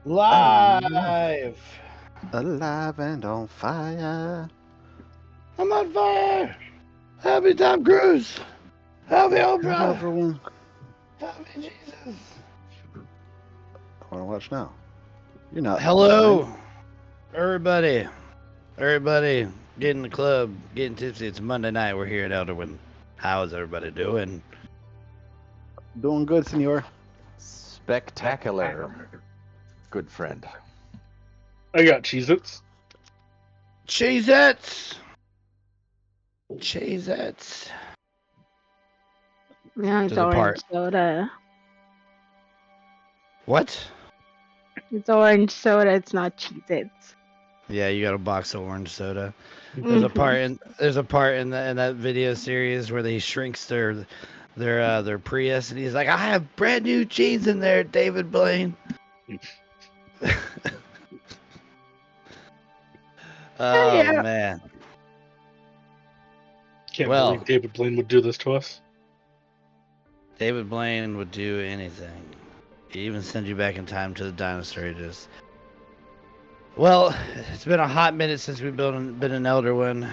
Live! Alive and on fire. I'm on fire! Help me, Tom Cruise! Help me, Hello, Oprah! everyone. Help me, Jesus! I want to watch now. You're not live. Hello, everybody. Everybody, get in the club, getting tipsy. It's Monday night. We're here at Elderwynn. How is everybody doing? Doing good, senor. Spectacular, good friend. I got Cheez-Its. Cheez-Its! Cheez-Its. Yeah, it's There's a part. orange soda. What? It's orange soda. It's not Cheez-Its. Yeah, you got a box of orange soda. There's a part in that video series where he shrinks their Prius and he's like, I have brand new jeans in there, David Blaine. Oh Yeah. man. Can't Well- believe David Blaine would do this to us. David Blaine would do anything. He'd even send you back in time to the dinosaur ages. Well, it's been a hot minute since we've been in Elderwynn.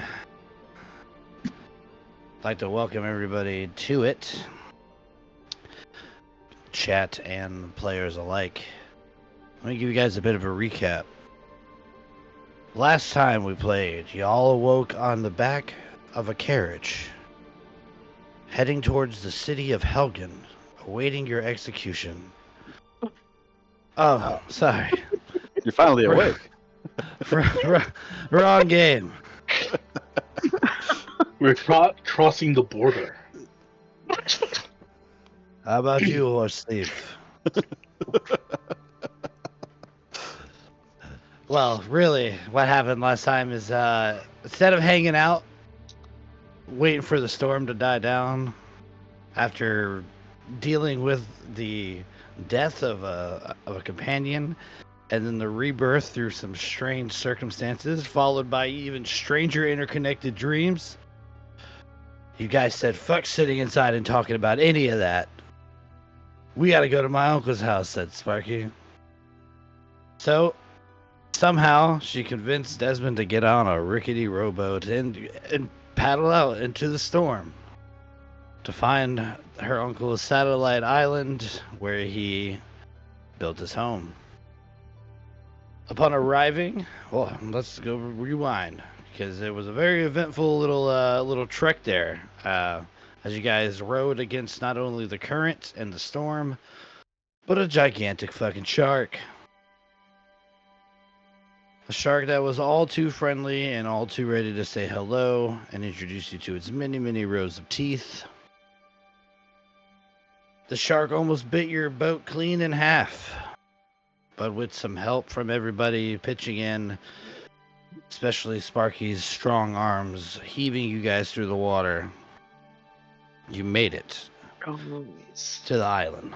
I'd like to welcome everybody to it. Chat and players alike. Let me give you guys a bit of a recap. Last time we played, y'all awoke on the back of a carriage, heading towards the city of Helgen, awaiting your execution. Oh, sorry. You're finally awake. Wrong game. We're crossing the border. How about you, horse thief? Well, really, what happened last time is instead of hanging out, waiting for the storm to die down, after dealing with the death of a companion, and then the rebirth through some strange circumstances, followed by even stranger interconnected dreams, you guys said, fuck sitting inside and talking about any of that. We gotta go to my uncle's house, said Sparky. So, somehow, she convinced Desmond to get on a rickety rowboat and paddle out into the storm to find her uncle's satellite island where he built his home. Upon arriving, well, let's go rewind because it was a very eventful little trek there. As you guys rode against not only the current and the storm, but a gigantic fucking shark. A shark that was all too friendly and all too ready to say hello and introduce you to its many, many rows of teeth. The shark almost bit your boat clean in half. But with some help from everybody pitching in, especially Sparky's strong arms heaving you guys through the water, you made it to the island.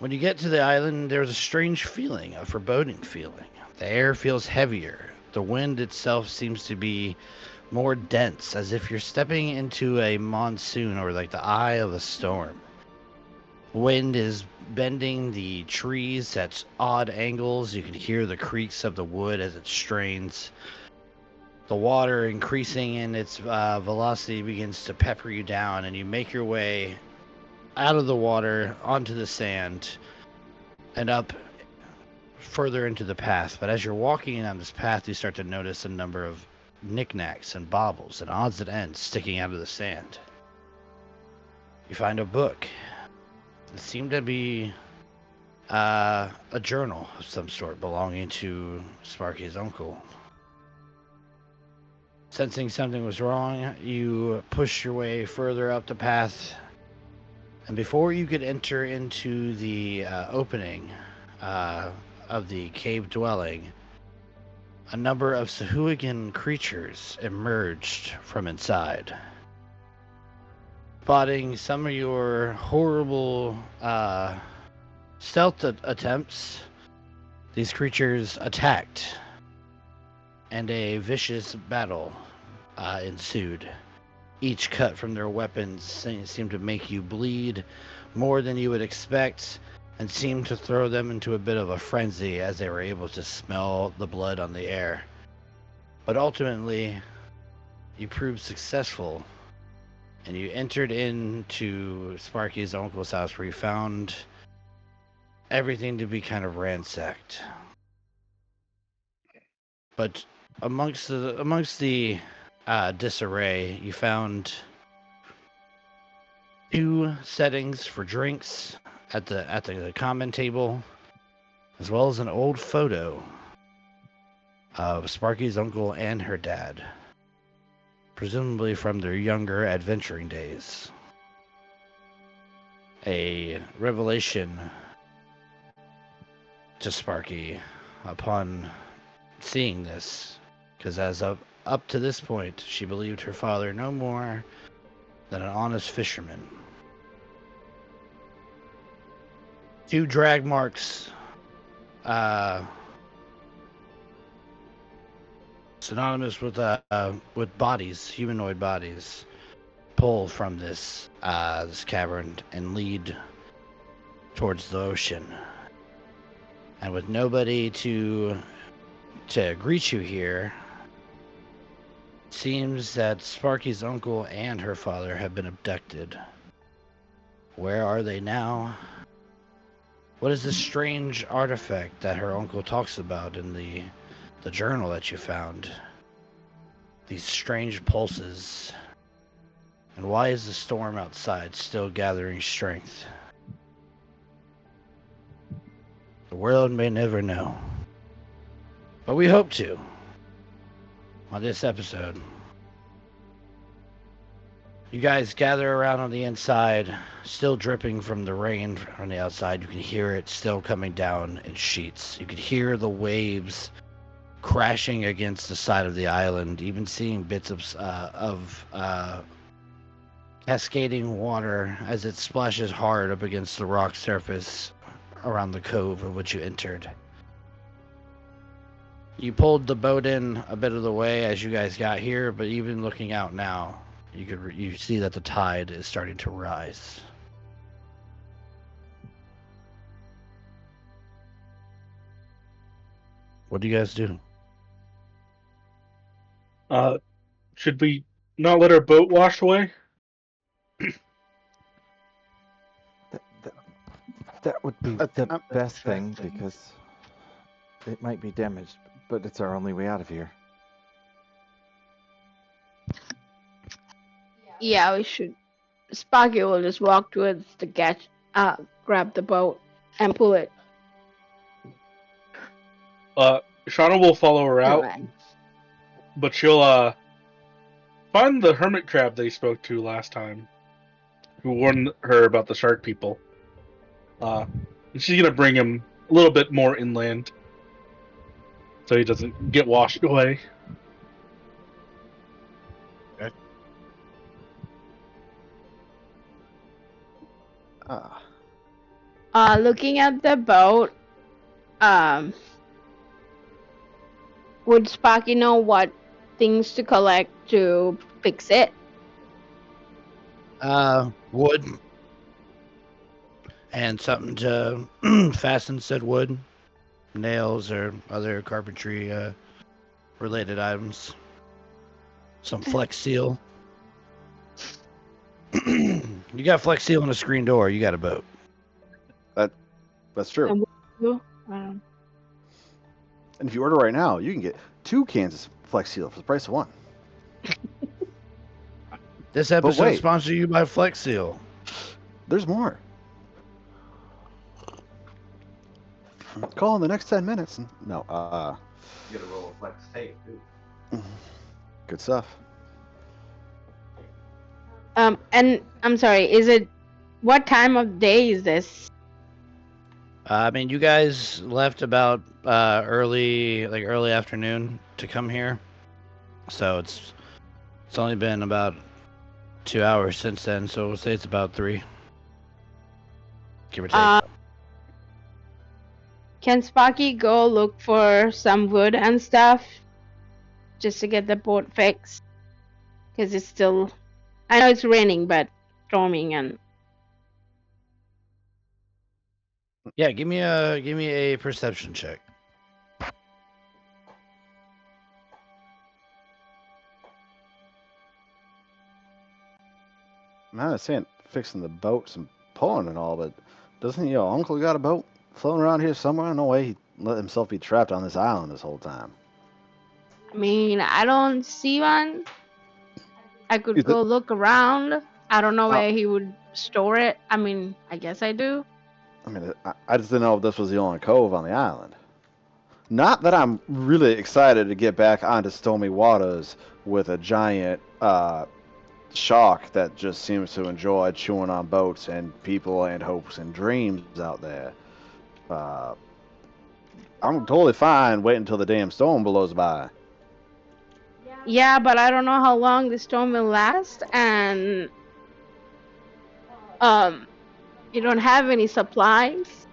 When you get to the island, there's a strange feeling, a foreboding feeling. The air feels heavier. The wind itself seems to be more dense, as if you're stepping into a monsoon or like the eye of a storm. Wind is bending the trees at odd angles. You can hear the creaks of the wood as it strains. The water increasing in its velocity begins to pepper you down, and you make your way out of the water onto the sand and up further into the path. But as you're walking on this path, you start to notice a number of knickknacks and baubles and odds and ends sticking out of the sand. You find a book. It seemed to be a journal of some sort belonging to Sparky's uncle. Sensing something was wrong, you push your way further up the path, and before you could enter into the opening of the cave dwelling, a number of Sahuagin creatures emerged from inside. Spotting some of your horrible stealth attempts, these creatures attacked, and a vicious battle ensued. Each cut from their weapons seemed to make you bleed more than you would expect, and seemed to throw them into a bit of a frenzy as they were able to smell the blood on the air. But ultimately, you proved successful, and you entered into Sparky's uncle's house, where you found everything to be kind of ransacked. But amongst the disarray, you found 2 settings for drinks at the common table, as well as an old photo of Sparky's uncle and her dad, presumably from their younger adventuring days. A revelation to Sparky upon seeing this, because as of up to this point, she believed her father no more than an honest fisherman. 2 drag marks, synonymous with bodies, humanoid bodies, pull from this cavern and lead towards the ocean. And with nobody to greet you here, it seems that Sparky's uncle and her father have been abducted. Where are they now? What is this strange artifact that her uncle talks about in the journal that you found? These strange pulses. And why is the storm outside still gathering strength? The world may never know. But we hope to. On this episode. You guys gather around on the inside, still dripping from the rain on the outside. You can hear it still coming down in sheets. You can hear the waves crashing against the side of the island, even seeing bits of cascading water as it splashes hard up against the rock surface around the cove in which you entered. You pulled the boat in a bit of the way as you guys got here, but even looking out now, you see that the tide is starting to rise. What do you guys do? Should we not let our boat wash away? That would be the best thing, because it might be damaged, but it's our only way out of here. Yeah, we should. Sparky will just walk towards the catch, grab the boat, and pull it. Shauna will follow her out, but she'll find the hermit crab they spoke to last time, who warned her about the shark people. And she's gonna bring him a little bit more inland, so he doesn't get washed away. Looking at the boat, would Sparky know what things to collect to fix it? Wood. And something to fasten said wood. Nails or other carpentry related items. Some Flex Seal. You got Flex Seal on a screen door, you got a boat. That's true. And if you order right now, you can get 2 cans of Flex Seal for the price of 1. This episode is sponsored you by Flex Seal. There's more. Call in the next 10 minutes. No, You get a roll of Flex tape, too. Good stuff. And I'm sorry, what time of day is this? I mean, you guys left about early afternoon to come here, so it's only been about 2 hours since then. So we'll say it's about 3, give or take. Can Sparky go look for some wood and stuff, just to get the boat fixed? Because it's still, I know it's raining, but storming and Yeah, give me a perception check. I understand fixing the boats and pulling and all, but doesn't your uncle got a boat floating around here somewhere? No way he let himself be trapped on this island this whole time. I mean, I don't see one. I could Is it? go look around. I don't know Uh, where he would store it. I mean, I guess I do. I mean, I just didn't know if this was the only cove on the island. Not that I'm really excited to get back onto stormy waters with a giant shark that just seems to enjoy chewing on boats and people and hopes and dreams out there. Uh, I'm totally fine waiting until the damn storm blows by. Yeah, but I don't know how long the storm will last, and you don't have any supplies.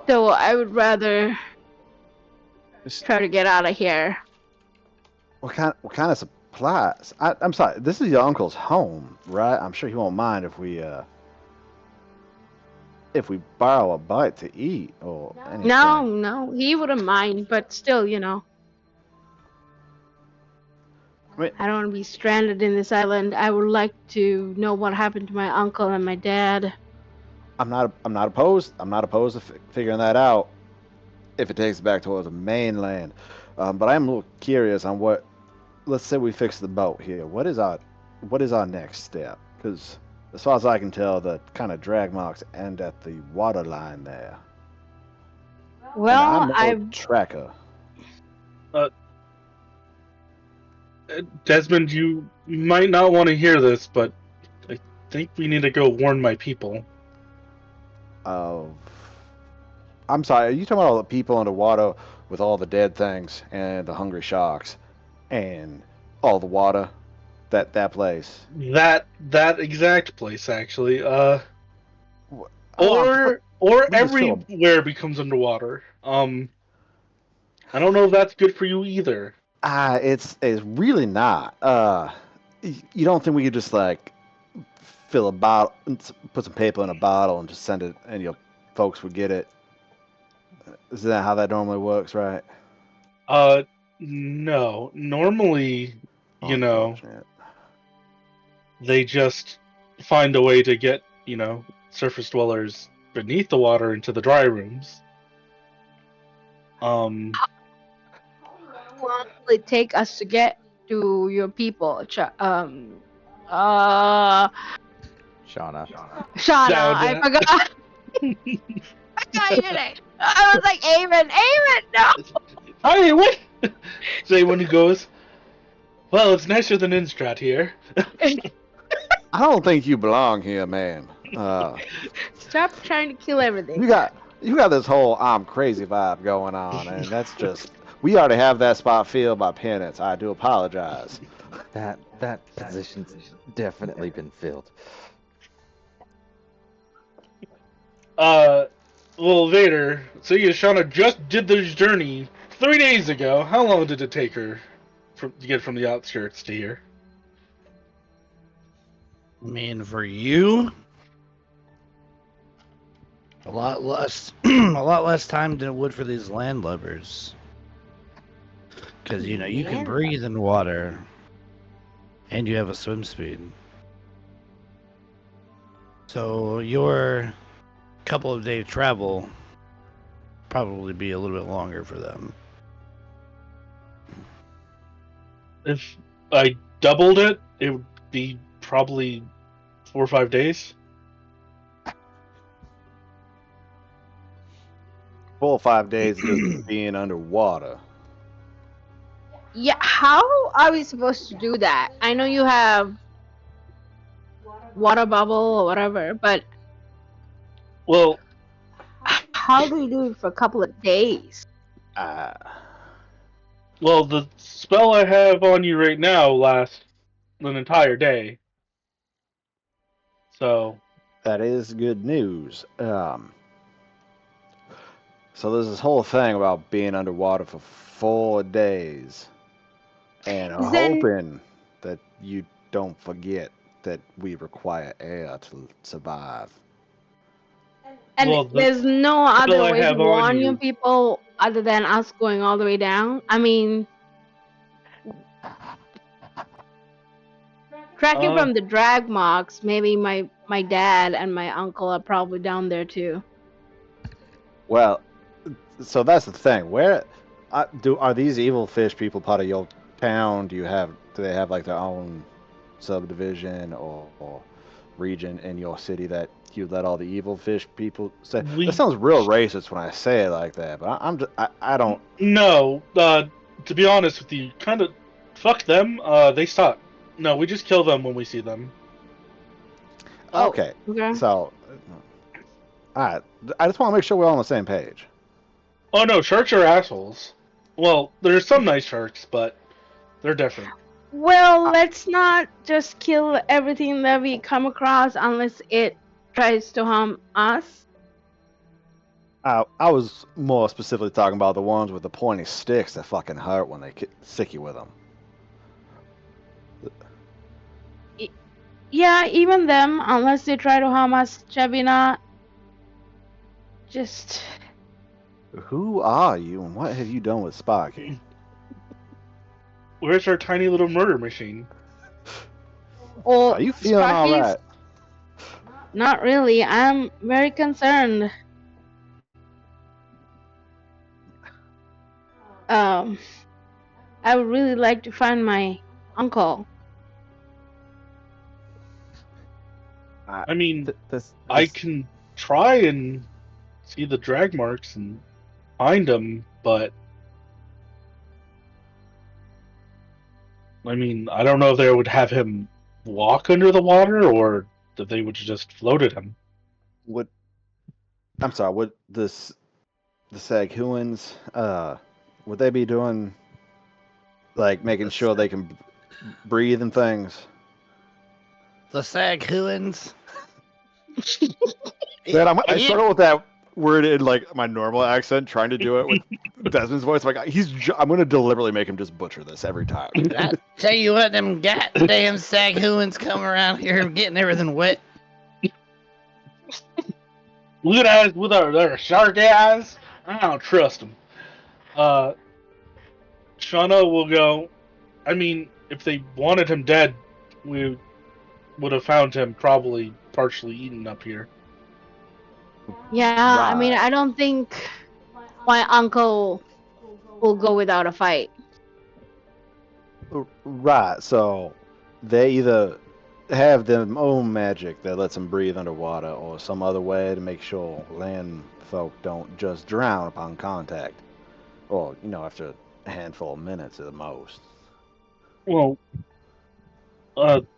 So I would rather try to get out of here. What kind of supplies? I'm sorry. This is your uncle's home, right? I'm sure he won't mind if we borrow a bite to eat or anything. No, he wouldn't mind, but still, you know. I mean, I don't want to be stranded in this island. I would like to know what happened to my uncle and my dad. I'm not opposed. I'm not opposed to figuring that out if it takes us back towards the mainland. But I'm a little curious on what. Let's say we fix the boat here. What is our next step? Because as far as I can tell, the kind of drag marks end at the water line there. Well, and I'm no tracker. Desmond, you might not want to hear this, but I think we need to go warn my people. I'm sorry, are you talking about all the people underwater with all the dead things and the hungry sharks and all the water? That place. That exact place, actually. Oh, Or we just feel everywhere becomes underwater. I don't know if that's good for you either. it's really not. You don't think we could just like fill a bottle, put some paper in a bottle, and just send it, and your folks would get it? Isn't that how that normally works, right? No. Normally, Unfortunate. they just find a way to get, surface dwellers beneath the water into the dry rooms. How long will it take us to get to your people? Shauna. Shauna, I forgot. I forgot your name. I was like, Amen, no. Hi, what? Say when he goes, well, it's nicer than Instrat here. I don't think you belong here, man. Stop trying to kill everything. You got this whole I'm crazy vibe going on, and that's just we already have that spot filled by penance. I do apologize. That position's definitely been filled. Well, Vader, so Shauna just did this journey 3 days ago. How long did it take her to get from the outskirts to here? I mean, for you, a lot less, a lot less time than it would for these landlubbers. Because you can breathe in water, and you have a swim speed. So your couple of day travel probably be a little bit longer for them. If I doubled it, it would be probably 4 or 5 days. 4 or 5 days of just being underwater. Yeah, how are we supposed to do that? I know you have water bubble or whatever, but well, how do we do it for a couple of days? Well, the spell I have on you right now lasts an entire day. So that is good news. So there's this whole thing about being underwater for 4 days, and hoping that you don't forget that we require air to survive. And Well, there's no other I way to have on warn you you. people other than us going all the way down. I mean, tracking from the drag marks, maybe my dad and my uncle are probably down there too. Well, so that's the thing. Where are these evil fish people part of your town? Do they have like their own subdivision or region in your city that you let all the evil fish people say? That sounds real racist when I say it like that, but I don't. No, to be honest with you, kind of fuck them. They suck. No, we just kill them when we see them. Okay. Okay. So, all right. I just want to make sure we're all on the same page. Oh no, sharks are assholes. Well, there's some nice sharks, but they're different. Well, let's not just kill everything that we come across unless it tries to harm us. I was more specifically talking about the ones with the pointy sticks that fucking hurt when they stick you with them. Yeah, even them, unless they try to harm us, Chavina. Just. Who are you and what have you done with Sparky? Where's our tiny little murder machine? Or Are you feeling all right? Not really. I'm very concerned. I would really like to find my uncle. I mean, This I can try and see the drag marks and find them, but I mean, I don't know if they would have him walk under the water or that they would just floated him. Would the Saghuans, would they be doing like making sure they can breathe and things? The Saghuans. Man, I struggle with that word in like my normal accent, trying to do it with Desmond's voice. Like I'm gonna deliberately make him just butcher this every time. I tell you what, them goddamn Saghuans come around here getting everything wet. Look at us with their shark eyes. I don't trust them. Shauna will go. I mean, if they wanted him dead, we would have found him probably partially eaten up here. Yeah, Right. I mean, I don't think my uncle will go without a fight. Right. So they either have their own magic that lets them breathe underwater, or some other way to make sure land folk don't just drown upon contact, or after a handful of minutes at the most. Well,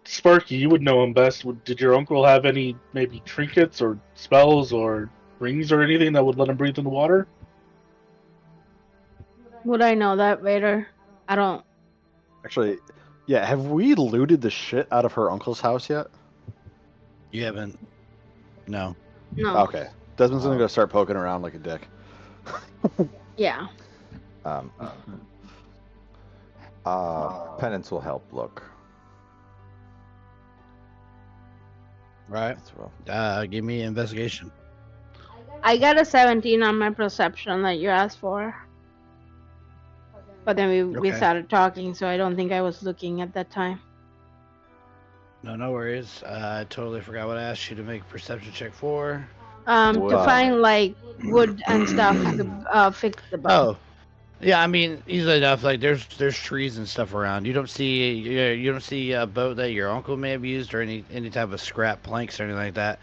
Sparky, you would know him best. Did your uncle have any maybe trinkets or spells or rings or anything that would let him breathe in the water? Would I know that, Vader? I don't. Actually, yeah. Have we looted the shit out of her uncle's house yet? You haven't. No. No. Okay. Desmond's gonna go start poking around like a dick. Yeah. Penance will help look. Right. Give me an investigation. I got a 17 on my perception that you asked for. But then we Okay. started talking, so I don't think I was looking at that time. No worries. I totally forgot what I asked you to make a perception check for. To find like wood and stuff to fix the boat. Oh, yeah. I mean, easily enough. Like there's trees and stuff around. You don't see a boat that your uncle may have used or any type of scrap planks or anything like that.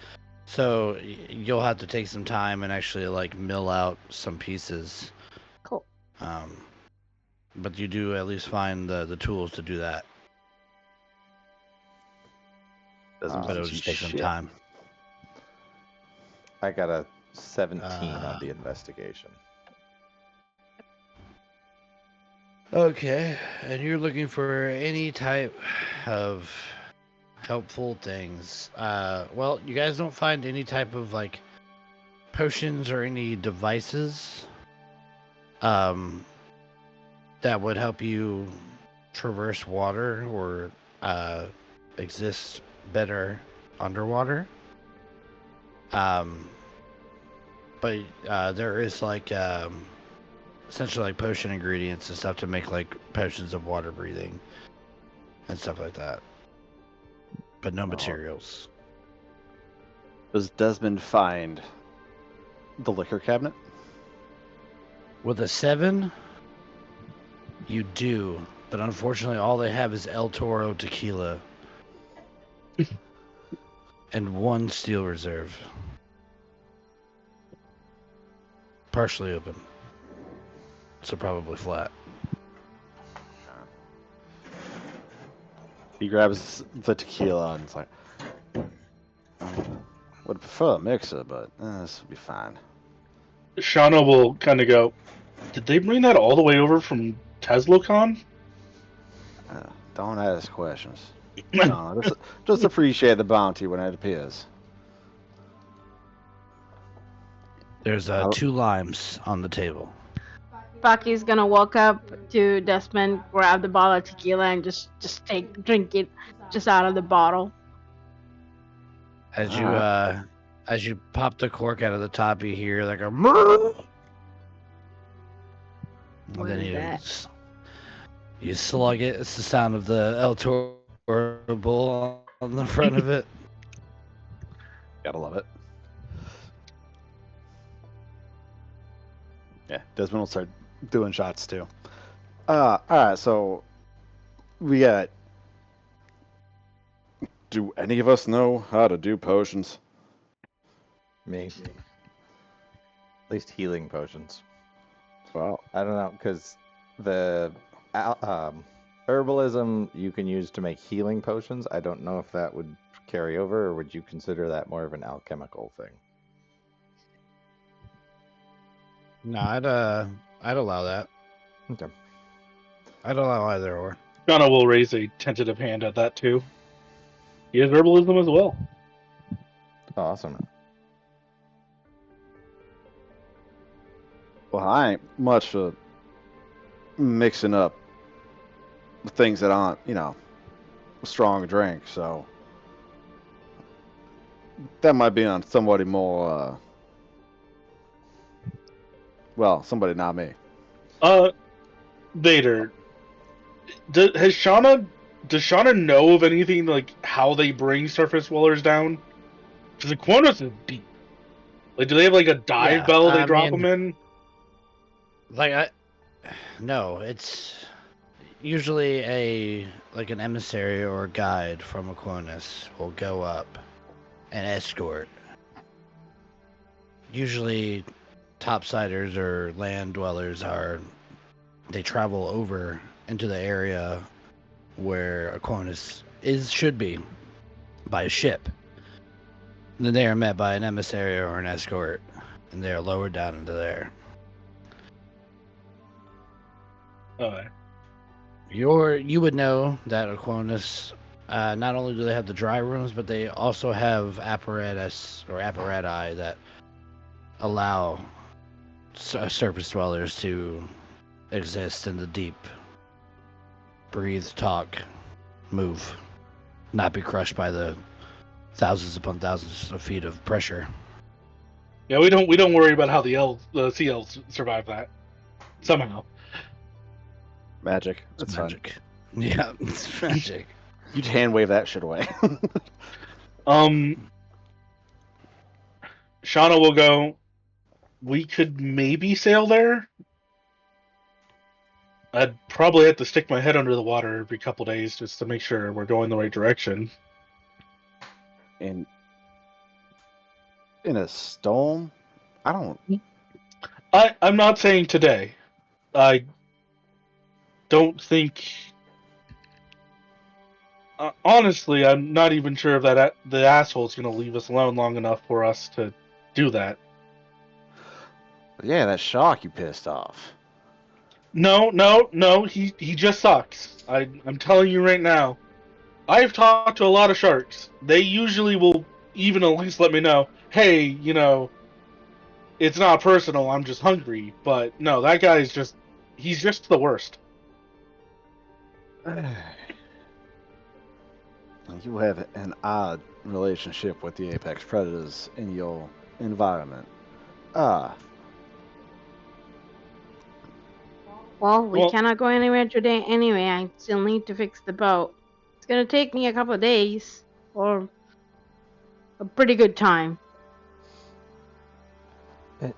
So you'll have to take some time and actually like mill out some pieces. Cool. But you do at least find the tools to do that. But it'll just take some time. I got a 17 on the investigation. Okay, and you're looking for any type of helpful things. Well, you guys don't find any type of like potions or any devices that would help you traverse water or exist better underwater. but there is like essentially like potion ingredients and stuff to make like potions of water breathing and stuff like that. But no materials. Does Desmond find the liquor cabinet? With a 7, you do, but unfortunately all they have is El Toro tequila and 1 steel reserve. Partially open. So probably flat. He grabs the tequila and it's like, would prefer a mixer, but this will be fine. Shauna will kind of go, did they bring that all the way over from TeslaCon? Don't ask questions. No, just appreciate the bounty when it appears. There's 2 limes on the table. Sparky's gonna walk up to Desmond, grab the bottle of tequila, and just drink it just out of the bottle. As you pop the cork out of the top, you hear like a murr. And then you slug it. It's the sound of the El Toro bull on the front of it. Gotta love it. Yeah, Desmond will start doing shots too. Alright, so we got... Do any of us know how to do potions? Me. At least healing potions. Wow. I don't know, because the herbalism you can use to make healing potions, I don't know if that would carry over, or would you consider that more of an alchemical thing? No, I'd allow that. Okay. I'd allow either or. Shauna will raise a tentative hand at that too. He has herbalism as well. Awesome. Well, I ain't much for mixing up things that aren't, a strong drink, so that might be on somebody more, somebody not me. Vader, does Shauna know of anything like how they bring surface dwellers down? Because the Quonos is deep. Like, do they have like a dive bell they drop them in? No, it's usually an emissary or a guide from Aquonis will go up and escort. Usually topsiders or land dwellers they travel over into the area where Aquonis should be by a ship. And then they are met by an emissary or an escort, and they are lowered down into there. Okay. You would know that Aquonis, not only do they have the dry rooms, but they also have apparatus or apparati that allow surface dwellers to exist in the deep, breathe, talk, move, not be crushed by the thousands upon thousands of feet of pressure. Yeah, we don't worry about how the sea elves survive that somehow. Magic. That's magic. Fun. Yeah, it's magic. You'd hand wave that shit away. Shauna will go, we could maybe sail there. I'd probably have to stick my head under the water every couple days just to make sure we're going the right direction. In a storm? I'm not saying today. I don't think... honestly, I'm not even sure if the asshole's going to leave us alone long enough for us to do that. Yeah, that shark you pissed off. No, he just sucks. I'm telling you right now. I've talked to a lot of sharks. They usually will even at least let me know, hey, it's not personal, I'm just hungry. But no, that guy's he's just the worst. You have an odd relationship with the apex predators in your environment. Ah, Well, we Well- cannot go anywhere today anyway. I still need to fix the boat. It's gonna take me a couple of days, or a pretty good time.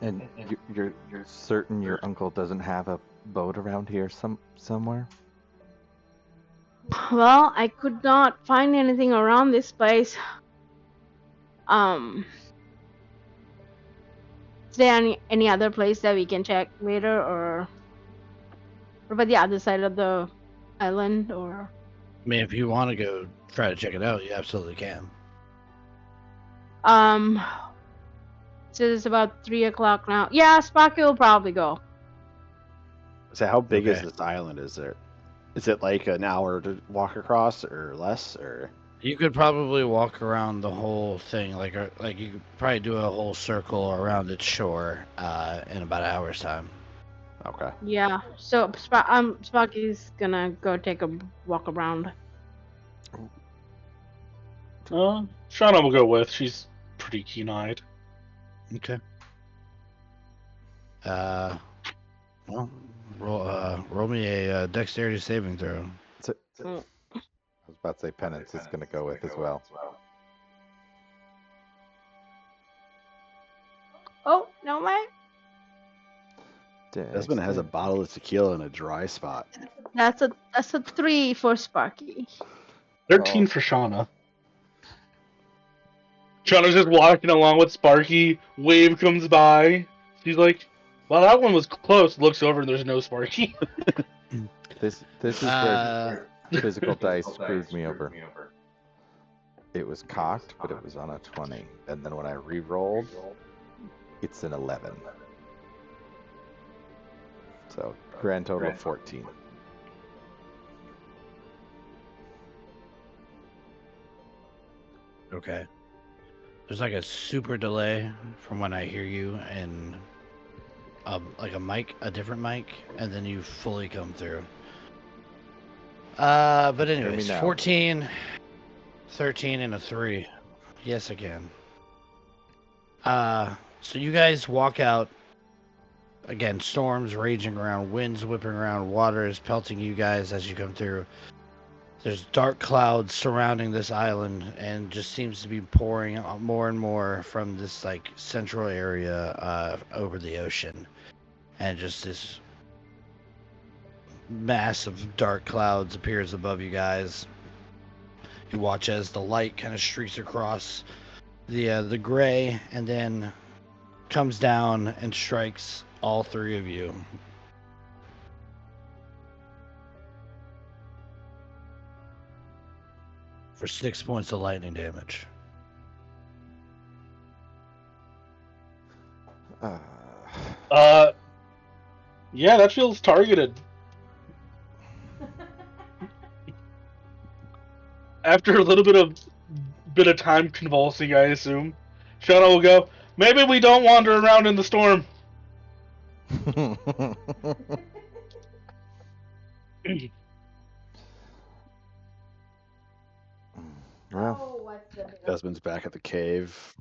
And you're certain your uncle doesn't have a boat around here somewhere? Well, I could not find anything around this place. Is there any other place that we can check later, or what about the other side of the island, or? I mean, if you want to go try to check it out, you absolutely can. So it's about 3 o'clock now. Yeah, Sparky will probably go. so how big is Okay. this island? Is it like an hour to walk across or less or? You could probably walk around the whole thing, like you could probably do a whole circle around its shore in about an hour's time. Okay. Yeah. So Sparky's gonna go take a walk around. Shauna will go with. She's pretty keen-eyed. Okay. Well, roll me a dexterity saving throw. Mm. I was about to say Penance is going to go with as well. Oh no, way. Desmond has a bottle of tequila in a dry spot. That's a 3 for Sparky. 13 for Shauna. Shauna's just walking along with Sparky. Wave comes by. She's like, "Well, that one was close." Looks over and there's no Sparky. This is where physical dice screwed me over. It was cocked, but it was on a 20. And then when I re-rolled, it's an 11. So grand total of 14. Okay. There's like a super delay from when I hear you and like a different mic, and then you fully come through. But anyways, now. 14, 13, and a 3. Yes, again. So you guys walk out. Again, storms raging around, winds whipping around, water is pelting you guys as you come through. There's dark clouds surrounding this island, and just seems to be pouring more and more from this like central area over the ocean, and just this mass of dark clouds appears above you guys. You watch as the light kind of streaks across the gray, and then comes down and strikes all 3 of you. For 6 points of lightning damage. Yeah, that feels targeted. After a little bit of time convulsing, I assume, Shauna will go, "Maybe we don't wander around in the storm." Well, Desmond's back at the cave,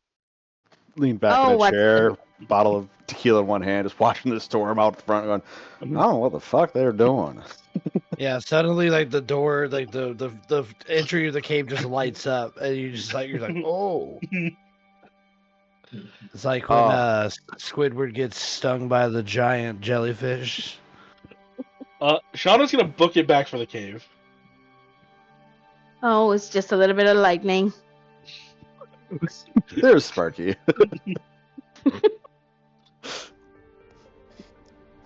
leaned back in a what's chair, bottle of tequila in one hand, just watching the storm out the front, going, "I don't know what the fuck they're doing." Yeah, suddenly like the door, like the entry of the cave just lights up, and you're like, oh. It's like when Oh. Squidward gets stung by the giant jellyfish. Shauna's gonna book it back for the cave. Oh, it's just a little bit of lightning. There's Sparky.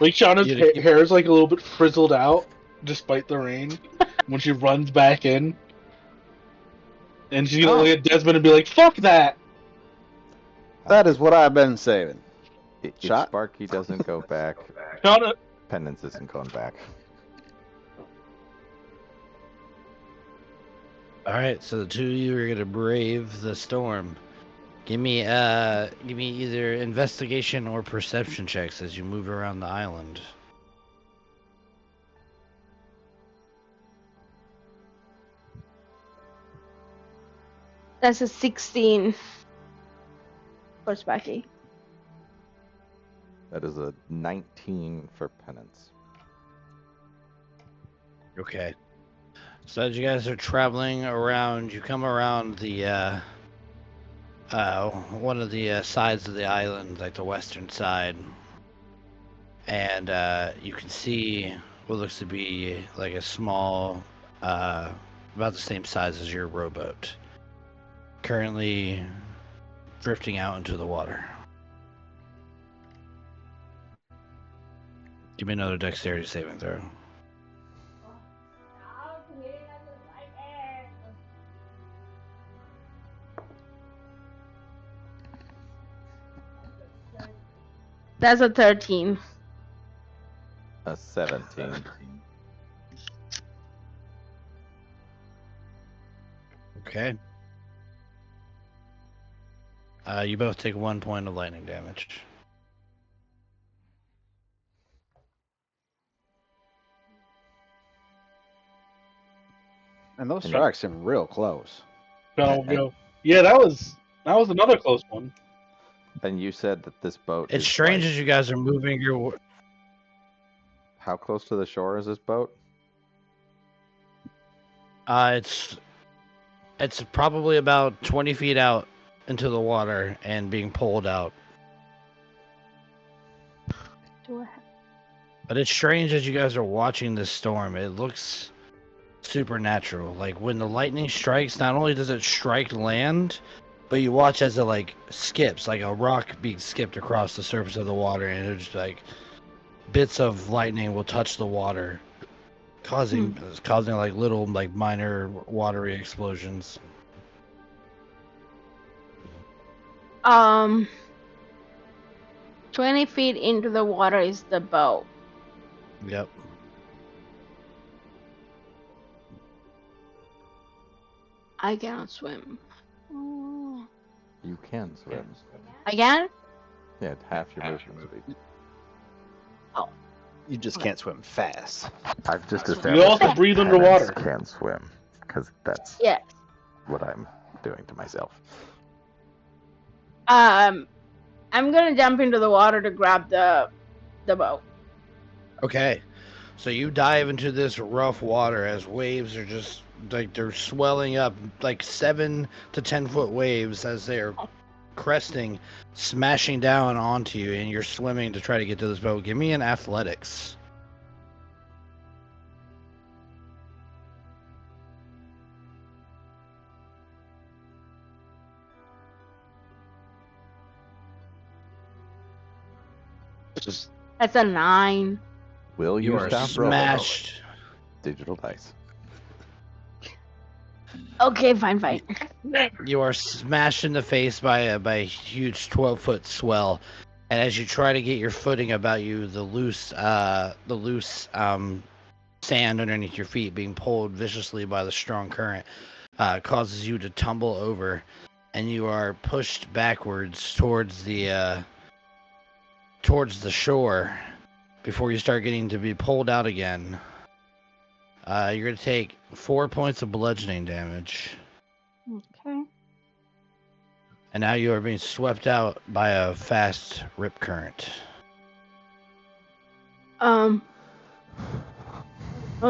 Like Shauna's You had to hair is like a little bit frizzled out, despite the rain, when she runs back in. And she's gonna look at Desmond and be like, "Fuck that!" That is what I've been saving. if Shot. Sparky doesn't go back, Shauna, Penance isn't going back. All right, so the 2 of you are gonna brave the storm. Give me either investigation or perception checks as you move around the island. That's a 16 for Sparky. That is a 19 for penance. Okay. So as you guys are traveling around, you come around the one of the sides of the island, like the western side, and you can see what looks to be like a small, about the same size as your rowboat, currently drifting out into the water. Give me another dexterity saving throw. That's a 13. A 17. Okay. You both take 1 point of lightning damage. And those strikes seem real close. Go. Yeah, that was another close one. And you said that this boat It's is strange like, as you guys are moving your. how close to the shore is this boat? It's probably about 20 feet out into the water and being pulled out. But it's strange as you guys are watching this storm. It looks supernatural. Like when the lightning strikes, not only does it strike land, but you watch as it like skips, like a rock being skipped across the surface of the water, and it's just like bits of lightning will touch the water, causing like little like minor watery explosions. 20 feet into the water is the boat. Yep. I cannot swim. Oh. You can swim. I can? Yeah, half your movement speed. You just can't swim fast. I've just You established also that breathe penance underwater. can swim, because that's Yes. what I'm doing to myself. I'm gonna jump into the water to grab the boat. Okay. So you dive into this rough water as waves are just like they're swelling up, like 7 to 10 foot waves as they're cresting, smashing down onto you, and you're swimming to try to get to this boat. Give me an athletics. That's a 9. Will You you are stop smashed. Digital dice. Okay, fine. You are smashed in the face by a huge 12-foot swell, and as you try to get your footing about you, the loose sand underneath your feet being pulled viciously by the strong current causes you to tumble over, and you are pushed backwards towards the shore before you start getting to be pulled out again. You're going to take 4 points of bludgeoning damage. Okay. And now you are being swept out by a fast rip current. Oh,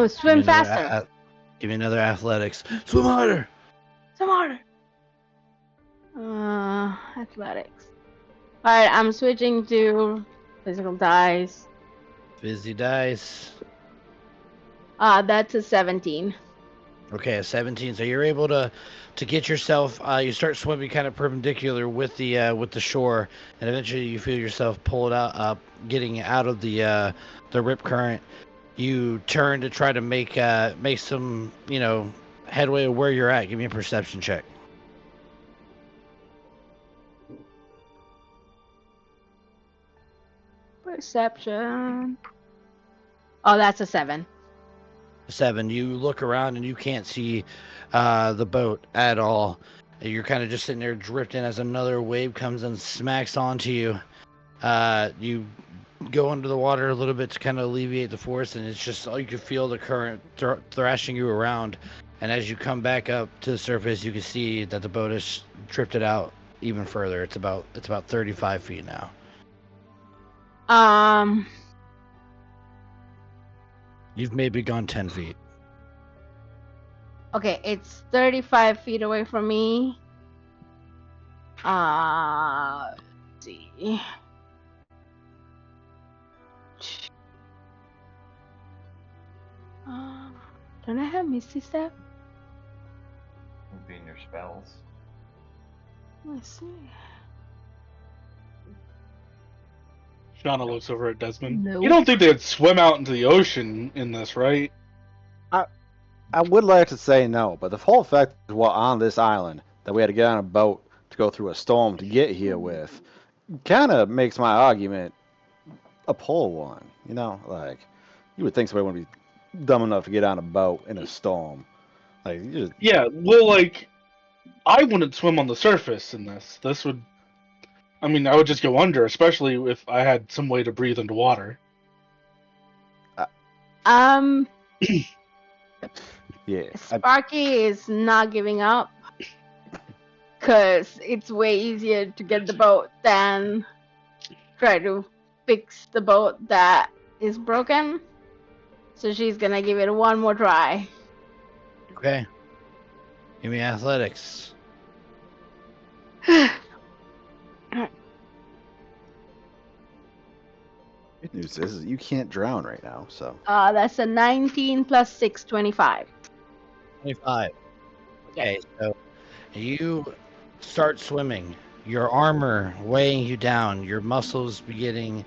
swim faster. Give me another athletics. Swim harder. Some harder. Athletics. Alright, I'm switching to physical dice. Fizzy dice. That's a 17. Okay, a 17. So you're able to get yourself. You start swimming kind of perpendicular with the shore, and eventually you feel yourself pulled out, getting out of the rip current. You turn to try to make some headway of where you're at. Give me a perception check. Perception. Oh, that's a 7. 7. You look around and you can't see the boat at all. You're kind of just sitting there drifting as another wave comes and smacks onto you. You go under the water a little bit to kind of alleviate the force, and it's just all you can feel the current thrashing you around. And as you come back up to the surface, you can see that the boat has drifted out even further. It's about 35 feet now. Um. You've maybe gone 10 feet. Okay, it's 35 feet away from me. Let's see. Don't I have Misty Step? Would be in your spells. Let's see. Shauna looks over at Desmond. Nope. You don't think they'd swim out into the ocean in this, right? I would like to say no, but the whole fact is what on this island that we had to get on a boat to go through a storm to get here with kind of makes my argument a poor one. You know, like you would think somebody wouldn't be dumb enough to get on a boat in a storm. Like you just, Yeah, well, like, I wouldn't swim on the surface in this. This would... I mean, I would just go under, especially if I had some way to breathe underwater. yeah. Sparky is not giving up. Because it's way easier to get the boat than try to fix the boat that is broken. So she's gonna give it one more try. Okay. Give me athletics. Good news is you can't drown right now, so. That's a 19 plus 6, 25. 25. Okay, so you start swimming. Your armor weighing you down. Your muscles beginning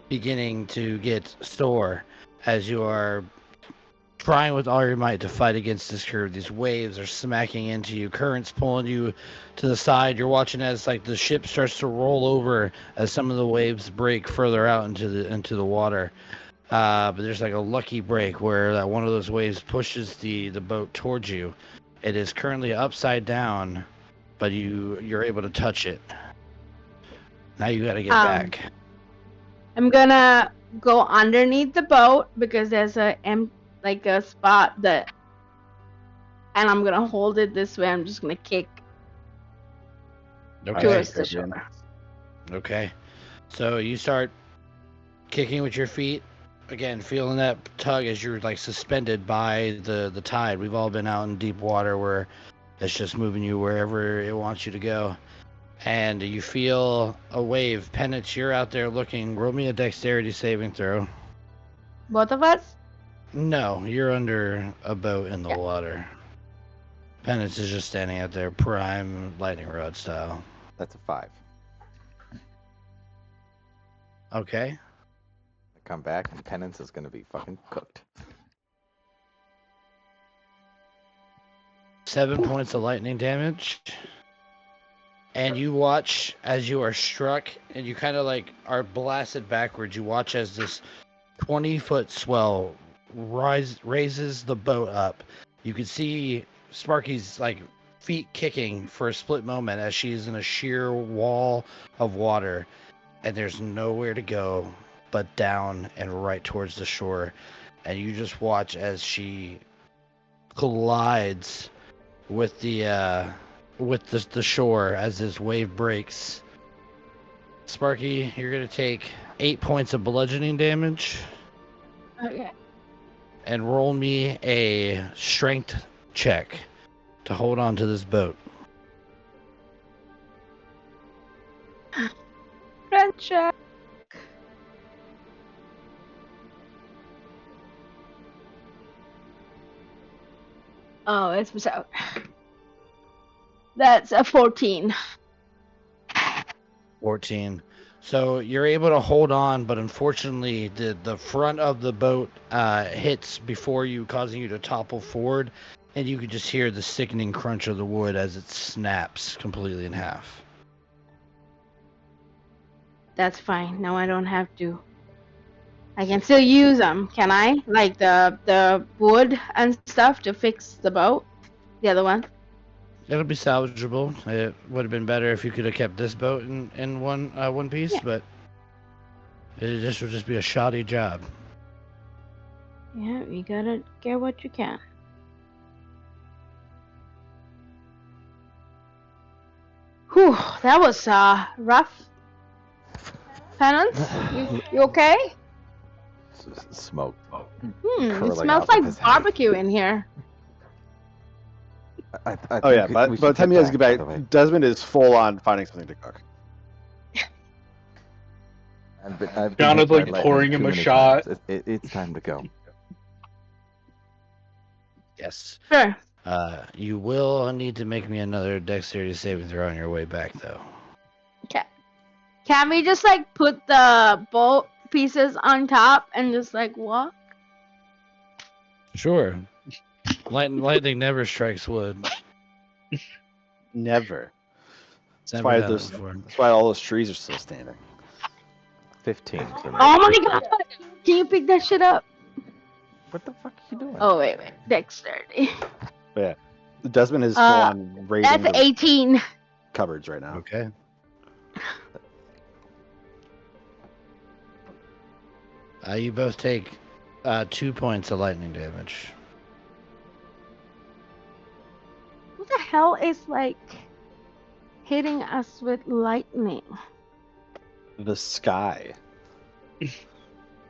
to get sore as you are trying with all your might to fight against this curve. These waves are smacking into you, currents pulling you to the side. You're watching as like the ship starts to roll over as some of the waves break further out into the water. But there's like a lucky break where that one of those waves pushes the boat towards you. It is currently upside down, but you're able to touch it. Now you got to get back. I'm gonna go underneath the boat because there's a spot that, and I'm gonna hold it this way. I'm just gonna kick towards the shore. Okay. So you start kicking with your feet. Again, feeling that tug as you're like suspended by the tide. We've all been out in deep water where it's just moving you wherever it wants you to go. And you feel a wave. Penance, you're out there looking. Roll me a dexterity saving throw. Both of us? No, you're under a boat in the water. Penance is just standing out there, prime lightning rod style. That's a 5. Okay. I come back and Penance is going to be fucking cooked. 7 points of lightning damage. And you watch as you are struck and you kind of like are blasted backwards. You watch as this 20-foot swell raises the boat up. You can see Sparky's like feet kicking for a split moment as she's in a sheer wall of water. And there's nowhere to go but down and right towards the shore. And you just watch as she collides with the shore as this wave breaks. Sparky, you're gonna take 8 points of bludgeoning damage. Okay. And roll me a strength check to hold on to this boat. Strength check. Oh, it's out. That's a 14. 14. So you're able to hold on, but unfortunately the front of the boat hits before you, causing you to topple forward, and you can just hear the sickening crunch of the wood as it snaps completely in half. That's fine. Now I don't have to. I can still use them, can I? Like the wood and stuff to fix the boat? The other one? It'll be salvageable. It would have been better if you could have kept this boat in one piece, Yeah. but this would just be a shoddy job. Yeah, you gotta get what you can. Whew, that was rough. Penance, you okay? Smoke. It Curling smells out of like his head. barbecue in here. I Oh yeah, think by we the should time you guys get by the back, way. Desmond is full on finding something to cook. I've been Shauna's hit by like lightning pouring him too a many shot. times. It's time to go. Yes. Sure. You will need to make me another dexterity saving throw on your way back, though. Okay. Can we just like put the bolt pieces on top and just like walk? Sure. Lightning never strikes wood. Never. It's That's never why done it there's. before. That's why all those trees are still standing. 15 for me. Oh my god! Can you pick that shit up? What the fuck are you doing? Oh wait. Dexterity. Desmond is full on raiding That's the 18. cupboards right now. Okay. You both take 2 points of lightning damage. Who the hell is like hitting us with lightning? The sky.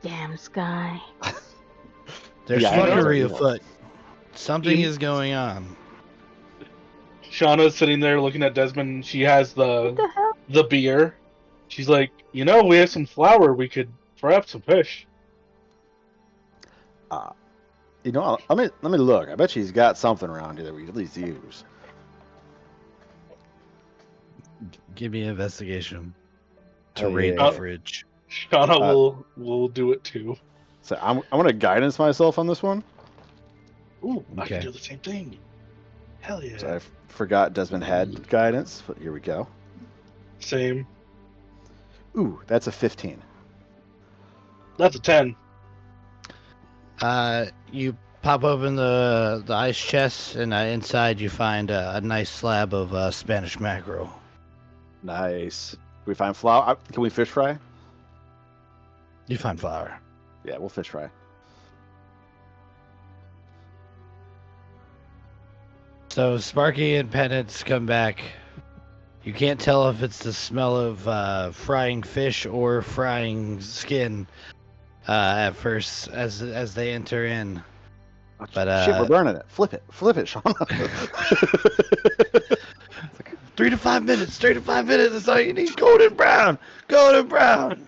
Damn sky. There's Yeah, I know. fuckery afoot. Something You- is going on. Shauna's sitting there looking at Desmond. She has What the hell? the beer. She's like, we have some flour. We could fry up some fish. Let me look. I bet she's got something around here that we could at least use. Give me an investigation to Oh, raid yeah. the fridge. Shauna will do it too. So I'm gonna guidance myself on this one. Ooh, I Okay. can do the same thing. Hell yeah. So I forgot Desmond had guidance, but here we go. Same. Ooh, that's a 15. That's a 10. You pop open the ice chest, and inside you find a nice slab of Spanish mackerel. Nice. We find flour. Can we fish fry? You find flour. Yeah, we'll fish fry. So Sparky and Penance come back. You can't tell if it's the smell of frying fish or frying skin at first as they enter in. But Shit, we're burning it. Flip it, Sean. 3 to 5 minutes. 3 to 5 minutes. That's all you need. Golden brown. Golden brown.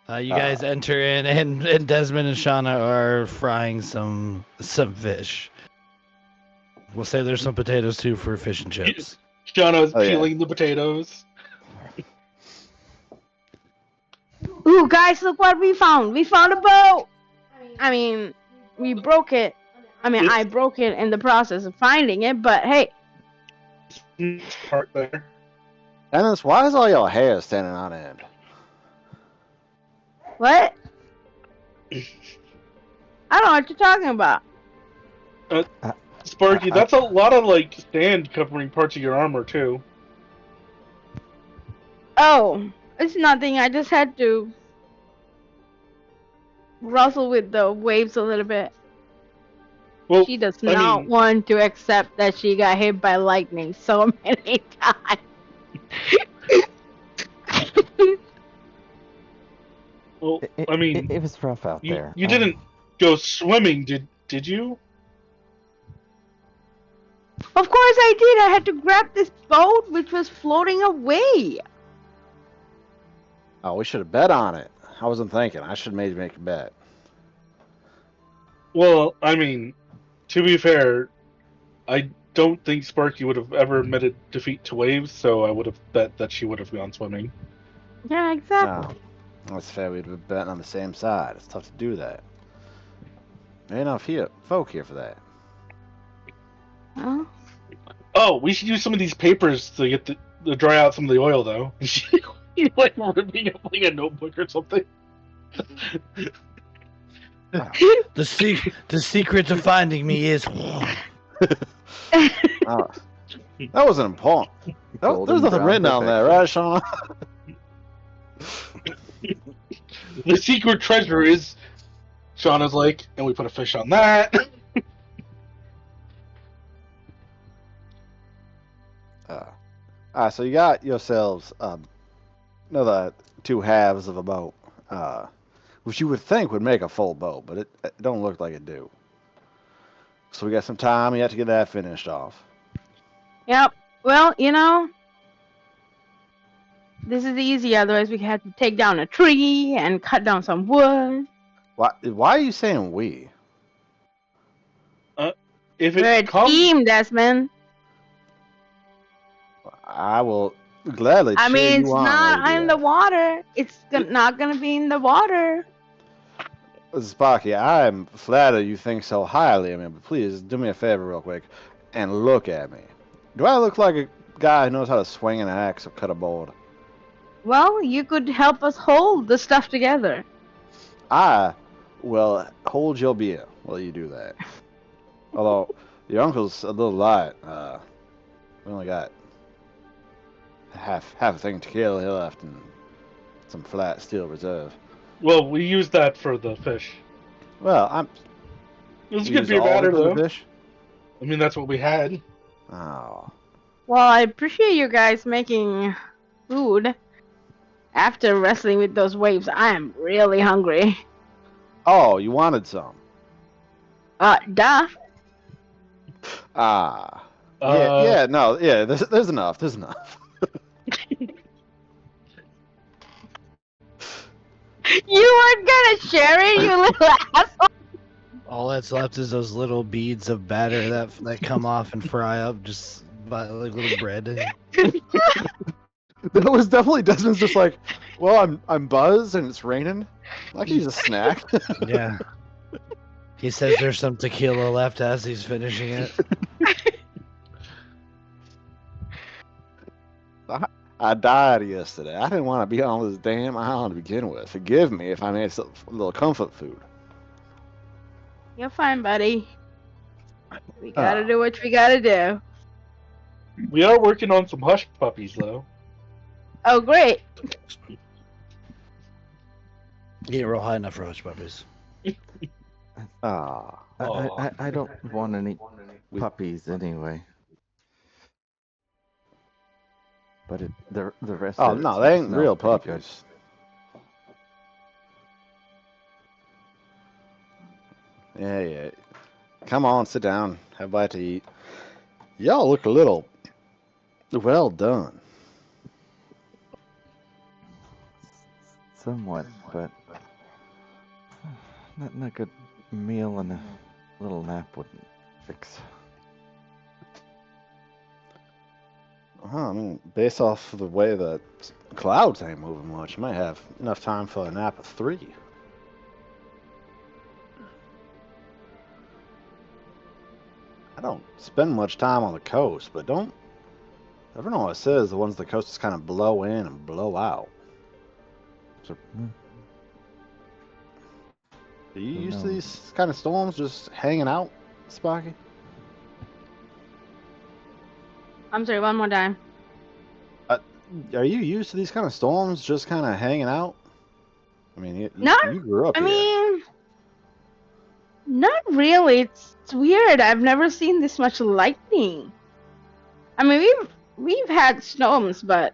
You guys enter in, and Desmond and Shauna are frying some fish. We'll say there's some potatoes too for fish and chips. Shauna's Oh, yeah. peeling the potatoes. Ooh, guys, look what we found. We found a boat. I mean, we broke it. I mean, I broke it in the process of finding it, but hey. Part there. Dennis, why is all your hair standing on end? What? I don't know what you're talking about. Sparky, that's a lot of like sand covering parts of your armor too. Oh, it's nothing. I just had to rustle with the waves a little bit. Well, She does I not mean- want to accept that she got hit by lightning so many times. Well, I mean, it was rough out you, there. you didn't go swimming, did you? Of course I did. I had to grab this boat which was floating away. Oh, we should have bet on it. I wasn't thinking. I should maybe make a bet. Well, I mean, to be fair, I don't think Sparky would have ever admitted defeat to waves, so I would have bet that she would have gone swimming. Yeah, exactly. No, that's fair. We'd have betting on the same side. It's tough to do that. There ain't enough folk here for that. Oh. Oh, we should use some of these papers to get to dry out some of the oil, though. You like ripping up like a notebook or something. The secret to finding me is. That wasn't important. Golden There's nothing brown written down there, right, Sean? The secret treasure is Shauna's like, and we put a fish on that. So you got yourselves another two halves of a boat, which you would think would make a full boat, but it don't look like it do. So we got some time yet to get that finished off. Yep. Well, this is easy. Otherwise, we had to take down a tree and cut down some wood. Why are you saying we? If We're a it comes, team, Desmond. I will gladly I cheer mean, you it's on. not while you do in the that. water. It's not gonna be in the water. Sparky, I am flattered you think so highly of me, but please do me a favor real quick and look at me. Do I look like a guy who knows how to swing an axe or cut a board? Well, you could help us hold the stuff together. I will hold your beer while you do that. Although your uncle's a little light. We only got half a thing of tequila left and some flat steel reserve. well, we use that for the fish. Well, It's you good used beer all of it batter for the though. fish. I mean, that's what we had. Oh, Well, I appreciate you guys making food. After wrestling with those waves, I am really hungry. oh, you wanted some? Duh. Ah, Uh, yeah. No, yeah. There's enough. There's enough. You weren't gonna share it, you little asshole. All that's left is those little beads of batter that come off and fry up, just by like little bread. That was definitely Desmond's just like, well, I'm buzzed and it's raining. I can use a snack. Yeah. He says there's some tequila left as he's finishing it. I died yesterday. I didn't want to be on this damn island to begin with. Forgive me if I made some little comfort food. You're fine, buddy. We gotta do what we gotta do. we are working on some hush puppies though. Oh, great. He ain't real high enough for hush puppies. Ah, I don't want any puppies anyway. But the rest oh of it no, they ain't smells real pretty good. puppies. Yeah. Come on, sit down. Have a bite to eat. Y'all look a little well done. Somewhat, but not a good meal and a little nap wouldn't fix. I mean, based off of the way the clouds ain't moving much, you might have enough time for a nap of 3. I don't spend much time on the coast, but don't ever know what it says. The ones on the coast just kind of blow in and blow out. So, are you Who used to knows? these kind of storms just hanging out, Sparky? I'm sorry, one more time. Are you used to these kind of storms just kind of hanging out? I mean, Not- you grew up I here. mean, not really. It's weird. I've never seen this much lightning. I mean, we've had storms, but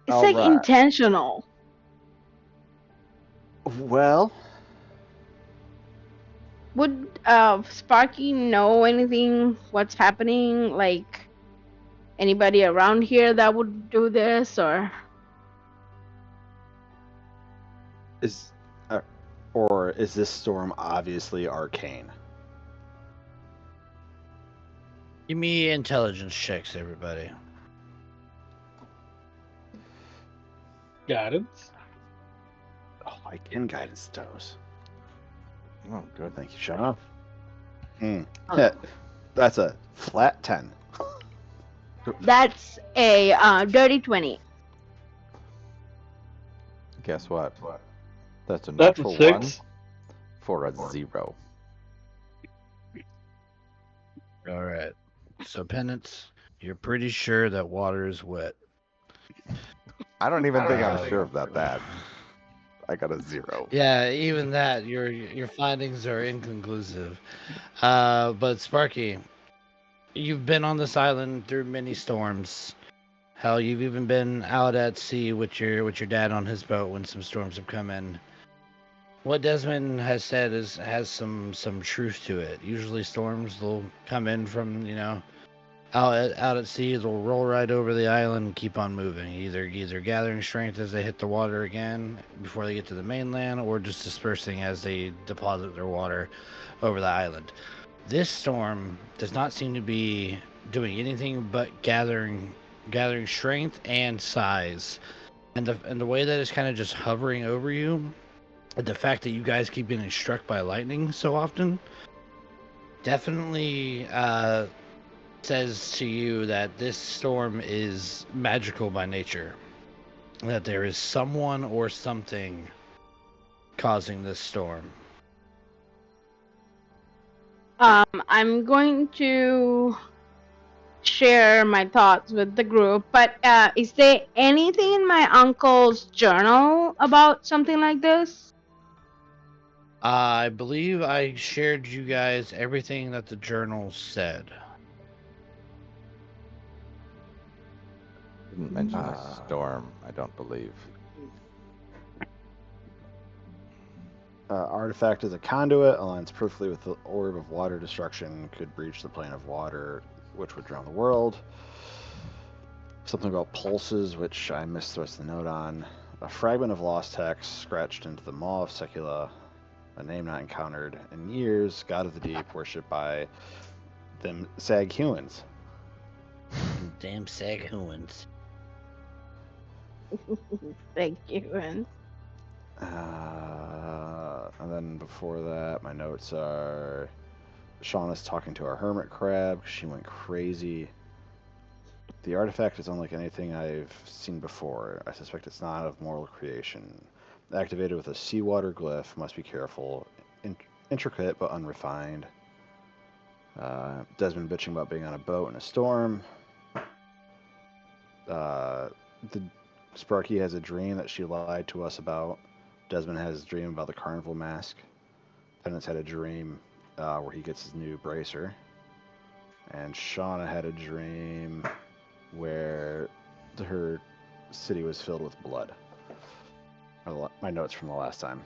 it's like Alright. intentional. Well, Would Sparky know anything? What's happening? Like anybody around here that would do this, or is this storm obviously arcane? Give me intelligence checks, everybody. Guidance. Oh, I can guidance those. Oh, good. Thank you, Sean. Yeah, that's a flat 10. that's a dirty 20. Guess what? That's a That's a natural 6. 1 for a 0. All right. So, Penance, you're pretty sure that water is wet. I don't even think I'm sure about that. I got a 0. Yeah, even that, your findings are inconclusive. But Sparky, you've been on this island through many storms. Hell, you've even been out at sea with your dad on his boat when some storms have come in. What Desmond has said has some truth to it. Usually storms will come in from, out at sea, they'll roll right over the island and keep on moving, either gathering strength as they hit the water again before they get to the mainland, or just dispersing as they deposit their water over the island. This storm does not seem to be doing anything but gathering strength and size, and the way that it's kind of just hovering over you, and the fact that you guys keep getting struck by lightning so often, definitely says to you that this storm is magical by nature. That there is someone or something causing this storm. I'm going to share my thoughts with the group, but is there anything in my uncle's journal about something like this? I believe I shared you guys everything that the journal said. Didn't mention a storm, I don't believe. Artifact is a conduit, aligns perfectly with the orb of water destruction, could breach the plane of water, which would drown the world. Something about pulses, which I missed the rest of the note on. A fragment of lost text scratched into the maw of Secula, a name not encountered in years, god of the deep, worshipped by them Sag-Huans. Damn Sag-Huans. Thank you. And then before that, my notes are Shauna's talking to our hermit crab. She went crazy. The artifact is unlike anything I've seen before. I suspect it's not of mortal creation. Activated with a seawater glyph. Must be careful. Intricate but unrefined. Desmond bitching about being on a boat in a storm. The Sparky has a dream that she lied to us about. Desmond has a dream about the carnival mask. Penance had a dream where he gets his new bracer. And Shauna had a dream where her city was filled with blood. My notes from the last time.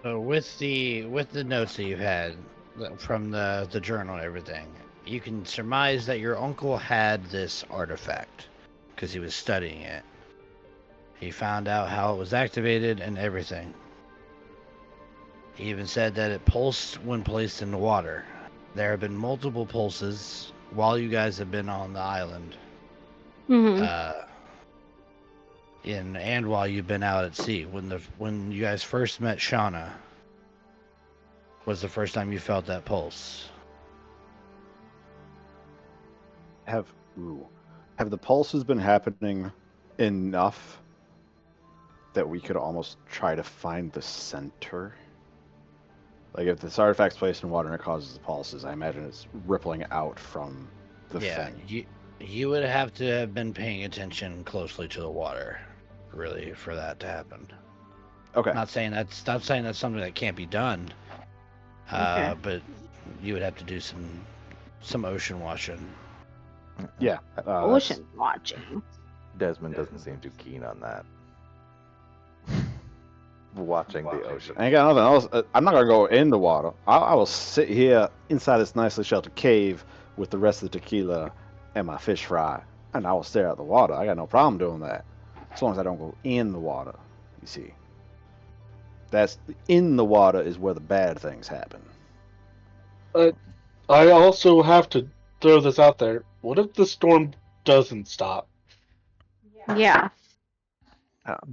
So with the notes that you've had from the journal and everything, you can surmise that your uncle had this artifact because he was studying it. He found out how it was activated and everything. He even said that it pulsed when placed in the water. There have been multiple pulses while you guys have been on the island. Mm-hmm. And while you've been out at sea. When you guys first met Shauna was the first time you felt that pulse. Have the pulses been happening enough that we could almost try to find the center? Like if this artifact's placed in water and it causes the pulses, I imagine it's rippling out from the thing. You would have to have been paying attention closely to the water, really, for that to happen. Okay. Not saying that's something that can't be done. Okay. But you would have to do some ocean watching. Yeah. Ocean watching. Desmond doesn't seem too keen on that. Watching the ocean. I ain't got nothing else. I'm not gonna go in the water. I will sit here inside this nicely sheltered cave with the rest of the tequila and my fish fry, and I will stare at the water. I got no problem doing that, as long as I don't go in the water. You see, that's in the water is where the bad things happen. I also have to throw this out there. What if the storm doesn't stop? Yeah.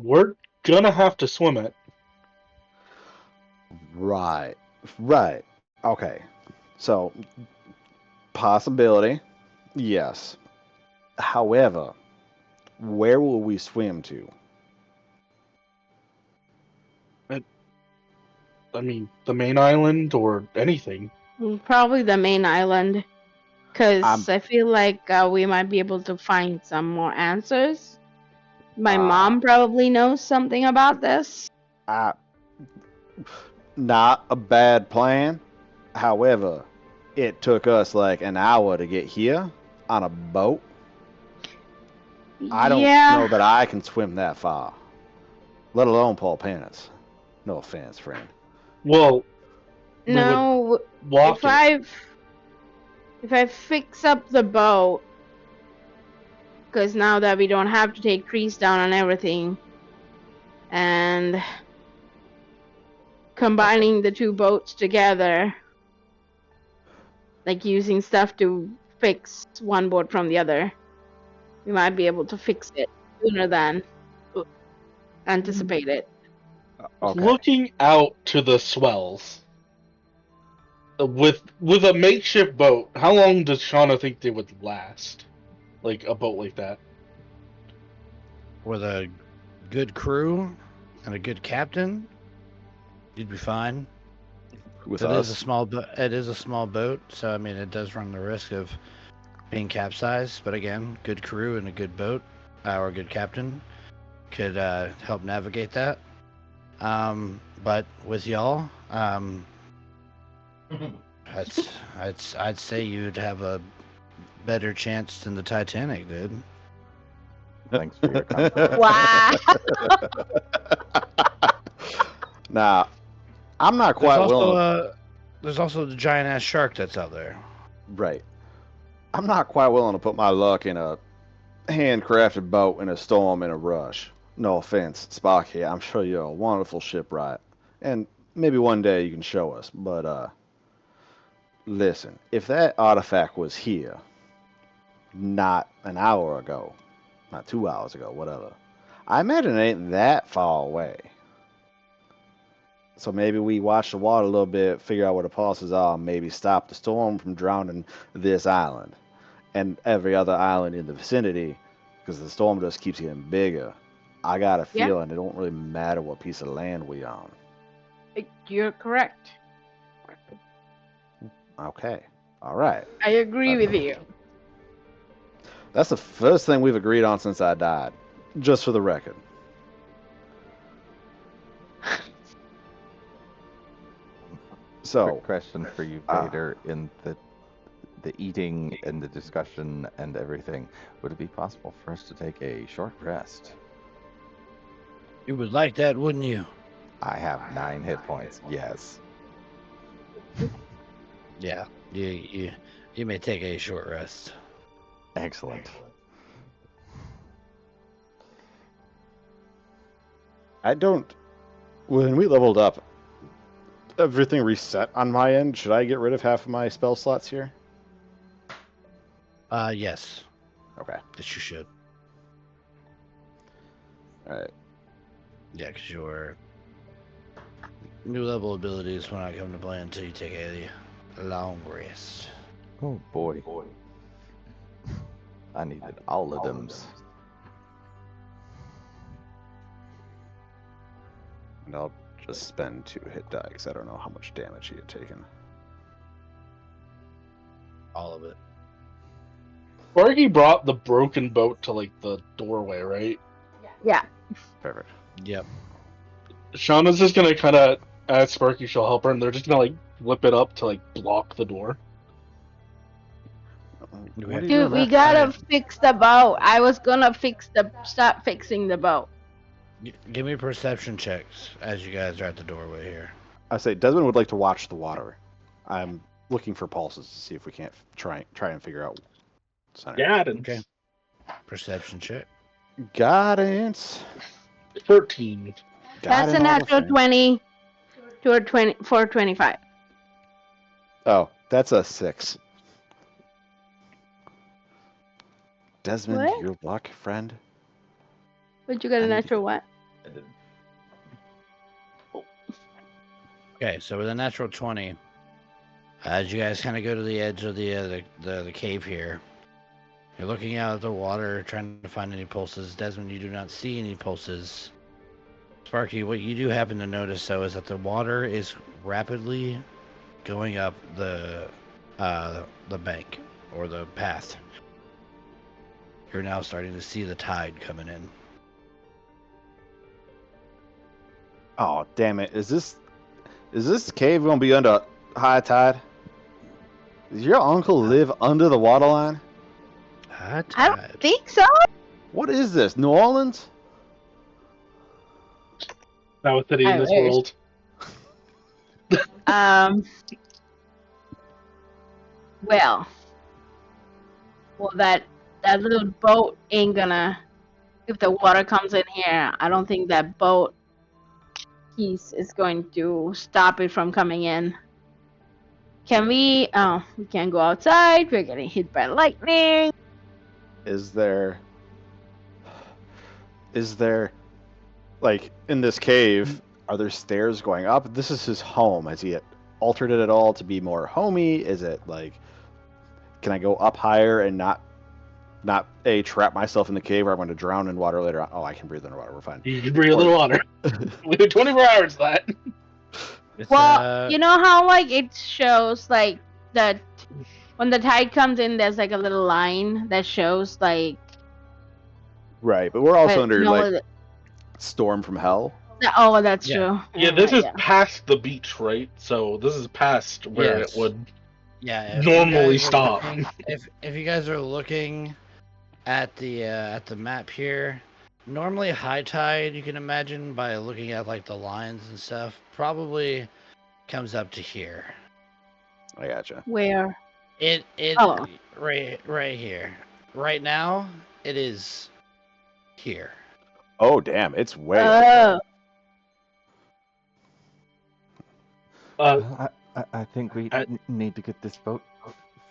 We're gonna have to swim it. Right. Okay. So, possibility, yes. However, where will we swim to? I mean, the main island or anything. Probably the main island. Because I feel like we might be able to find some more answers My mom probably knows something about this. Not a bad plan. However, it took us like an hour to get here on a boat. I don't know that I can swim that far, let alone Paul Panis. No offense, friend. Well, no. Walk If I fix up the boat, because now that we don't have to take trees down and everything, and combining the two boats together, like using stuff to fix one boat from the other, we might be able to fix it sooner than anticipated. Okay. Looking out to the swells with a makeshift boat, how long does Shauna think they would last? Like a boat like that? With a good crew and a good captain, you'd be fine. With It us? is a small boat, so I mean it does run the risk of being capsized. But again, good crew and a good boat, or a good captain, could help navigate that. But with y'all, I'd say you'd have a better chance than the Titanic did. Thanks for your comment. Wow. Now, I'm not quite willing. There's also the giant ass shark that's out there. Right. I'm not quite willing to put my luck in a handcrafted boat in a storm in a rush. No offense, Sparky. I'm sure you're a wonderful shipwright, and maybe one day you can show us. But listen, if that artifact was here, not an hour ago, not 2 hours ago, whatever, I imagine it ain't that far away. So maybe we watch the water a little bit, figure out where the pulses are, and maybe stop the storm from drowning this island and every other island in the vicinity, because the storm just keeps getting bigger. I got a feeling it don't really matter what piece of land we on. You're correct. Okay. All right. I agree with you. That's the first thing we've agreed on since I died. Just for the record. So, quick question for you, Vader. In the eating and the discussion and everything, would it be possible for us to take a short rest? You would like that, wouldn't you? I have 9 hit points. Yes. Yeah. You may take a short rest. Excellent. when we leveled up, everything reset on my end. Should I get rid of half of my spell slots here? Yes. Okay. Yes, you should. Alright. Yeah, because your new level abilities will not come to play until you take a long rest. Oh boy. I needed all of them. And I'll just spend 2 hit die because I don't know how much damage he had taken. All of it. Sparky brought the broken boat to like the doorway, right? Yeah. Perfect. Yep. Shauna's just gonna kind of ask Sparky she'll help her, and they're just gonna like flip it up to like block the door. Dude, we gotta fix the boat. I was gonna stop fixing the boat. Give me perception checks as you guys are at the doorway here. I say Desmond would like to watch the water. I'm looking for pulses to see if we can't try and figure out. Guidance. Okay. Perception check. Guidance. 13. That's a natural 20 to a 20 for 25. Oh, that's a 6. Desmond, What? your luck, friend. But you got a natural what? I didn't. Okay, so with a natural 20, as you guys kind of go to the edge of the cave here, you're looking out at the water, trying to find any pulses. Desmond, you do not see any pulses. Sparky, what you do happen to notice, though, is that the water is rapidly going up the bank, or the path. You're now starting to see the tide coming in. Oh, damn it. Is this cave going to be under high tide? Does your uncle live under the waterline? High I don't tide. think so. What is this, New Orleans? Now a city in I this wish. world. Well, that little boat ain't gonna. If the water comes in here, I don't think that boat piece is going to stop it from coming in. Can we? Oh, we can't go outside. We're getting hit by lightning. Is there, like, in this cave, are there stairs going up? This is his home. Has he altered it at all to be more homey? Is it, like, can I go up higher and not trap myself in the cave where I'm going to drown in water later on? Oh, I can breathe underwater. We're fine. You can breathe underwater. We have 24 hours of that. It's, Well, you know how like it shows like that when the tide comes in, there's like a little line that shows like. Right, but we're also under, no, like, storm from hell. Oh, that's Yeah. true. Yeah, this is yeah. past the beach, right? So this is past where Yes. it would Yeah. If normally you guys are stop. looking- if you guys are looking at the map here, normally high tide, you can imagine by looking at like the lines and stuff, probably comes up to here. I gotcha. Where? It Oh. right here. Right now, it is here. Oh, damn, it's way up. I think we need to get this boat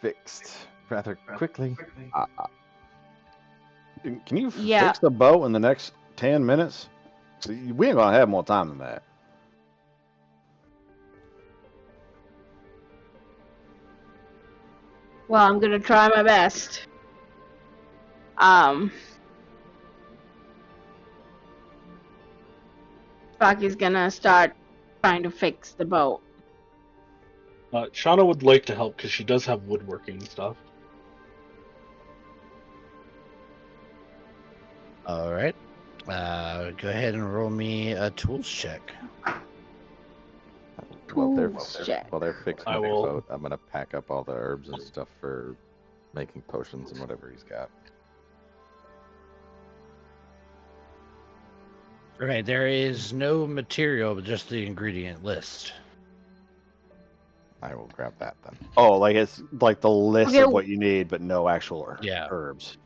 fixed rather quickly. Can you Yeah. fix the boat in the next 10 minutes? See, we ain't gonna have more time than that. Well, I'm gonna try my best. Sparky's gonna start trying to fix the boat. Shauna would like to help because she does have woodworking stuff. All right. Go ahead and roll me a tools check. While they're Tools check. fixing I the will- boat, I'm gonna pack up all the herbs and stuff for making potions and whatever he's got. Okay, there is no material, but just the ingredient list. I will grab that then. Oh, like it's like the list Okay. of what you need, but no actual Yeah. herbs.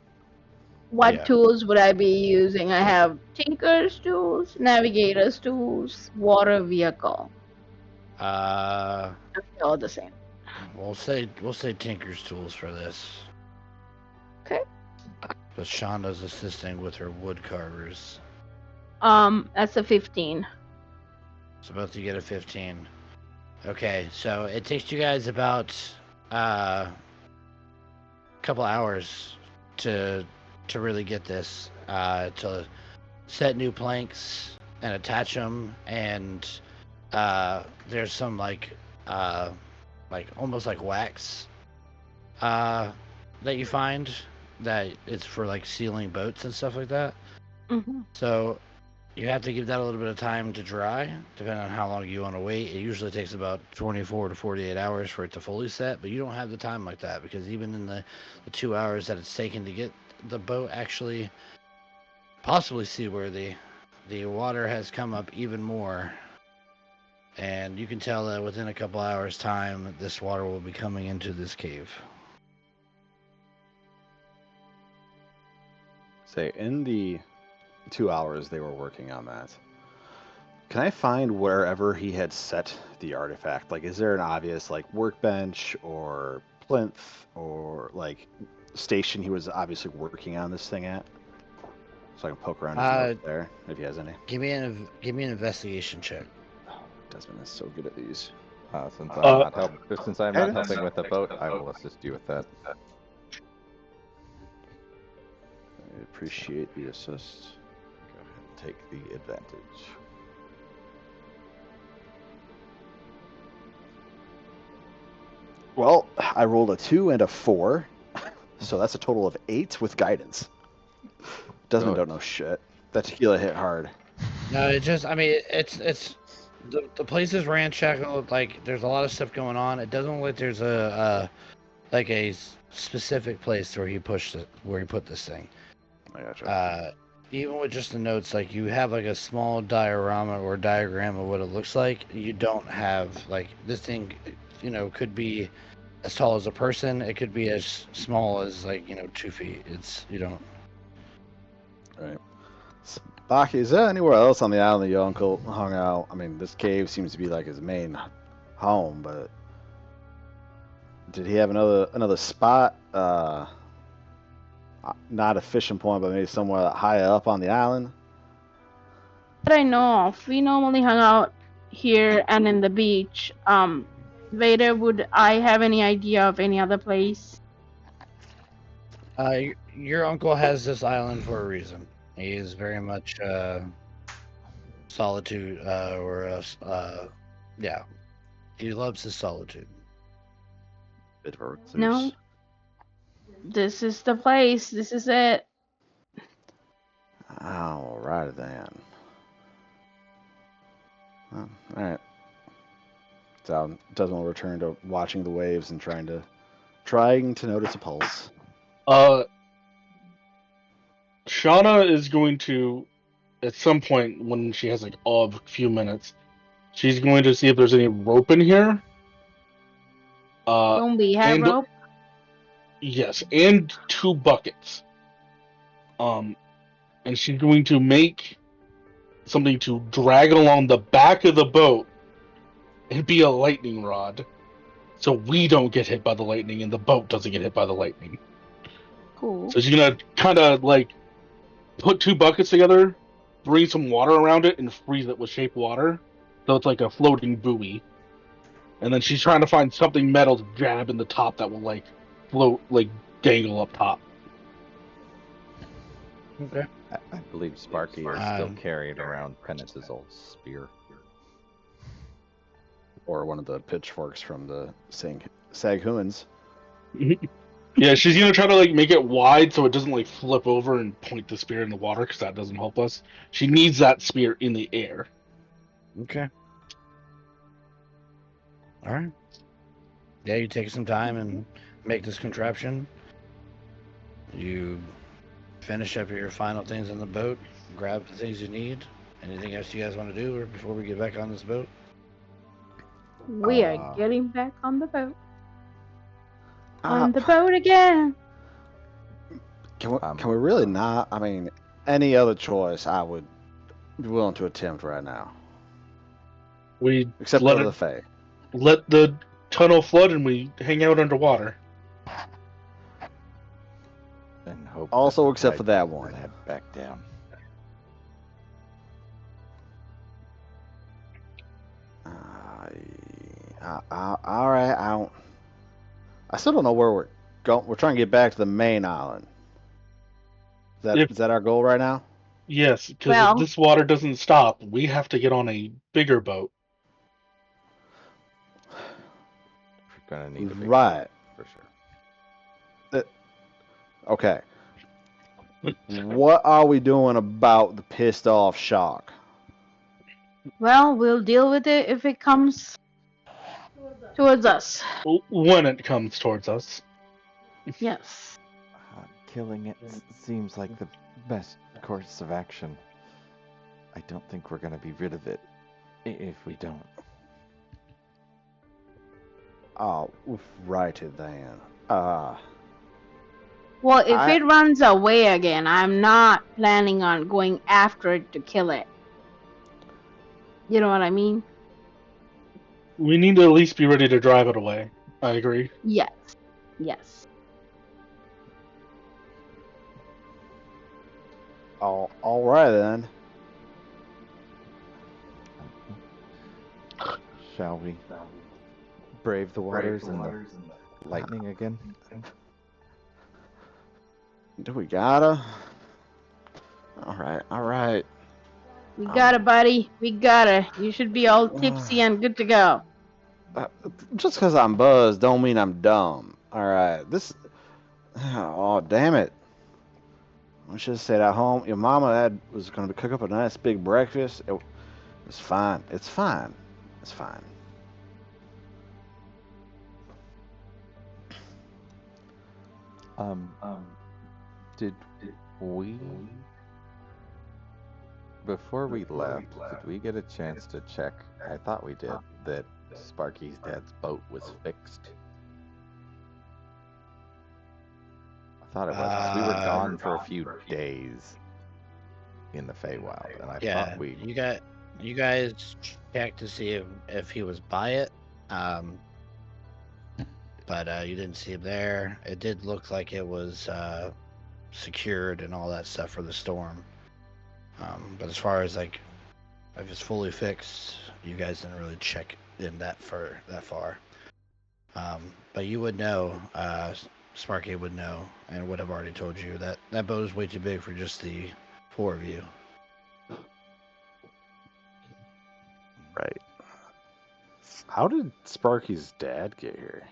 What Yeah. tools would I be using? I have Tinker's tools, Navigator's tools, water vehicle. Uh, They're all the same. we'll say Tinker's tools for this. Okay. But Shonda's assisting with her wood carvers. That's a 15. It's about to get a 15. Okay, so it takes you guys about a couple hours to really get this, to set new planks and attach them, and there's some like almost like wax that you find that it's for like sealing boats and stuff like that. Mm-hmm. So you have to give that a little bit of time to dry, depending on how long you want to wait. It usually takes about 24 to 48 hours for it to fully set, but you don't have the time like that, because even in the 2 hours that it's taken to get the boat actually possibly seaworthy, the water has come up even more, and you can tell that within a couple hours time this water will be coming into this cave. Say, in the 2 hours they were working on that, can I find wherever he had set the artifact? Like, is there an obvious, like, workbench or plinth or, like, station he was obviously working on this thing at? So I can poke around his notes there, if he has any. Give me an investigation check. Desmond is so good at these. Since I'm not helping with the boat, I will assist you with that. I appreciate the assist. Go ahead and take the advantage. Well, I rolled a 2 and a 4, so that's a total of 8 with guidance. Desmond don't know shit. That tequila hit hard. No, it just, I mean, it's the place is ramshackle. Like, there's a lot of stuff going on. It doesn't look like there's a specific place where he put this thing. I gotcha. Even with just the notes, like you have like a small diorama or diagram of what it looks like. You don't have like this thing, could be as tall as a person. It could be as small as 2 feet. You don't. Right. Sparky, is there anywhere else on the island that your uncle hung out? I mean, this cave seems to be like his main home, but did he have another spot? Not a fishing point, but maybe somewhere higher up on the island? That I know of. We normally hung out here and in the beach. Vader, would I have any idea of any other place? Your uncle has this island for a reason. He is very much solitude, yeah. He loves his solitude. Bit of a recluse. No. This is the place. This is it. All right then. All right. So doesn't want to return to watching the waves and trying to notice a pulse. Shauna is going to, at some point when she has like a few minutes, she's going to see if there's any rope in here. Don't we have and- rope? Yes, and 2 buckets. And she's going to make something to drag along the back of the boat and be a lightning rod, so we don't get hit by the lightning and the boat doesn't get hit by the lightning. Cool. So she's gonna kind of like put 2 buckets together, bring some water around it, and freeze it with shape water, so it's like a floating buoy. And then she's trying to find something metal to jab in the top that will like float, like dangle up top. Okay. I believe Sparky is still carrying around Penance's old spear. Or one of the pitchforks from the Saghuans. Yeah, she's gonna try to like make it wide so it doesn't like flip over and point the spear in the water, because that doesn't help us. She needs that spear in the air. Okay. All right. Yeah, you take some time and make this contraption. You finish up your final things on the boat, grab the things you need. Anything else you guys want to do before we get back on this boat? We are getting back on the boat. On the boat again. Can we really not? I mean, any other choice I would be willing to attempt right now. We Except let for it- the Fae. Let the tunnel flood and we hang out underwater. And hope Also, that the except for tide that doesn't one. head back down. All right, I still don't know where we're going. We're trying to get back to the main island. Is that our goal right now? Yes, because Well- if this water doesn't stop, we have to get on a bigger boat. We're gonna need a big Right. boat, for sure. Okay. What are we doing about the pissed off shark? Well, we'll deal with it if it comes towards us. When it comes towards us. Yes. Killing it seems like the best course of action. I don't think we're gonna be rid of it if we don't. Oh, righty then. Well, if it runs away again, I'm not planning on going after it to kill it. You know what I mean? We need to at least be ready to drive it away. I agree. Yes. Yes. All right then. Shall we brave the waters and the lightning again? Do we gotta? All right. We got it, buddy. We got it. You should be all tipsy and good to go. Just because I'm buzzed don't mean I'm dumb. All right. Oh, damn it. I should have stayed at home. Your mama was going to cook up a nice big breakfast. It's fine. It's fine. It's fine. Did we, before we left, did we get a chance to check? I thought we did, that Sparky's dad's boat was fixed. I thought it was, 'cause we were gone for a few days in the Feywild, and I thought we... You guys checked to see if he was by it, but you didn't see him there. It did look like it was secured and all that stuff for the storm. But as far as like if it's fully fixed, you guys didn't really check in that far. But you would know, Sparky would know, and would have already told you that that boat is way too big for just the 4 of you. Right. How did Sparky's dad get here?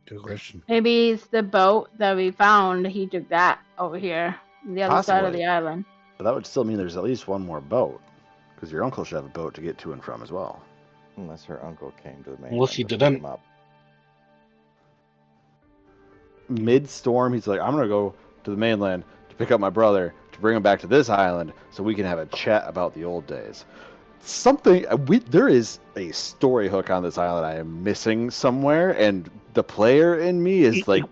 Good question. Maybe it's the boat that we found. He took that over here, on the other side of Possibly. the island. But that would still mean there's at least one more boat, because your uncle should have a boat to get to and from as well. Unless her uncle came to the mainland. Unless he to pick didn't. him up. Mid-storm, he's like, I'm going to go to the mainland to pick up my brother, to bring him back to this island, so we can have a chat about the old days. There is a story hook on this island I am missing somewhere, and the player in me is like,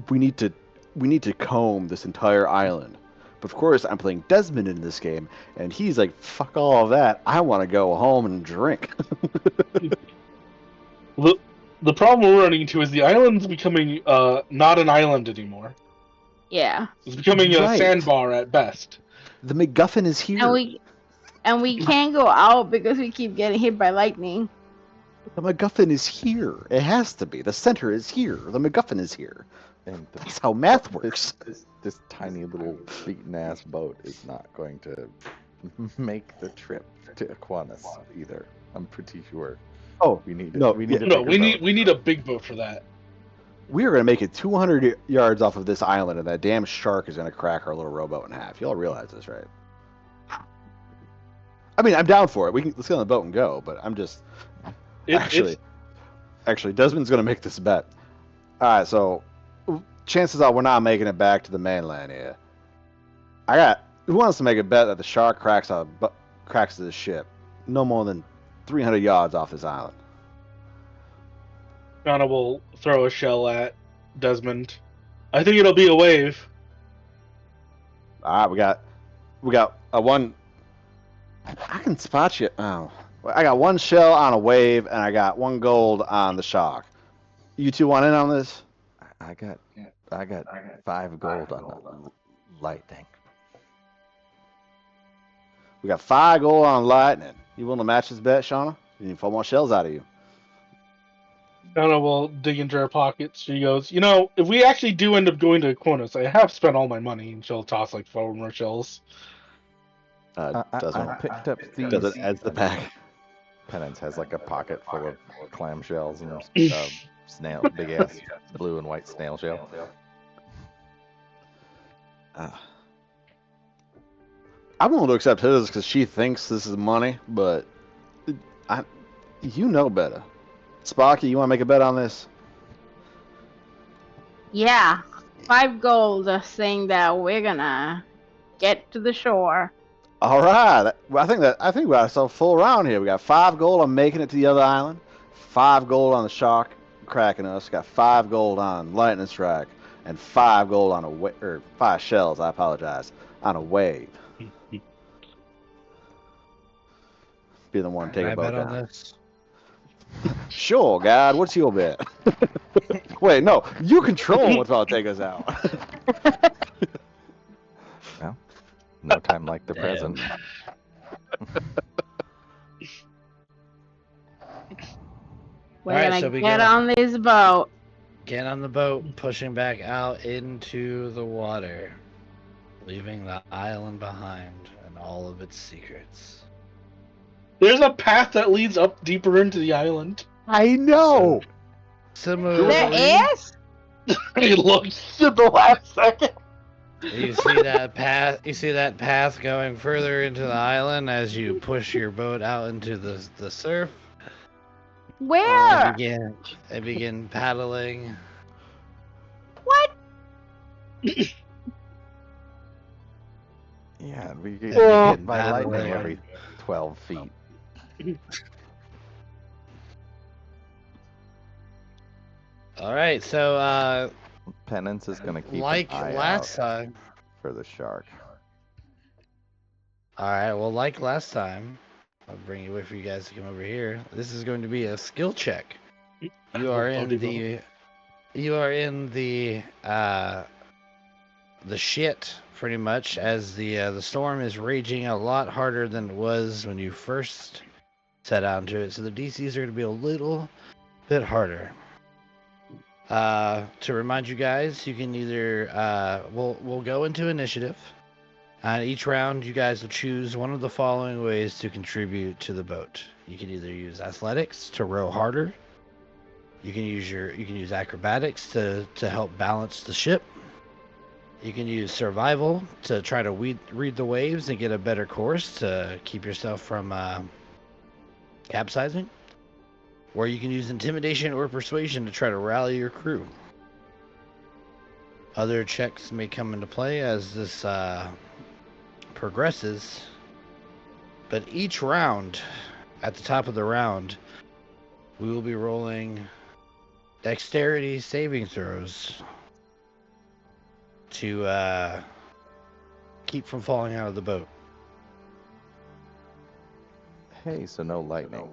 we need to comb this entire island. But of course, I'm playing Desmond in this game, and he's like, fuck all of that. I want to go home and drink. The problem we're running into is the island's becoming not an island anymore. Yeah. It's becoming a Right. sandbar at best. The MacGuffin is here. And we can't go out because we keep getting hit by lightning. The MacGuffin is here. It has to be. The center is here. The MacGuffin is here. And That's how math works. this tiny little beaten ass boat is not going to make the trip to Aquinas either. I'm pretty sure. Oh, We need no, we need a No, bigger we boat. need a big boat for that. we are going to make it 200 yards off of this island, and that damn shark is going to crack our little rowboat in half. You all realize this, right? I mean, I'm down for it. Let's get on the boat and go. But I'm just actually, Desmond's going to make this bet. All right, so chances are we're not making it back to the mainland here. Who wants to make a bet that the shark cracks the ship no more than 300 yards off this island? Shauna will throw a shell at Desmond. I think it'll be a wave. All right, we got a one. I can spot you. Oh, I got one shell on a wave, and I got 1 gold on the shark. You two want in on this? I got 5 gold on the lightning. We got 5 gold on lightning. You willing to match this bet, Shauna? We need 4 more shells out of you. Shauna will dig into her pockets. She goes, if we actually do end up going to Aquinas, I have spent all my money, and she'll toss like 4 more shells. I Desmond picked up these. does it adds the pack. Penance has like a pocket full of clamshells and snail, big ass blue and white snail shell. I'm willing to accept his because she thinks this is money, but you know better. Sparky, you want to make a bet on this? Yeah. 5 gold saying that we're gonna get to the shore. All right. I think we got ourselves full round here. We got 5 gold on making it to the other island, 5 gold on the shark cracking us, got 5 gold on lightning strike, and 5 gold on 5 shells. I apologize, on a wave. Be the one to take Can a I boat bet on down. this? Sure, God. What's your bet? Wait, no. You control what's about to take us out. Well, no time like the Damn. present. We're Alright, gonna so we get go. on this boat. Get on the boat, pushing back out into the water, leaving the island behind and all of its secrets. There's a path that leads up deeper into the island. I know. Similarly, There is? He looks at the last second. You see that path? You see that path going further into the island as you push your boat out into the surf. Where? And begin paddling. What? Yeah, we get Oh. hit by lightning Paddling. every 12 feet. All right, so Penance is going to keep like an eye last out time. for the shark. All right, well, like last time, I'll bring you with you guys to come over here. This is going to be a skill check. You are in the shit pretty much, as the storm is raging a lot harder than it was when you first set out into it. So the DCs are going to be a little bit harder. To remind you guys, you can either we'll go into initiative. Each round, you guys will choose one of the following ways to contribute to the boat. You can either use athletics to row harder. You can use acrobatics to help balance the ship. You can use survival to try to read the waves and get a better course to keep yourself from capsizing. Or you can use intimidation or persuasion to try to rally your crew. Other checks may come into play as this progresses, but each round, at the top of the round, we will be rolling dexterity saving throws to keep from falling out of the boat. Hey, so no lightning.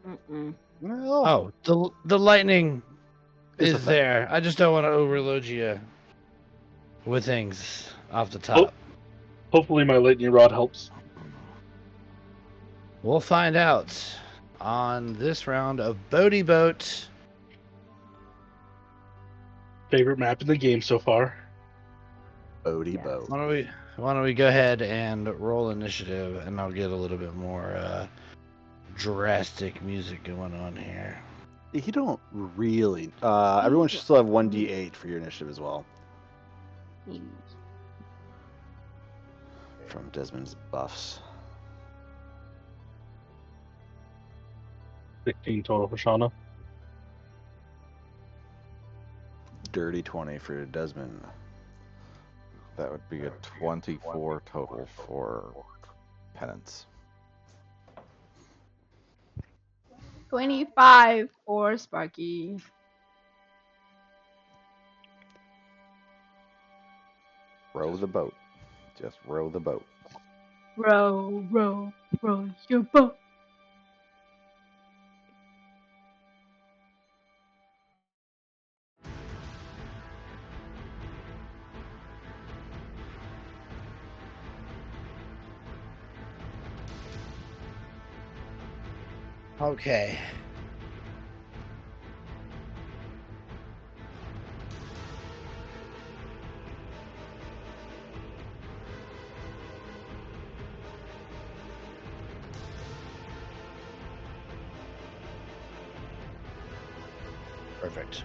Mm-mm. Oh, the lightning It's a is thing. there. I just don't want to overload you with things off the top. Hopefully my lightning rod helps. We'll find out on this round of Boaty Boat. Favorite map in the game so far. Bodie boat. Why don't we go ahead and roll initiative, and I'll get a little bit more drastic music going on here. You don't really. Everyone should still have 1d8 for your initiative as well. From Desmond's buffs. 16 total for Shauna. Dirty 20 for Desmond. That would be a 24 total for Penance. 25 for Sparky. Row the boat. Just row the boat. Row, row, row your boat. Okay. Perfect.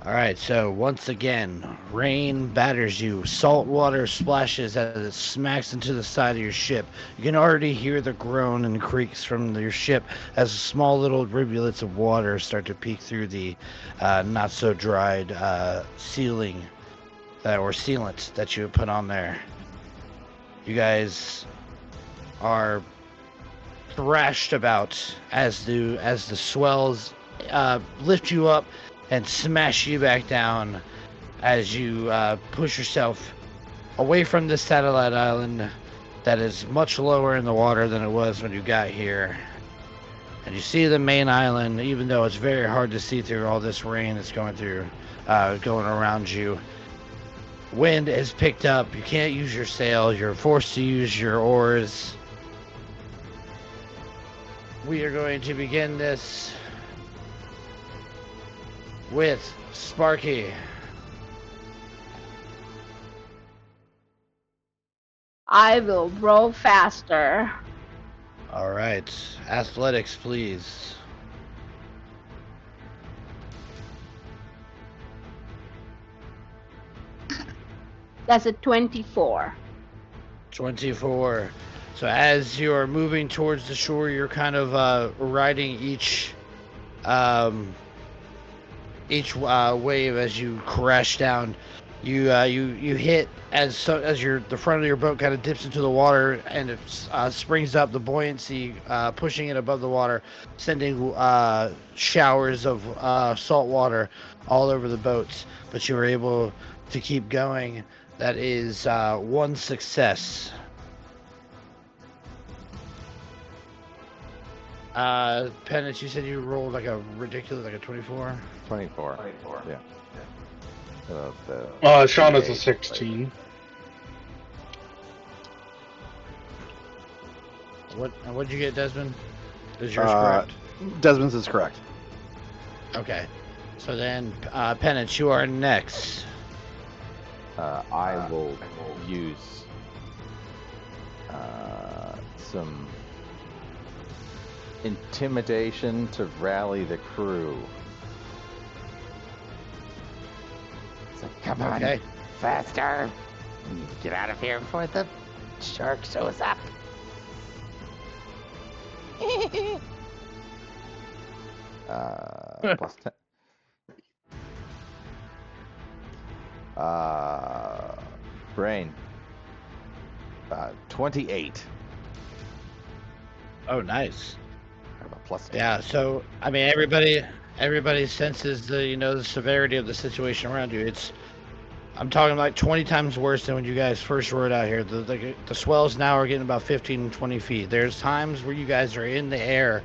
All right, so once again, rain batters you. Salt water splashes as it smacks into the side of your ship. You can already hear the groan and creaks from your ship as small little rivulets of water start to peek through the not so dried ceiling or sealant that you have put on there. You guys are thrashed about as the swells lift you up and smash you back down as you push yourself away from this satellite island that is much lower in the water than it was when you got here. And you see the main island, even though it's very hard to see through all this rain that's going around you. Wind has picked up. You can't use your sail. You're forced to use your oars. We are going to begin this with Sparky. I will row faster. All right, athletics, please. That's a 24. 24. So as you're moving towards the shore, you're kind of riding each wave as you crash down. You hit as the front of your boat kind of dips into the water, and it springs up, the buoyancy pushing it above the water, sending showers of salt water all over the boats. But you were able to keep going. That is one success. Penance, you said you rolled like a ridiculous, like a 24? 24. Yeah. Sean is a D8 16. What'd you get, Desmond? Is yours correct? Desmond's is correct. Okay. So then, Penance, you are next. I will use some intimidation to rally the crew. It's like, come on, Okay. faster! We need to get out of here before the shark shows up. Plus 10. Brain. 28. Oh, nice. I have a plus 10. Yeah. So I mean, everybody senses the severity of the situation around you. I'm talking like 20 times worse than when you guys first rode out here. The swells now are getting about 15, 20 feet. There's times where you guys are in the air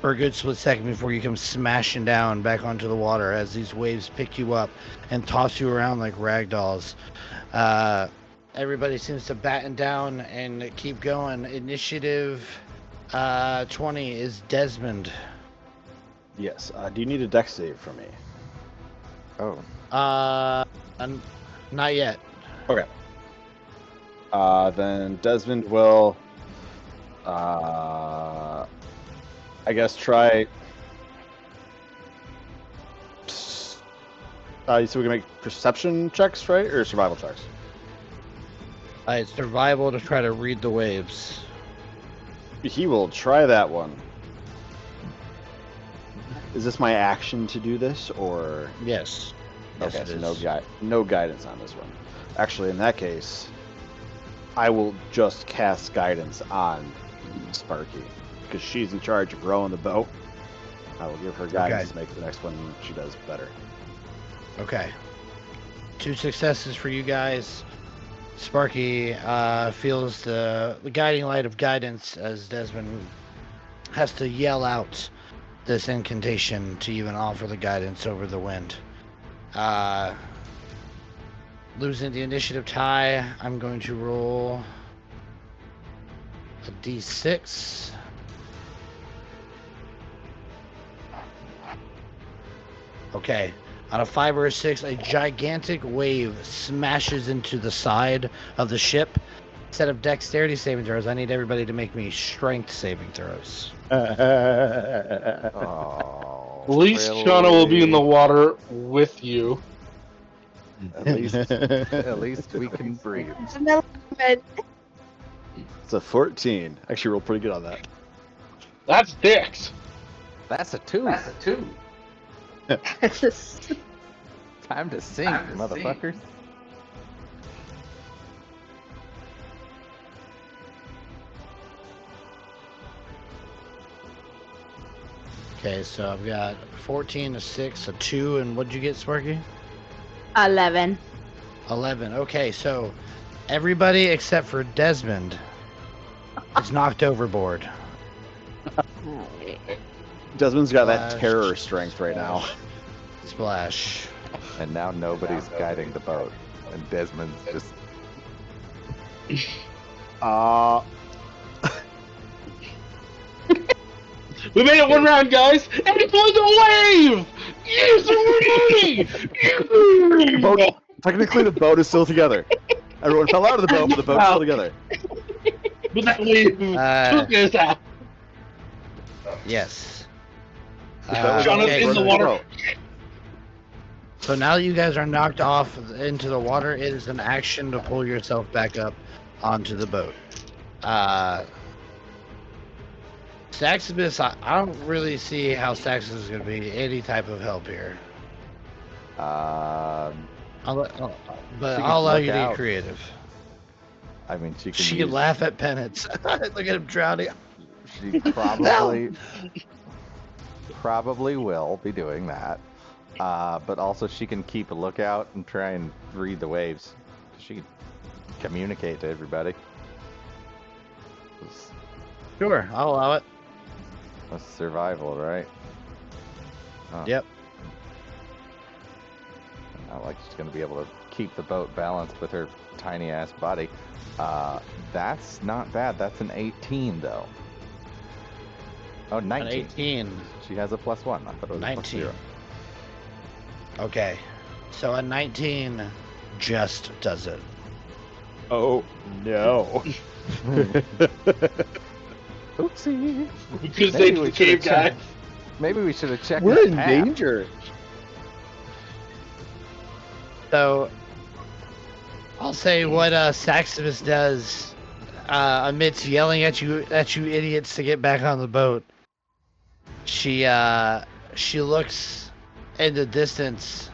for a good split second before you come smashing down back onto the water as these waves pick you up and toss you around like rag dolls. Everybody seems to batten down and keep going. Initiative 20 is Desmond. Yes. Do you need a dex save from me? Oh. Not yet. Okay. Then Desmond will, I guess, try. So we can make perception checks, right, or survival checks? It's survival to try to read the waves. He will try that one. Is this my action to do this, or? Yes. Yes, Okay, it so is. no guidance on this one. Actually, in that case, I will just cast guidance on Sparky, because she's in charge of rowing the boat. I will give her guidance to make the next one she does better. Okay. 2 successes for you guys. Sparky feels the guiding light of guidance as Desmond has to yell out this incantation to even offer the guidance over the wind. Losing the initiative tie, I'm going to roll a d6. Okay. On a 5 or a 6, a gigantic wave smashes into the side of the ship. Instead of dexterity saving throws, I need everybody to make me strength saving throws. Oh, At least Shauna will be in the water with you. At least we can breathe. It's an 11. It's a 14. Actually, rolled pretty good on that. That's dicks. That's a 2. Time to sink, motherfuckers. Okay, so I've got 14, a 6, a 2, and what'd you get, Sparky? 11. 11. Okay, so everybody except for Desmond is knocked overboard. Desmond's got that Splash. terror strength right now. Splash. And now nobody's guiding the boat. And Desmond's just... We made it one round, guys, and it was a wave! Yes, The boat, technically, the boat is still together. Everyone fell out of the boat, but the boat's still together. But that wave took us out. Yes. That was Shauna's okay, in the so- water. So now that you guys are knocked off into the water, it is an action to pull yourself back up onto the boat. Saxibus, I don't really see how Saxibus is going to be any type of help here. She But can I'll allow look you to out. get creative. I mean, she can. She use, can laugh at penance. Look at him drowning. She probably will be doing that. But also she can keep a lookout and try and read the waves. She can communicate to everybody. Sure, I'll allow it. That's survival, right? Oh. Yep. Not like she's going to be able to keep the boat balanced with her tiny ass body. That's not bad. That's an 18 though. Oh, 19. An 18. She has a +1. I thought it was 19. a +0. Okay. So a 19 just does it. Oh no. Oopsie. We could say the cave guy. Maybe we should have checked. We're the in path. danger. So I'll say what Saxibus does amidst yelling at you idiots to get back on the boat. She looks in the distance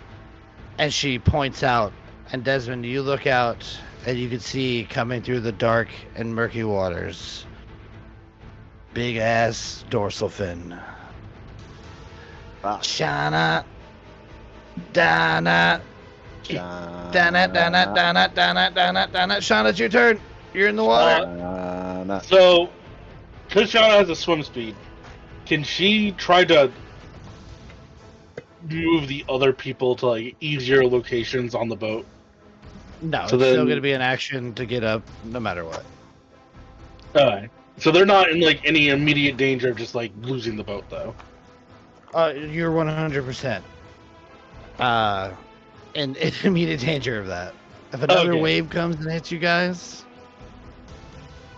and she points out, and Desmond, you look out and you can see coming through the dark and murky waters, big ass dorsal fin. Ah, Shana, Dana, Dana, Dana, Dana, Dana, Dana, Dana. Shauna, it's your turn. You're in the water. So, because Shauna has a swim speed, can she try to move the other people to like easier locations on the boat? No, So it's then- still going to be an action to get up no matter what. Alright. So they're not in like any immediate danger of just like losing the boat though. You're 100% in immediate danger of that. If another Okay. wave comes and hits you guys,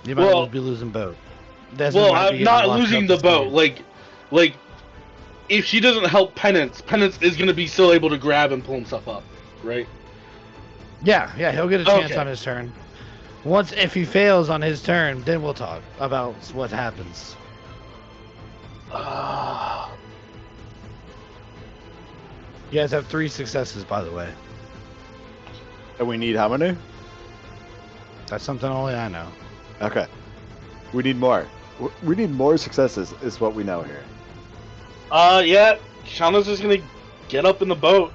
you might Well- be losing boat. Desmond Well, might be I'm not washed losing up the to boat. sea. Like if she doesn't help Penance is gonna be still able to grab and pull himself up, right? Yeah, he'll get a chance Okay. on his turn. If he fails on his turn, then we'll talk about what happens. You guys have 3 successes, by the way. And we need how many? That's something only I know. Okay. We need more. We need more successes, is what we know here. Yeah. Shauna's just gonna get up in the boat.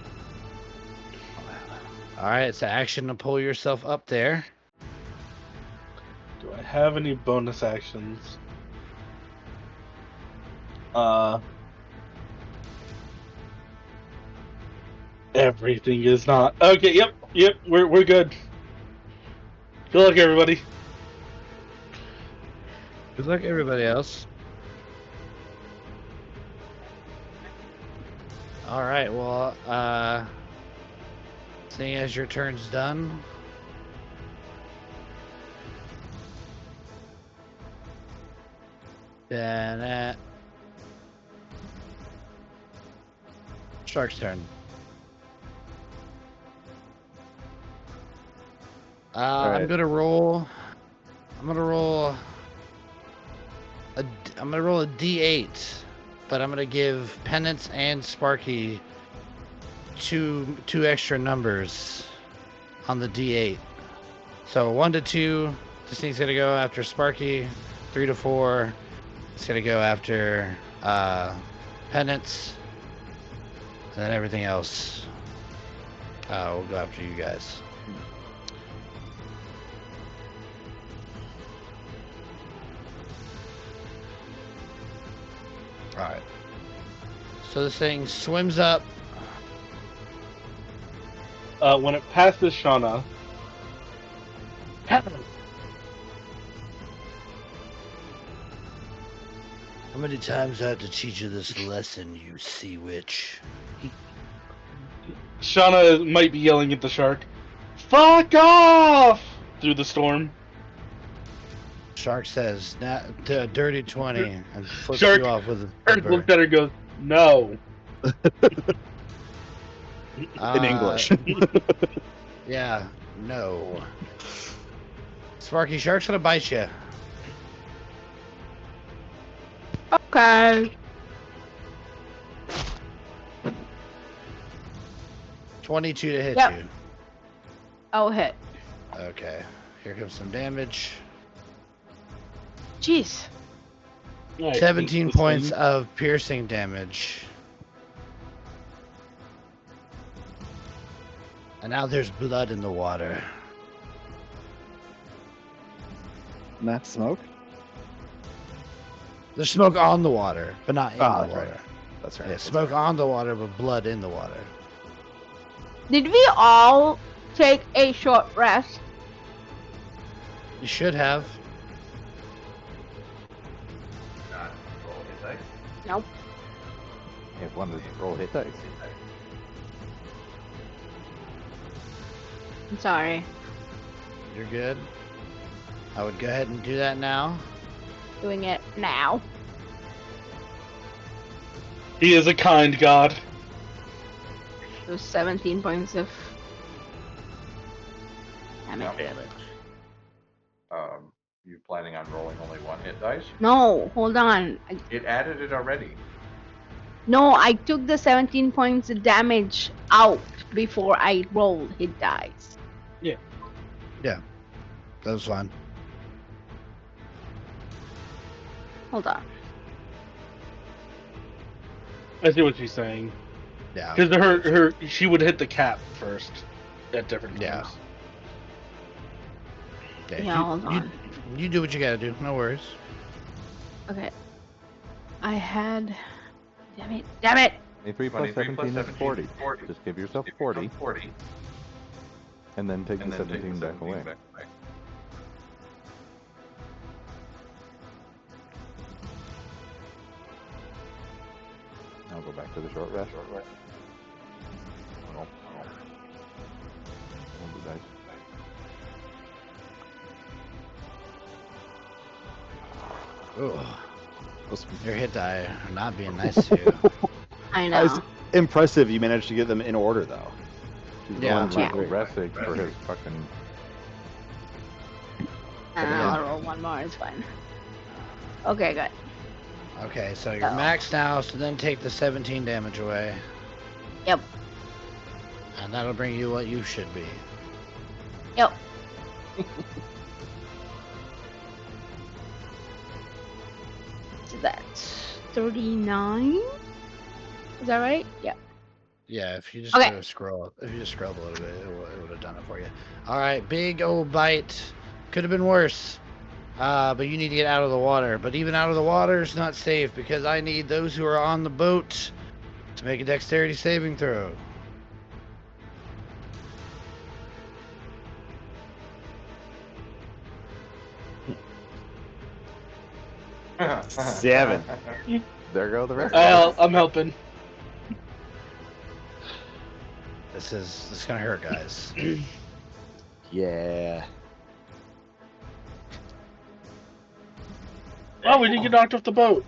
Alright, it's an action to pull yourself up there. Do I have any bonus actions? Everything is not. Okay, yep, we're good. Good luck, everybody. Good luck, everybody else. Alright, well, seeing as your turn's done. Then, Shark's turn. I'm Alright. gonna roll a D8, but I'm gonna give Penance and Sparky two extra numbers on the D8. So 1 to 2, this thing's gonna go after Sparky. 3 to 4, it's gonna go after Penance, and then everything else will go after you guys. Alright. So this thing swims up. When it passes Shauna. How many times I have to teach you this lesson, you sea witch? Shauna might be yelling at the shark, "Fuck off!" through the storm. Shark says, dirty 20, and flips Shark- you off with a Shark flipper. looks at her and goes, "No." In English. Yeah, no. Sparky, shark's gonna bite you. Okay. 22 to hit Yep. you. I'll hit. Okay. Here comes some damage. Jeez. I hate 17 this points thing. of piercing damage. And now there's blood in the water. Not smoke? There's smoke on the water, but not in the that's water. right. That's right. Yeah, that's smoke right. on the water, but blood in the water. Did we all take a short rest? You should have. Not roll hit dice. Nope. If wanted to roll hit dice. I'm sorry. You're good. I would go ahead and do that now. Doing it now. He is a kind god. Those 17 points of damage. Yep. You planning on rolling only one hit dice? No, hold on. It added it already. No, I took the 17 points of damage out before I rolled hit dice. That was fine. Hold on. I see what she's saying. Yeah. Because she would hit the cap first at different Yeah. times. Okay, Yeah, hold on. You do what you gotta do. No worries. Okay. I had. Damn it. Damn it! 23 plus 23 plus 17 is 40. 40. Just give yourself If you 40, roll 40, and then take and the then take 17 the back 17 away. back away. I'll go back to the short rest. Roll the dice. Ugh. Those- Your hit die are not being nice to you. I It's know. impressive you managed to get them in order, though. She's Yeah. going Yeah. to rest save for his fucking. I'll roll one more. It's fine. Okay, good. Okay, so you're Oh. maxed now, so then take the 17 damage away. Yep. And that'll bring you what you should be. Yep. So that's 39? Is that right? Yeah. Yeah, if you just Okay. go scroll, if you just scroll a little bit, it would have done it for you. All right, big old bite. Could have been worse. But you need to get out of the water. But even out of the water is not safe because I need those who are on the boat to make a dexterity saving throw. Seven. There go the rest. I'm helping. This is gonna hurt, guys. Yeah. Oh, we didn't get knocked off the boat.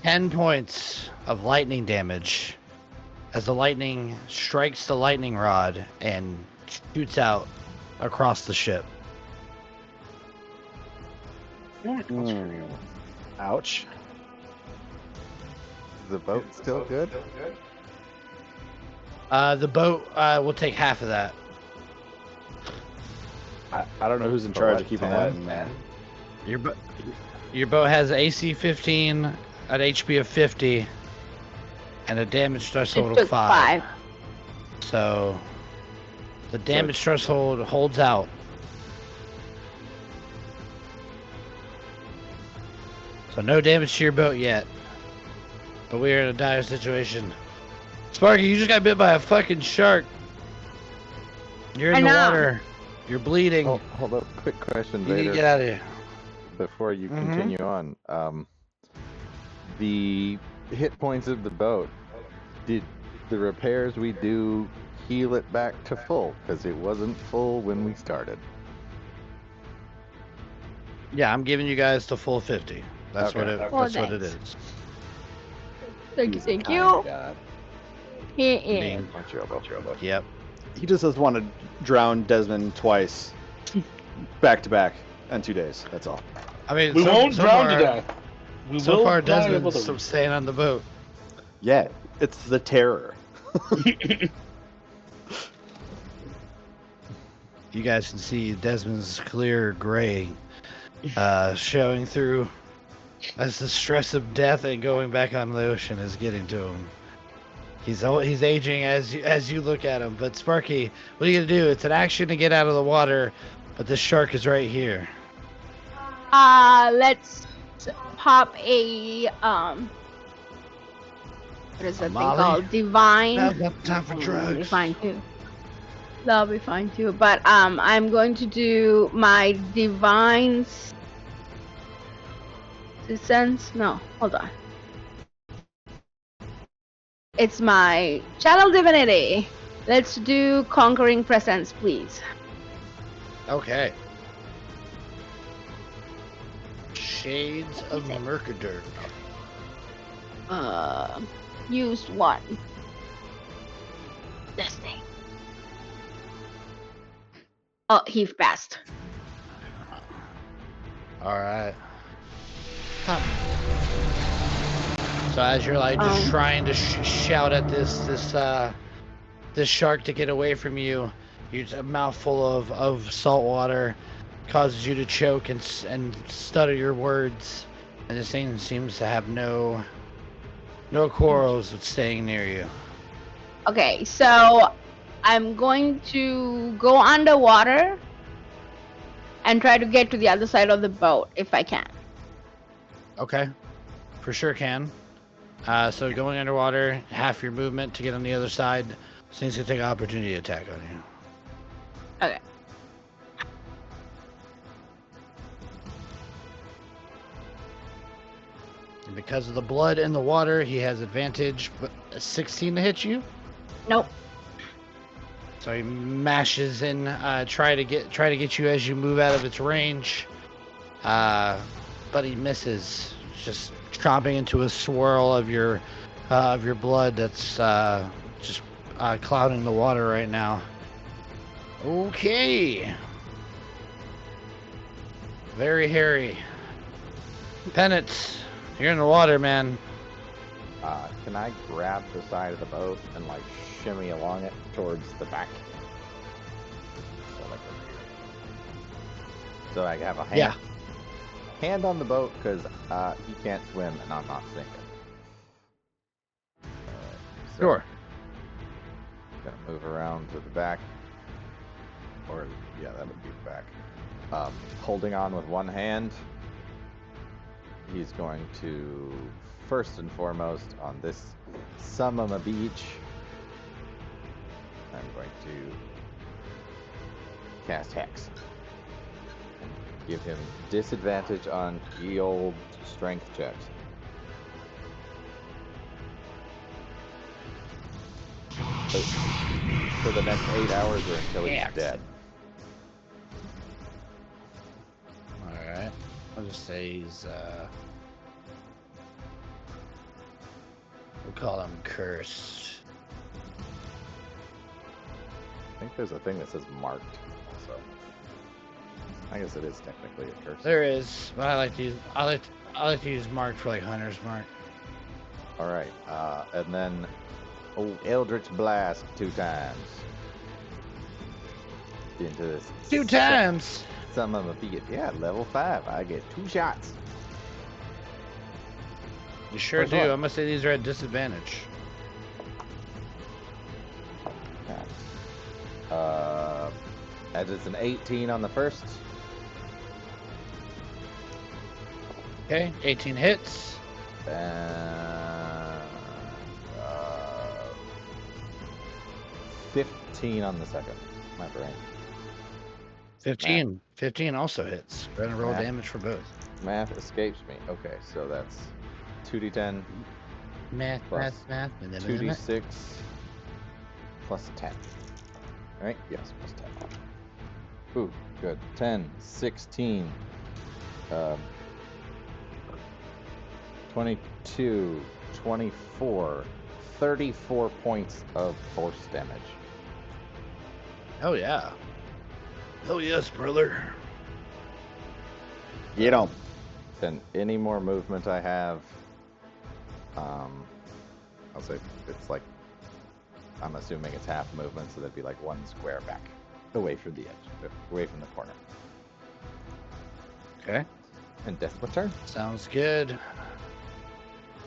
10 points of lightning damage as the lightning strikes the lightning rod and shoots out across the ship. Ouch. Is the boat still good? The boat will take half of that. I don't know who's in For charge what, of keeping 10? that in there. Your boat has AC 15, an HP of 50, and a damage threshold It of took 5. 5. So the damage threshold holds out. So no damage to your boat yet. But we are in a dire situation. Sparky, you just got bit by a fucking shark. You're in I the know. water. You're bleeding. Oh, hold up. Quick question, You need to Vader. get out of here. Before you Mhm. continue on, the hit points of the boat, did the repairs we do heal it back to full? Because it wasn't full when we started. Yeah, I'm giving you guys the full 50. That's Okay. what it. Well, That's what it thanks. is. Thank you. He's a Thank kind you. God. He is. Being, yep. He just doesn't want to drown Desmond twice, back to back, in 2 days. That's all. I mean, We won't drown to far, death. We so will far, fly above Desmond's the still reef. staying on the boat. Yeah, it's the terror. You guys can see Desmond's clear gray showing through as the stress of death and going back on the ocean is getting to him. He's aging as you look at him. But Sparky, what are you gonna do? It's an action to get out of the water, but this shark is right here. Let's pop a what is that thing Molly? called? Divine. Now's not the time for That'll be drugs. fine too. That'll be fine too. But I'm going to do my divine sense. No, hold on. It's my channel divinity. Let's do conquering presence, please. Okay. Shades of Mercadur. Used one. This thing. Oh, he passed. All right. So as you're like just trying to shout at this shark to get away from you, a mouthful of salt water causes you to choke and stutter your words, and this thing seems to have no quarrels with staying near you. Okay, so I'm going to go underwater and try to get to the other side of the boat if I can. Okay, for sure can. So going underwater, half your movement to get on the other side. This thing's gonna take an opportunity attack on you. Okay. And because of the blood in the water, he has advantage, but a 16 to hit you. Nope. So he mashes in, try to get you as you move out of its range, but he misses, just chomping into a swirl of your blood that's just clouding the water right now. Okay. Very hairy. Penance, you're in the water, man. Can I grab the side of the boat and like shimmy along it towards the back? So like over here. So I have a hand on the boat because he can't swim and I'm not sinking. So Sure. Gonna move around to the back. Or yeah, that would be the back. Holding on with one hand. He's going to, first and foremost, on this Summum Beach, I'm going to cast Hex. Give him disadvantage on ye old strength checks. For the next 8 hours or until he's dead. Alright. I'll just say he's, we'll call him cursed. I think there's a thing that says marked also. I guess it is technically a curse. There is, but I like to use marked for like hunter's mark. Alright, and then Eldritch Blast 2 times. Into this 2 times. Some of them beat. Yeah, level 5. I get 2 shots. You sure Where's do. one? I must say these are at disadvantage. That is an 18 on the first. Okay, 18 hits. 15 on the second. My brain. 15. 15 also hits. Go ahead and roll Math. damage for both. Math escapes me. Okay, so that's 2d10 Math. plus 2d6 plus 10. Right? Yes, plus 10. Ooh, good. 10, 16, 22, 24, 34 points of force damage. Oh yeah. Oh yes, brother. You know, Then any more movement I have, I'll say it's like, I'm assuming it's half movement, so that'd be like 1 square back, away from the edge, away from the corner. Okay. And that's my turn. Sounds good.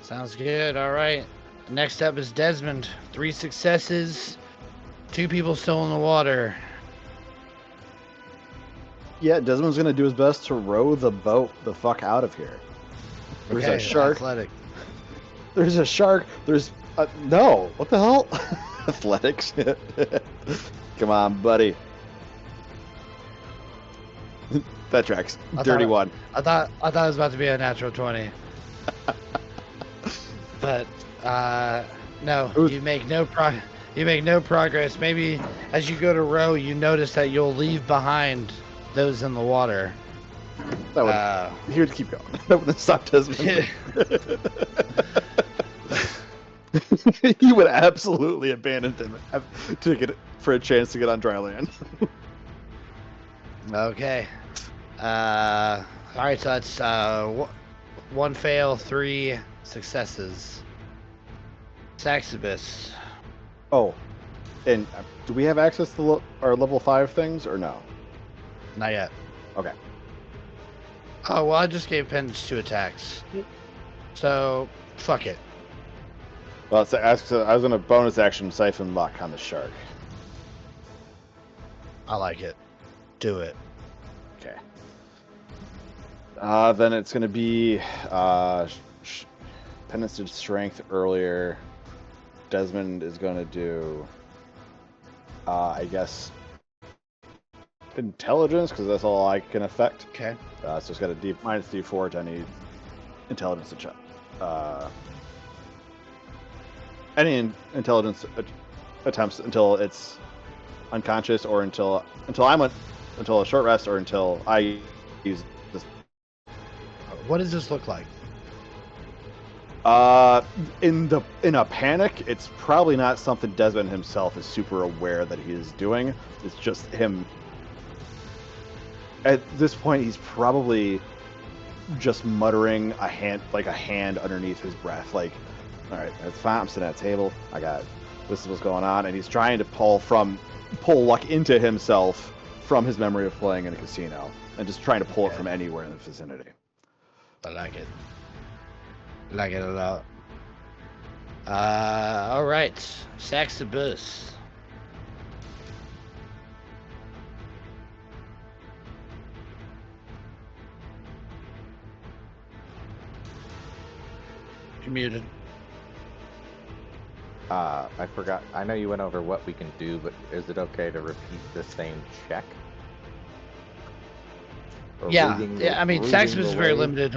Sounds good. All right. Next up is Desmond. 3 successes. 2 people still in the water. yeah, Desmond's gonna do his best to row the boat the fuck out of here. There's Okay, a shark. Athletic. There's a shark. There's no. What the hell? Athletics. Come on, buddy. That tracks. Dirty one. I thought it was about to be a natural 20. But no, Who's- you make no progress. Maybe as you go to row, you notice that you'll leave behind those in the water. That would. He would keep going. That would stop Desmond. He would absolutely abandon him to get for a chance to get on dry land. Okay. All right, so that's 1 fail, 3 successes. Saxibus. Oh, and do we have access to our level 5 things or no? Not yet. Okay. Oh, well, I just gave Pendants 2 attacks. So, fuck it. Well, I was going to bonus action Siphon Luck on the shark. I like it. Do it. Okay. Then it's going to be Pendants did Strength earlier. Desmond is going to do, I guess, Intelligence, because that's all I can affect. Okay. So it's got a minus D4 to any intelligence check. Any intelligence attempts until it's unconscious, or until a short rest, or until I use this. What does this look like? In a panic, it's probably not something Desmond himself is super aware that he is doing. It's just him. At this point, he's probably just muttering a hand underneath his breath, like, "All right, that's fine. I'm sitting at a table. This is what's going on," and he's trying to pull luck into himself from his memory of playing in a casino, and just trying to pull it from anywhere in the vicinity. I like it. Like it a lot. All right, Saxibus. You're muted. I forgot. I know you went over what we can do, but is it okay to repeat the same check? Or Yeah, reading I mean, reading Saxibus the is very wave? limited.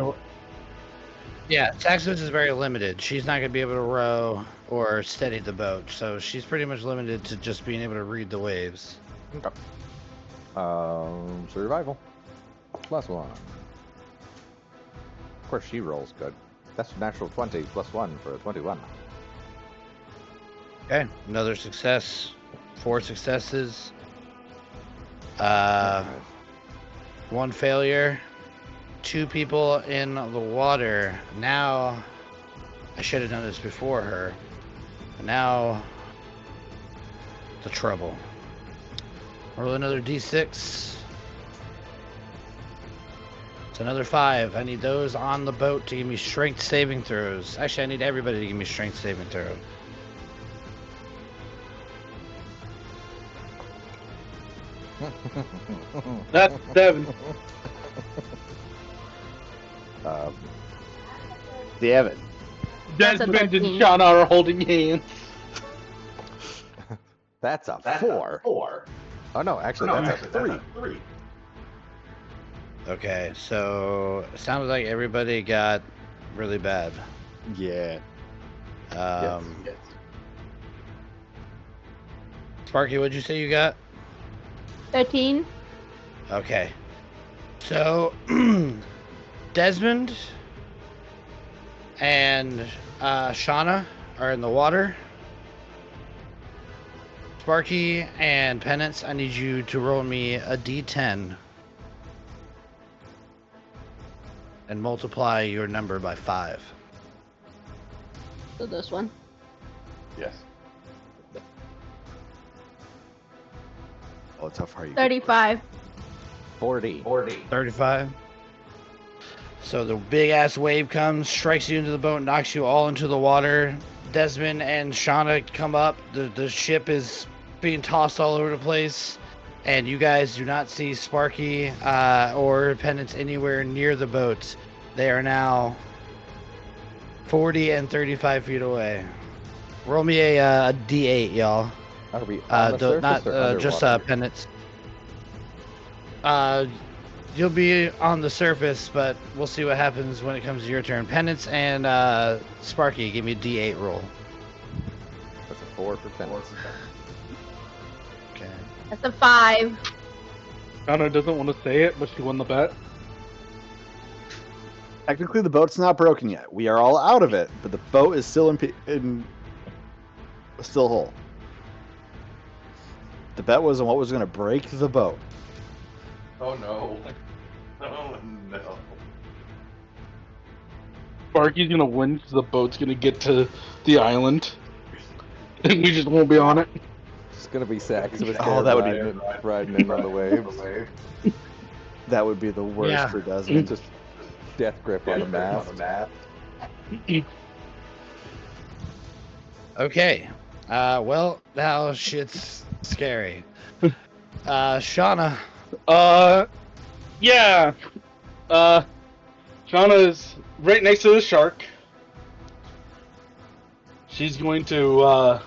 Yeah, Saxibus is very limited. She's not going to be able to row or steady the boat, so she's pretty much limited to just being able to read the waves. Okay. Survival. +1. Of course, she rolls good. That's a natural 20 +1 for a 21. Okay, another success. 4 successes. 1 failure. 2 people in the water. Now, I should have done this before her. Now, the trouble. Roll another d6. It's another 5. I need those on the boat to give me strength saving throws. Actually, I need everybody to give me strength saving throws. That's 7. Damn it. That's a Desmond and 13. Shauna are holding hands. That's a 4. Oh no, actually, that's a 3. Okay, so it sounds like everybody got really bad. Yeah. Yes. Sparky, what'd you say you got? 13. Okay. So, Desmond and Shauna are in the water. Sparky and Penance, I need you to roll me a d10 and multiply your number by 5. So this one. Yes. Oh, it's how far you get. 35. 40. 35. So the big ass wave comes, strikes you into the boat, knocks you all into the water. Desmond and Shauna come up. The ship is being tossed all over the place, and you guys do not see Sparky or Penance anywhere near the boat. They are now 40 and 35 feet away. Roll me a d8, y'all. Are we on the surface Not or just underwater? Penance. You'll be on the surface, but we'll see what happens when it comes to your turn. Penance and Sparky, give me a d8 roll. That's a 4 for Penance. Okay. That's a 5. Shauna doesn't want to say it, but she won the bet. Technically, the boat's not broken yet. We are all out of it, but the boat is still still whole. The bet was on what was going to break the boat. Oh no. Oh no. Sparky's gonna win because the boat's gonna get to the island, and we just won't be on it. It's gonna be Sax of his Oh, that would be- riding in on the waves. That would be the worst Yeah. for Desmond. Just death grip on the mast. Okay. Well, now shit's scary. Shauna. Yeah. Shauna is right next to the shark. She's going to,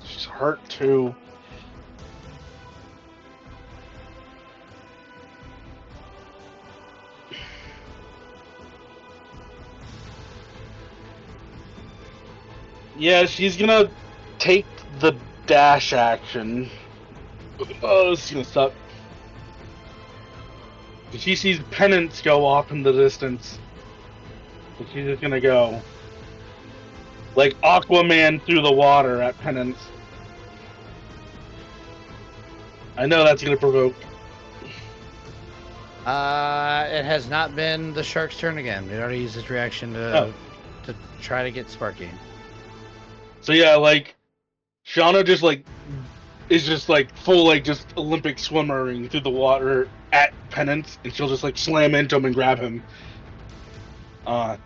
she's hurt too. Yeah, she's gonna take the dash action. Oh, this is gonna suck. She sees Penance go off in the distance. So she's just gonna go like Aquaman through the water at Penance. I know that's gonna provoke. It has not been the shark's turn again. It already used its reaction to try to get Sparky. So yeah, like Shauna just like is just like full like just Olympic swimmering through the water at Penance, and she'll just like slam into him and grab him. And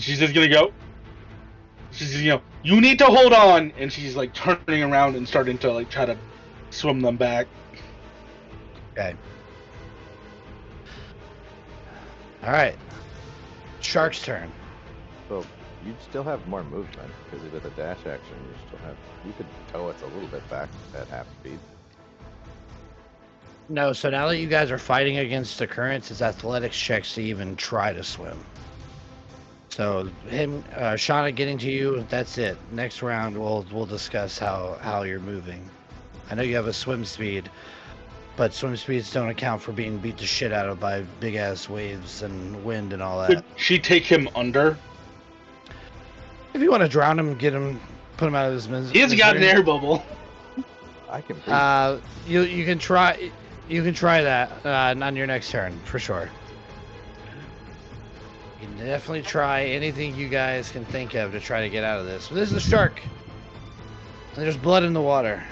she's just gonna go. She's just, you need to hold on, and she's like turning around and starting to like try to swim them back. Okay. All right. Shark's turn. So you still have more movement because with a dash action, you could tow us a little bit back at half speed. No, so now that you guys are fighting against the currents, it's athletics checks to even try to swim. So Shauna getting to you, that's it. Next round, we'll discuss how you're moving. I know you have a swim speed, but swim speeds don't account for being beat the shit out of by big ass waves and wind and all that. Could she take him under? If you want to drown him, put him out of his misery. He's got an air bubble. I can breathe. You can try. You can try that on your next turn for sure. You can definitely try anything you guys can think of to try to get out of this. But this is a shark. There's blood in the water.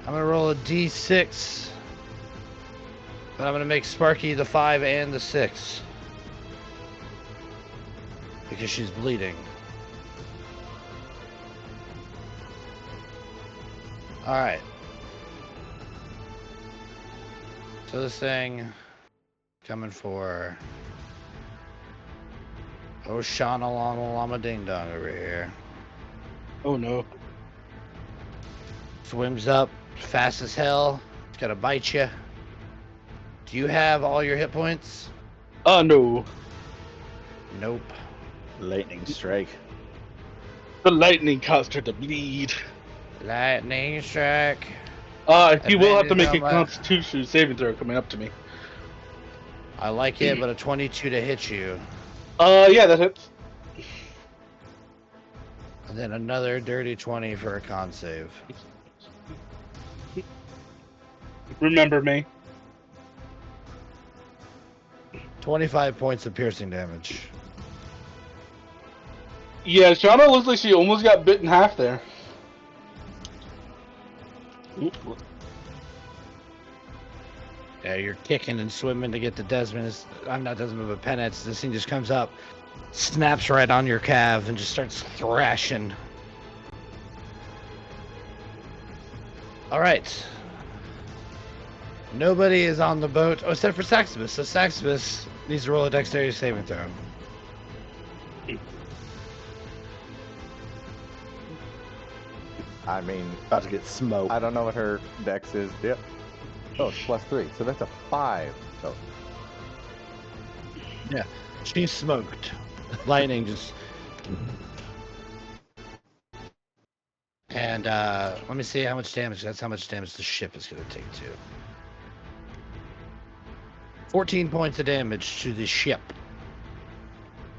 I'm gonna roll a d6, but I'm gonna make Sparky the 5 and the 6 because she's bleeding. All right. So this thing coming for Shauna Llama Llama Ding Dong over here. Oh no. Swims up fast as hell. It's gonna bite you. Do you have all your hit points? No. Nope. Lightning strike. The lightning caused her to bleed. Lightning strike. He will have to make a Advantage on my- Constitution saving throw coming up to me. I like it, but a 22 to hit you. Yeah, that hits. And then another dirty 20 for a con save. Remember me. 25 points of piercing damage. Yeah, Shauna looks like she almost got bit in half there. Yeah, you're kicking and swimming to get to Desmond. I'm not Desmond, but Penance. This thing just comes up, snaps right on your calf, and just starts thrashing. All right. Nobody is on the boat, except for Saxibus. So Saxibus needs to roll a dexterity saving throw. I mean, About to get smoked. I don't know what her dex is. Yep. Oh, it's +3, so that's a 5 total. Yeah, she's smoked. Lightning just. And let me see how much damage. That's how much damage the ship is going to take too. 14 points of damage to the ship.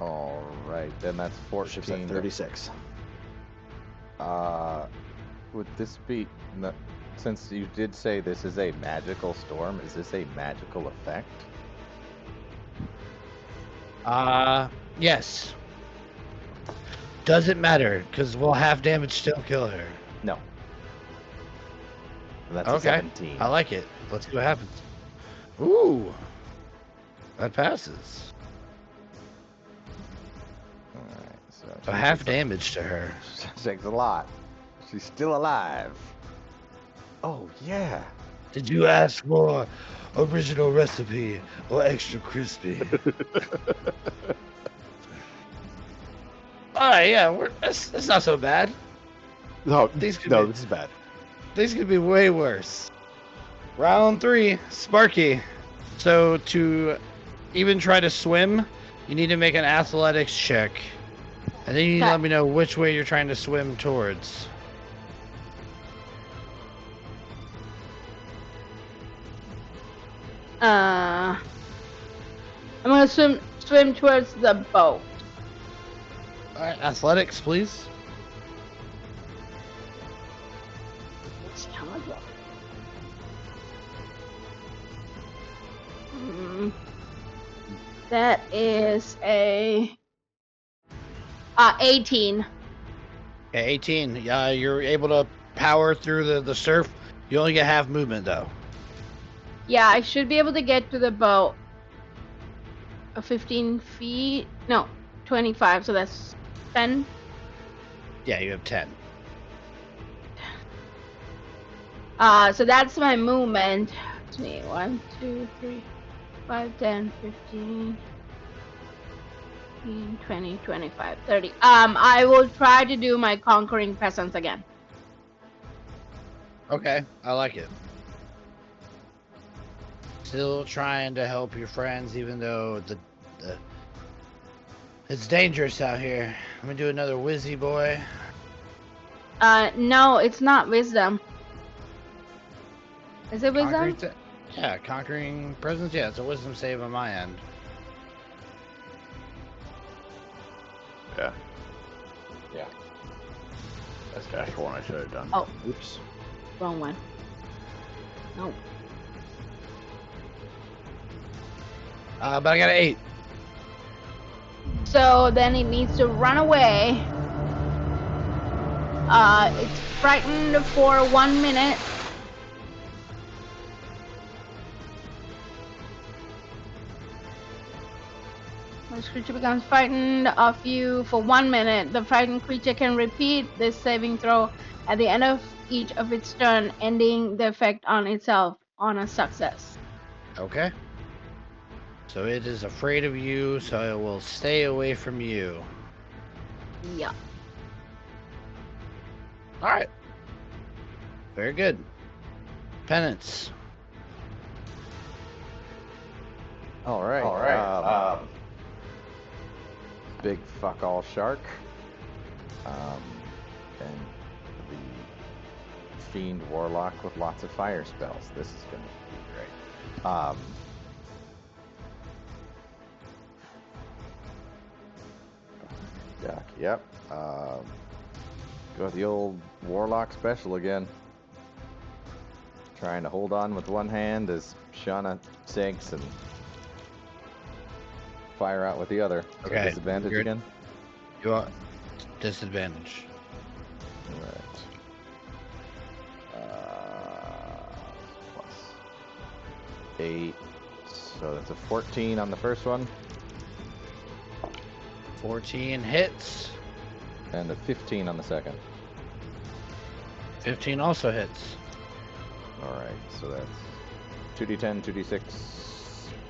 All right, then that's 14. Ship's at 36. Would this be, since you did say this is a magical storm, is this a magical effect? Yes. Doesn't matter, because will half damage still kill her? No. That's Okay. a 17. I like it. Let's see what happens. Ooh. That passes. Alright, so So she half takes damage to her. takes a lot. She's still alive. Oh, yeah. Did you ask for original recipe or extra crispy? Alright, yeah, that's not so bad. No, These could no, be- this is bad. These could be way worse. Round 3, Sparky. So to even try to swim, you need to make an athletics check. And then you need to Okay. let me know which way you're trying to swim towards. I'm gonna swim towards the boat. Alright, athletics, please. Let's see how I go. That is a 18. Okay, 18. Yeah, you're able to power through the surf. You only get half movement, though. Yeah, I should be able to get to the boat. 15 feet? No, 25. So that's 10. Yeah, you have 10. So that's my movement. Let's see, 1, 2, 3, 5, 10, 15, 20, 25, 30. I will try to do my conquering presence again. Okay, I like it. Still trying to help your friends, even though it's dangerous out here. I'm gonna do another Wizzy boy. No, it's not wisdom. Is it wisdom? Yeah, conquering presence. Yeah, it's a wisdom save on my end. Yeah. Yeah. That's the actual one I should have done. Oh. Oops. Wrong one. No. But I got an 8. So then it needs to run away. It's frightened for 1 minute. This creature becomes frightened of you for 1 minute. The frightened creature can repeat this saving throw at the end of each of its turn, ending the effect on itself on a success. Okay. So it is afraid of you, so it will stay away from you. Yeah. Alright. Very good. Penance. All right. Big fuck all shark. And the fiend warlock with lots of fire spells. This is going to be great. Yep. Go with the old warlock special again. Trying to hold on with one hand as Shauna sinks and fire out with the other. So Okay, disadvantage you're- again? You are disadvantage. Alright. Plus 8. So that's a 14 on the first one. 14 hits. And a 15 on the second. 15 also hits. Alright, so that's 2d10, 2d6,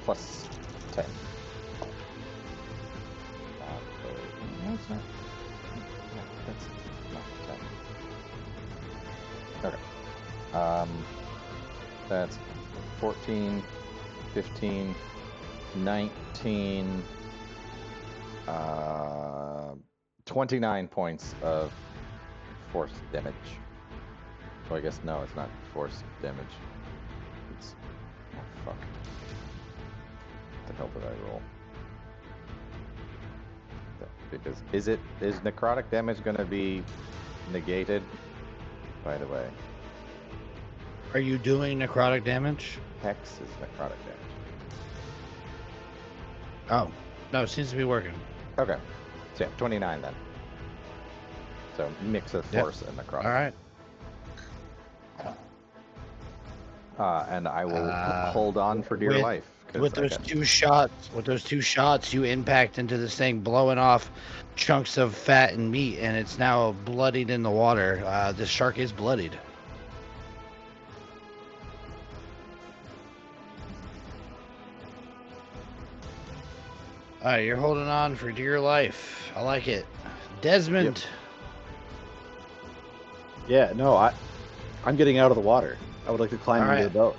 plus 10. That's not. No, that's not 10. Okay. That's 14, 15, 19, 29 points of force damage. Oh, I guess no, it's not force damage. It's oh fuck. What the hell did I roll? Because is necrotic damage gonna be negated? By the way, Are you doing necrotic damage? hex is necrotic damage. Oh, no, it seems to be working. Okay, so yeah, 29 then. So mix of Yep. force and necrotic. All right. And I will hold on for dear with- life. 'Cause With I those got- two shots, you impact into this thing, blowing off chunks of fat and meat, and it's now bloodied in the water. The shark is bloodied. All right, you're holding on for dear life. I like it. Desmond. Yeah, no, I'm getting out of the water. I would like to climb into Alright. the boat.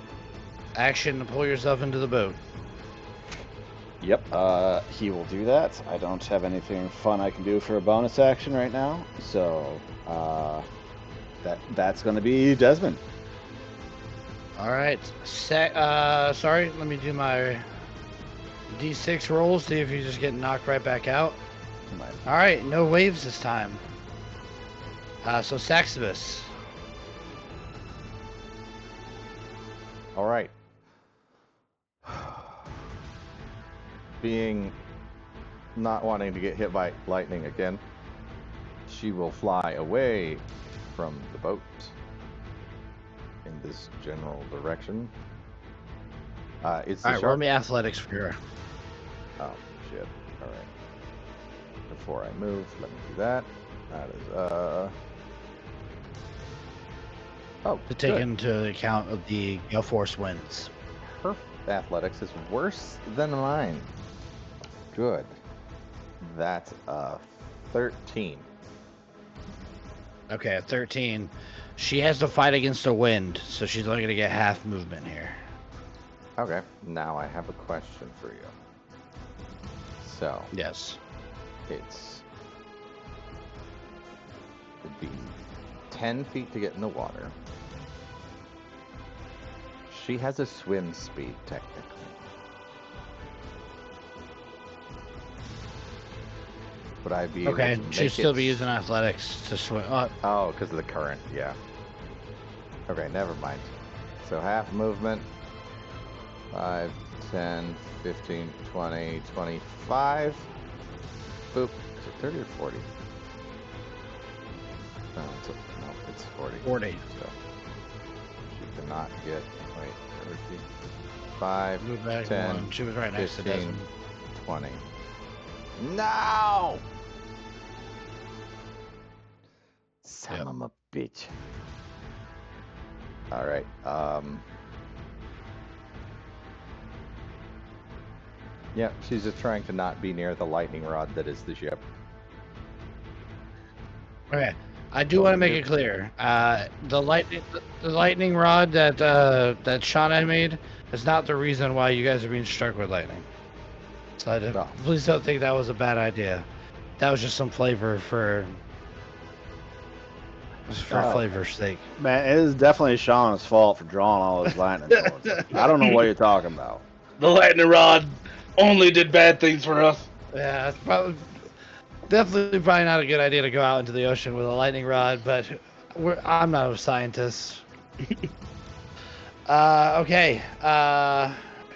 Action to pull yourself into the boat. Yep, he will do that. I don't have anything fun I can do for a bonus action right now, so that's going to be Desmond. All right. Sorry, let me do my D6 rolls, see if you just get knocked right back out. All right, no waves this time. So Saxibus. All right. Being not wanting to get hit by lightning again, she will fly away from the boat in this general direction. It's the All right, shark. roll me athletics for her. Oh shit! All right. Before I move, let me do that. That is Oh, To take good. into account of the gale force winds. Her athletics is worse than mine. Good. That's a 13. Okay, at 13. She has to fight against a wind, so she's only going to get half movement here. Okay, now I have a question for you. So, Yes. it'd be 10 feet to get in the water. She has a swim speed, technically. Would I be Okay, able to she'd make still it be using athletics to swim. Oh, because of the current, yeah. Okay, never mind. So half movement. 5, 10, 15, 20, 25. Boop. Is it 30 or 40? No, it's 40. 40. So she cannot get. Wait, where was she? 5, Move back 10, one. She was right next to 15, Desmond. 20. No! Son Yep. of a bitch. Alright, yeah, she's just trying to not be near the lightning rod that is the ship. Okay, I do want to make it clear. The lightning rod that Shauna made is not the reason why you guys are being struck with lightning. So No. please don't think that was a bad idea. That was just some flavor for Oh. flavor's sake. Man, it is definitely Sean's fault for drawing all his lightning bolts. I don't know what you're talking about. The lightning rod only did bad things for us. Yeah, that's probably. Definitely probably not a good idea to go out into the ocean with a lightning rod, but I'm not a scientist. Okay.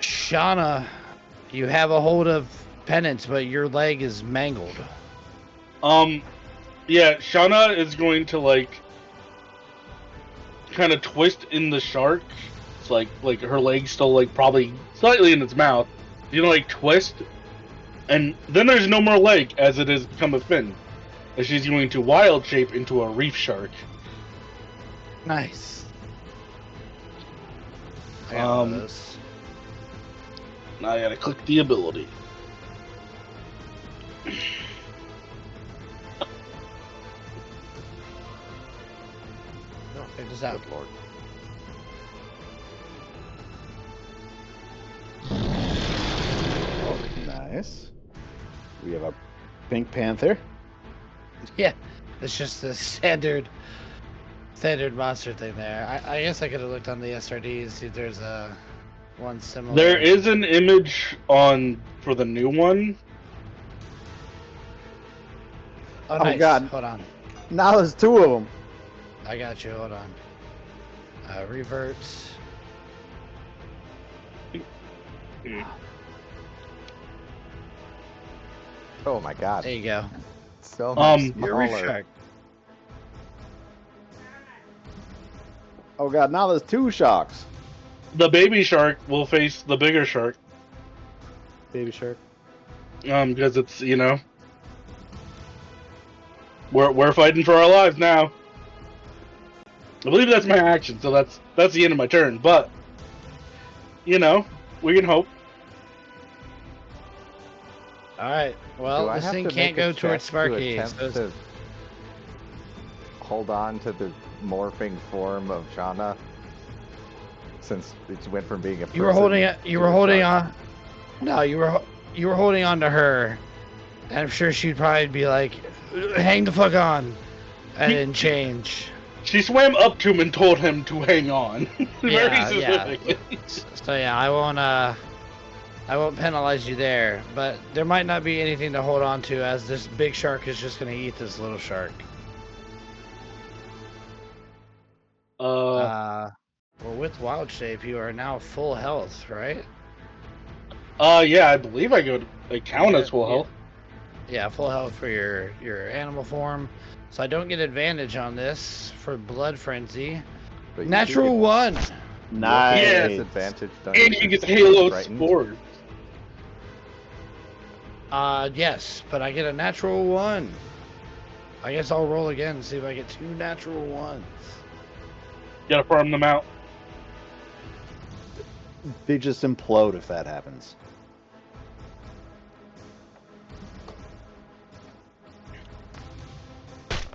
Shauna, you have a hold of Penance, but your leg is mangled. Yeah, Shauna is going to like kind of twist in the shark. It's like her leg's still like probably slightly in its mouth. You know, like twist, and then there's no more leg as it has become a fin. And she's going to wild shape into a reef shark. Nice. I got one of those. Now I gotta click the ability. Check this out. Good lord. Oh, nice. We have a pink panther. Yeah, it's just the standard monster thing there. I guess I could have looked on the SRD, see if there's a one similar. There is an image for the new one. Oh, Oh, nice. God. Hold on. Now there's two of them. I got you. Hold on. Revert. Oh my god. There you go. So much You're a reef smaller. shark. Oh god, now there's two sharks. The baby shark will face the bigger shark. Baby shark. Because it's, we're fighting for our lives now. I believe that's my action, so that's the end of my turn. But we can hope. All right. Do Well, I this have thing to can't make a go towards check Sparky. to attempt So to hold on to the morphing form of Shauna? Since it went from being a person you were holding it. You to were a holding shark. on. No, you were holding on to her, and I'm sure she'd probably be like, "Hang the fuck on," and then change. She swam up to him and told him to hang on. Very Yeah. specific. So yeah, I won't penalize you there, but there might not be anything to hold on to, as this big shark is just gonna eat this little shark. Well, with wild shape, you are now full health, right? Yeah, I believe I count as full health. Yeah, full health for your animal form. So I don't get advantage on this for blood frenzy. But you Natural do one. get Nice. Yeah. disadvantage. And you get Halo Spores. Yes, but I get a natural one. I guess I'll roll again and see if I get two natural ones. Gotta farm them out. They just implode if that happens.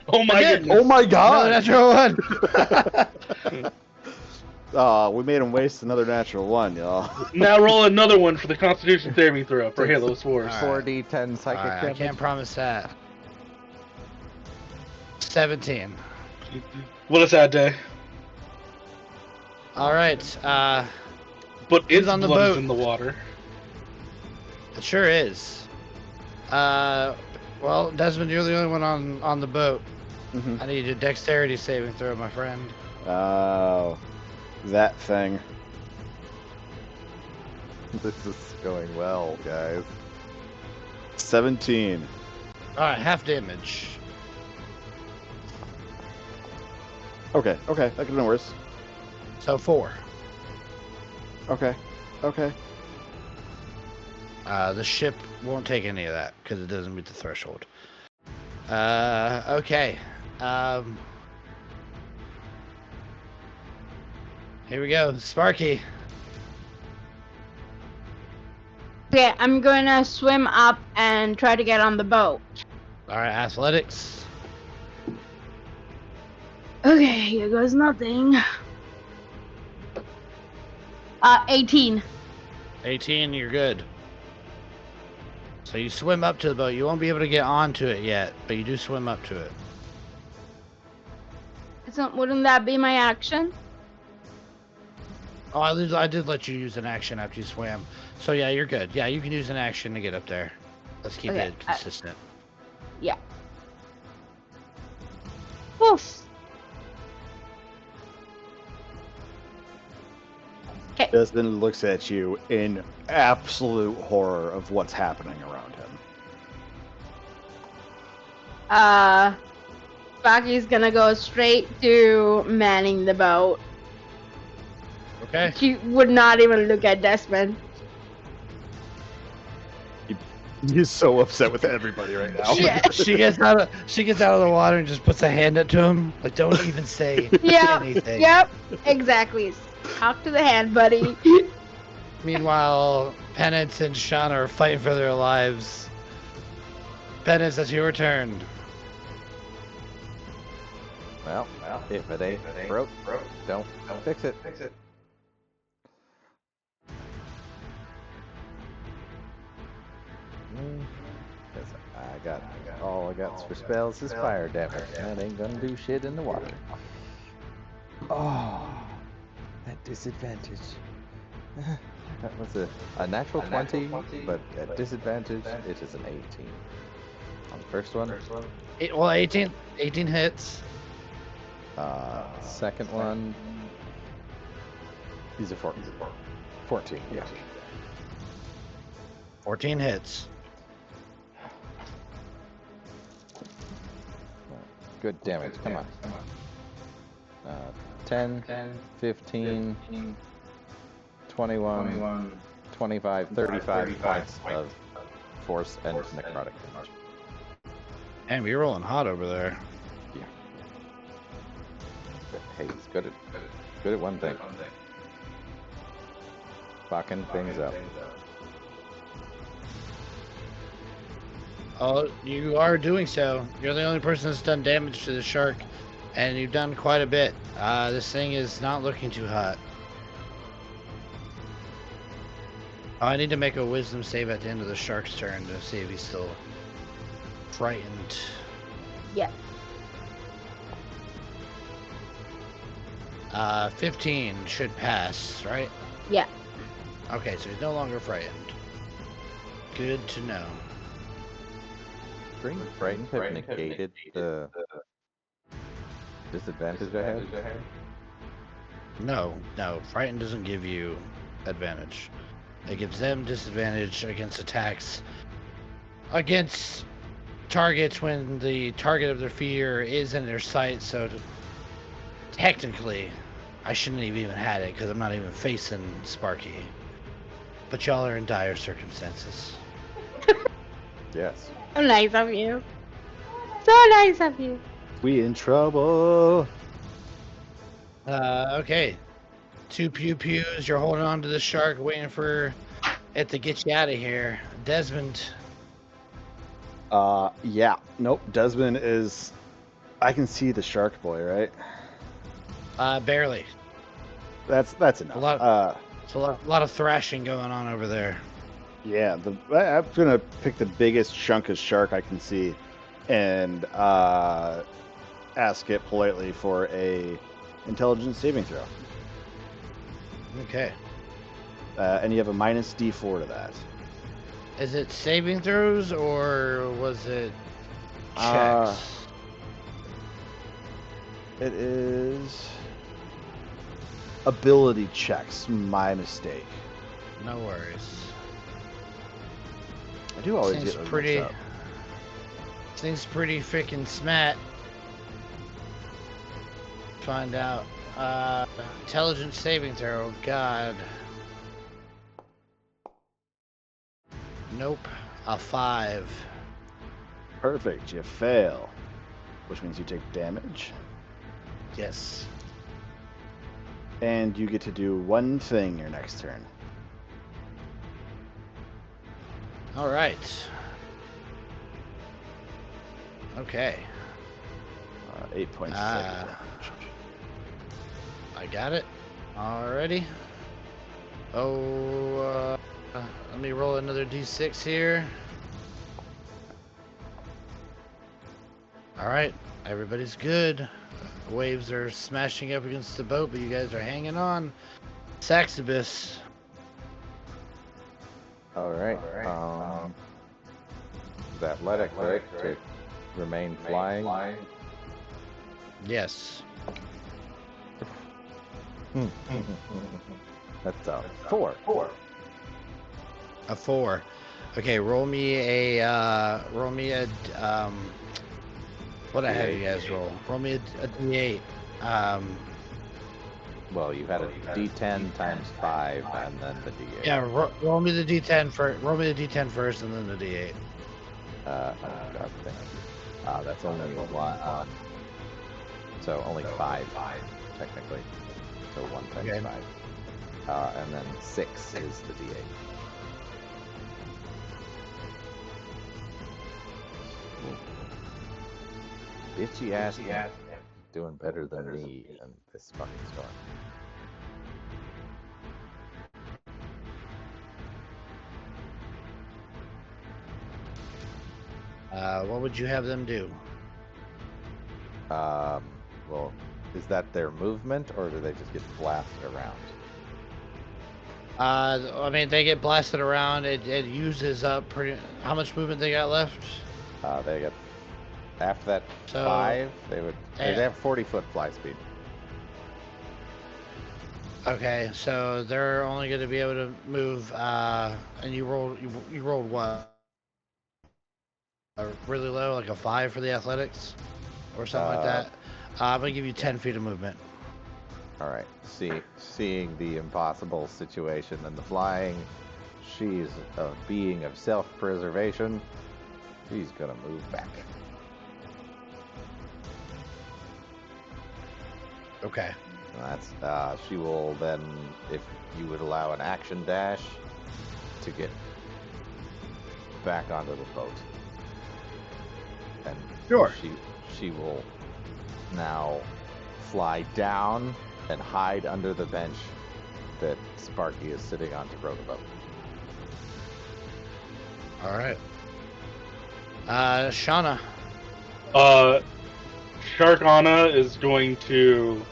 Oh my I did. goodness. Oh my Another god! natural one. We made him waste another natural one, y'all. Now roll another one for the Constitution saving throw for Halo Spores. All right. 4d10 psychic Alright, I damage. can't promise that. 17. What a sad day. All right. But its on the blood is boat? in the water. It sure is. Well, Desmond, you're the only one on the boat. Mhm. I need a dexterity saving throw, my friend. Oh, that thing. This is going well, guys. 17. All right, half damage. Okay, that could have been worse. So 4. Okay. The ship won't take any of that because it doesn't meet the threshold. Okay. Here we go, Sparky. Okay, I'm gonna swim up and try to get on the boat. All right, athletics. Okay, here goes nothing. 18. 18, you're good. So you swim up to the boat. You won't be able to get onto it yet, but you do swim up to it. Wouldn't that be my action? Oh, I did let you use an action after you swam. So yeah, you're good. Yeah, you can use an action to get up there. Let's keep Okay, it consistent. Yeah. Oof. Okay. Desmond looks at you in absolute horror of what's happening around him. Sparky's gonna go straight to manning the boat. Okay. She would not even look at Desmond. He's so upset with everybody right now. Yeah. She gets out of the water and just puts a hand up to him. Like, don't even say Yeah. anything. Yep. Exactly. Talk to the hand, buddy. Meanwhile, Penance and Shauna are fighting for their lives. Penance, that's your turn. Well, if it ain't broke, don't fix it. Because all I got for spells is fire damage. That ain't gonna do shit in the water. Oh, that disadvantage. That was a natural 20, but at disadvantage, it is an 18. On the first one, 18 hits. second one, these are 14, yeah. 14 hits. Good damage, come on. 10, 15, 21, 25, 35 points of force and necrotic damage. And you're rolling hot over there. Yeah. But hey, he's good at one thing. Fucking things up. Oh, you are doing so. You're the only person that's done damage to the shark, and you've done quite a bit. This thing is not looking too hot. Oh, I need to make a wisdom save at the end of the shark's turn to see if he's still frightened. Yeah. 15 should pass, right? Yeah. Okay, so he's no longer frightened. Good to know. Being frightened have negated the disadvantage I had. No, frightened doesn't give you advantage. It gives them disadvantage against attacks against targets when the target of their fear is in their sight. So technically, I shouldn't have even had it because I'm not even facing Sparky. But y'all are in dire circumstances. Yes. So nice of you. So nice of you. We in trouble. Okay. 2 pew-pews. You're holding on to the shark, waiting for it to get you out of here. Desmond. Yeah. Nope. Desmond is. I can see the shark boy, right? Barely. That's enough. It's a lot of thrashing going on over there. Yeah. I'm gonna pick the biggest chunk of shark I can see, and ask it politely for a intelligence saving throw. Okay. And you have a minus D4 to that. Is it saving throws or was it Uh, checks? It is ability checks. My mistake. No worries. I do always Seems get those pretty. mixed up. Seems pretty freaking smat. Find out. Intelligence saving throw. God. Nope. A 5. Perfect. You fail, which means you take damage, Yes. and you get to do one thing your next turn. All right. Okay. 8 points. Ah. I got it. Alrighty. Oh, let me roll another d6 here. Alright, everybody's good. Waves are smashing up against the boat, but you guys are hanging on. Saxibus. All right. The athletic, right? To remain flying. Yes. That's a 4. A 4. Okay, roll me a what I have you guys roll. Roll me a D8. Well, you had a D10 times 5 and then the D8. Yeah, roll me the D10 first. Roll me the D10 first and then the D8. Oh god, thank you. That's only one. So only 5 technically. So 1 times Okay. 5. And then 6 is the D8. Bitchy ass doing better than me in this fucking storm. What would you have them do? Well, is that their movement or do they just get blasted around? I mean, they get blasted around. It uses up pretty. How much movement they got left? They get after that So, 5. They have 40-foot fly speed. Okay, so they're only going to be able to move. And you rolled what? Really low, like a 5 for the athletics, or something like that. I'm gonna give you 10 feet of movement. All right. Seeing the impossible situation and the flying, she's a being of self-preservation. She's gonna move back. Okay. And that's she will then, if you would allow an action dash, to get back onto the boat. And Sure. she will now fly down and hide under the bench that Sparky is sitting on to row the boat. All right. Shauna. Sharkana is going to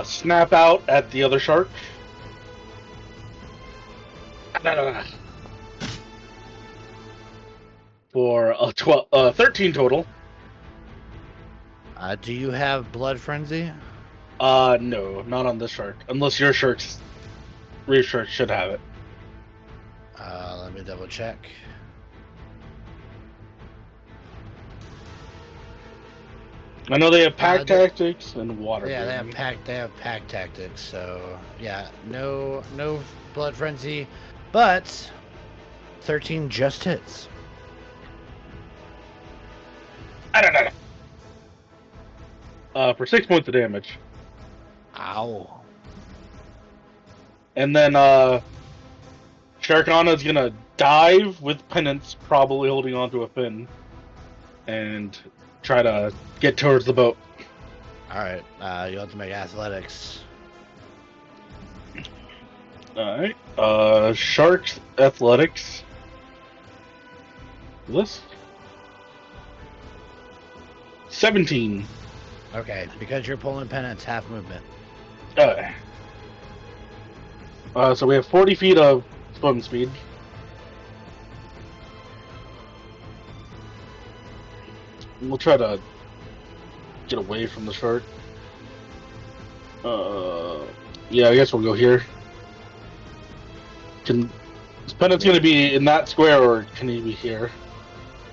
snap out at the other shark. For a 13 total. Do you have blood frenzy? No, not on this shark. Unless your shark should have it. Let me double check. I know they have pack tactics and water. Yeah, breathing. they have pack tactics. So yeah, no blood frenzy, but 13 just hits. I don't know. For 6 points of damage. Ow. And then Sharkana is gonna dive with Penance, probably holding onto a fin, and try to get towards the boat. All right. You have to make athletics. All right. Shark's athletics. This 17. Okay, because you're pulling pennants, half movement. So we have 40 feet of swim speed. We'll try to get away from the shark. Yeah, I guess we'll go here. Is Penance going to be in that square, or can he be here?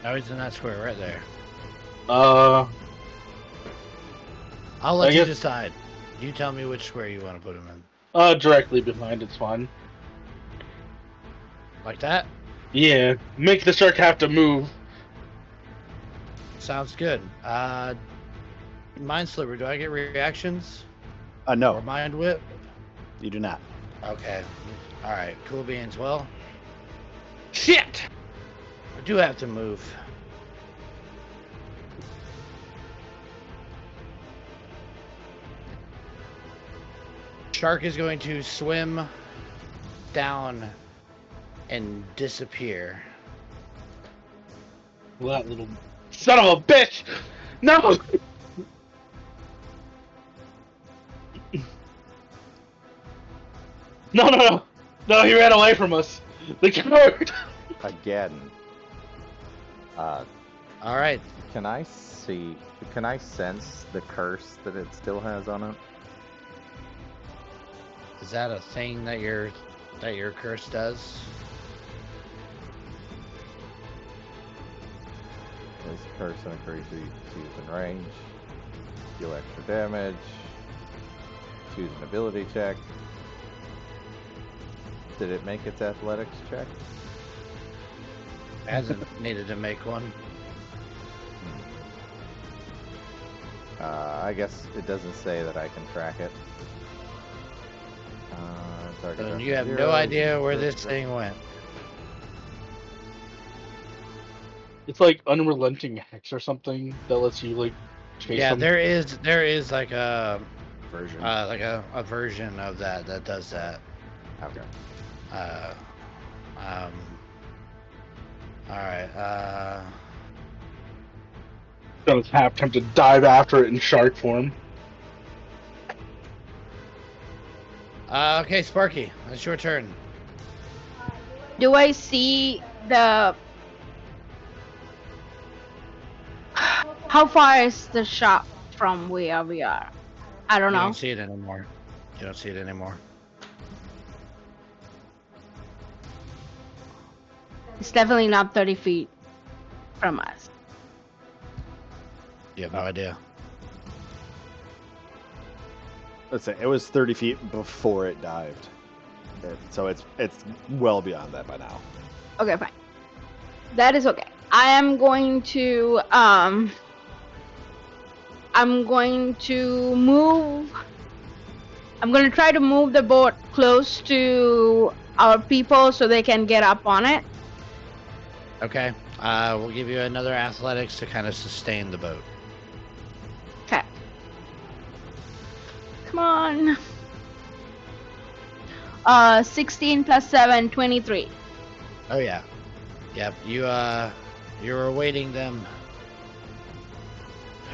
No, he's in that square right there. I'll let you decide. You tell me which square you want to put him in. Directly behind, it's fine. Like that? Yeah, make the shark have to move. Sounds good. Mind Sliver, do I get reactions? No. Or Mind Whip? You do not. Okay. Alright, cool beans. Well, shit! I do have to move. Shark is going to swim down and disappear. Well, that little son of a bitch! No! No, he ran away from us. The coward! Again, All right. Can I see? Can I sense the curse that it still has on it? Is that a thing that your curse does? This curse on a creature you use in range. Deal extra damage. Choose an ability check. Did it make its athletics check? Hasn't needed to make one. I guess it doesn't say that I can track it. So you have no idea where this thing went. It's like unrelenting hex or something that lets you like chase Yeah, them. there is like a Version. a version of that does that. Okay. All right. Don't have time to dive after it in shark form. Okay, Sparky, it's your turn. Do I see the... How far is the shop from where we are? I don't You know. don't see it anymore. You don't see it anymore. It's definitely not 30 feet from us. You have no idea. Let's say it was 30 feet before it dived. So it's well beyond that by now. Okay, fine. That is okay. I am going to move. I'm going to try to move the boat close to our people so they can get up on it. Okay. We'll give you another athletics to kind of sustain the boat. Okay. Come on. 16 plus 7, 23. Oh yeah. Yep. You're awaiting them,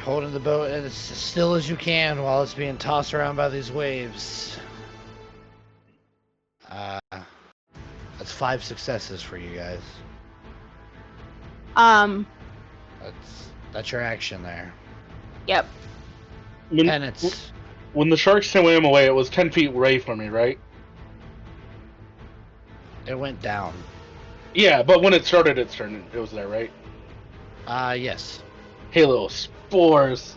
holding the boat as still as you can while it's being tossed around by these waves. That's 5 successes for you guys. That's your action there. Yep. Penance. When the sharks swam away, it was 10 feet away from me, right? It went down. Yeah, but when it started its turn, it was there, right? Yes. Hey, little spores.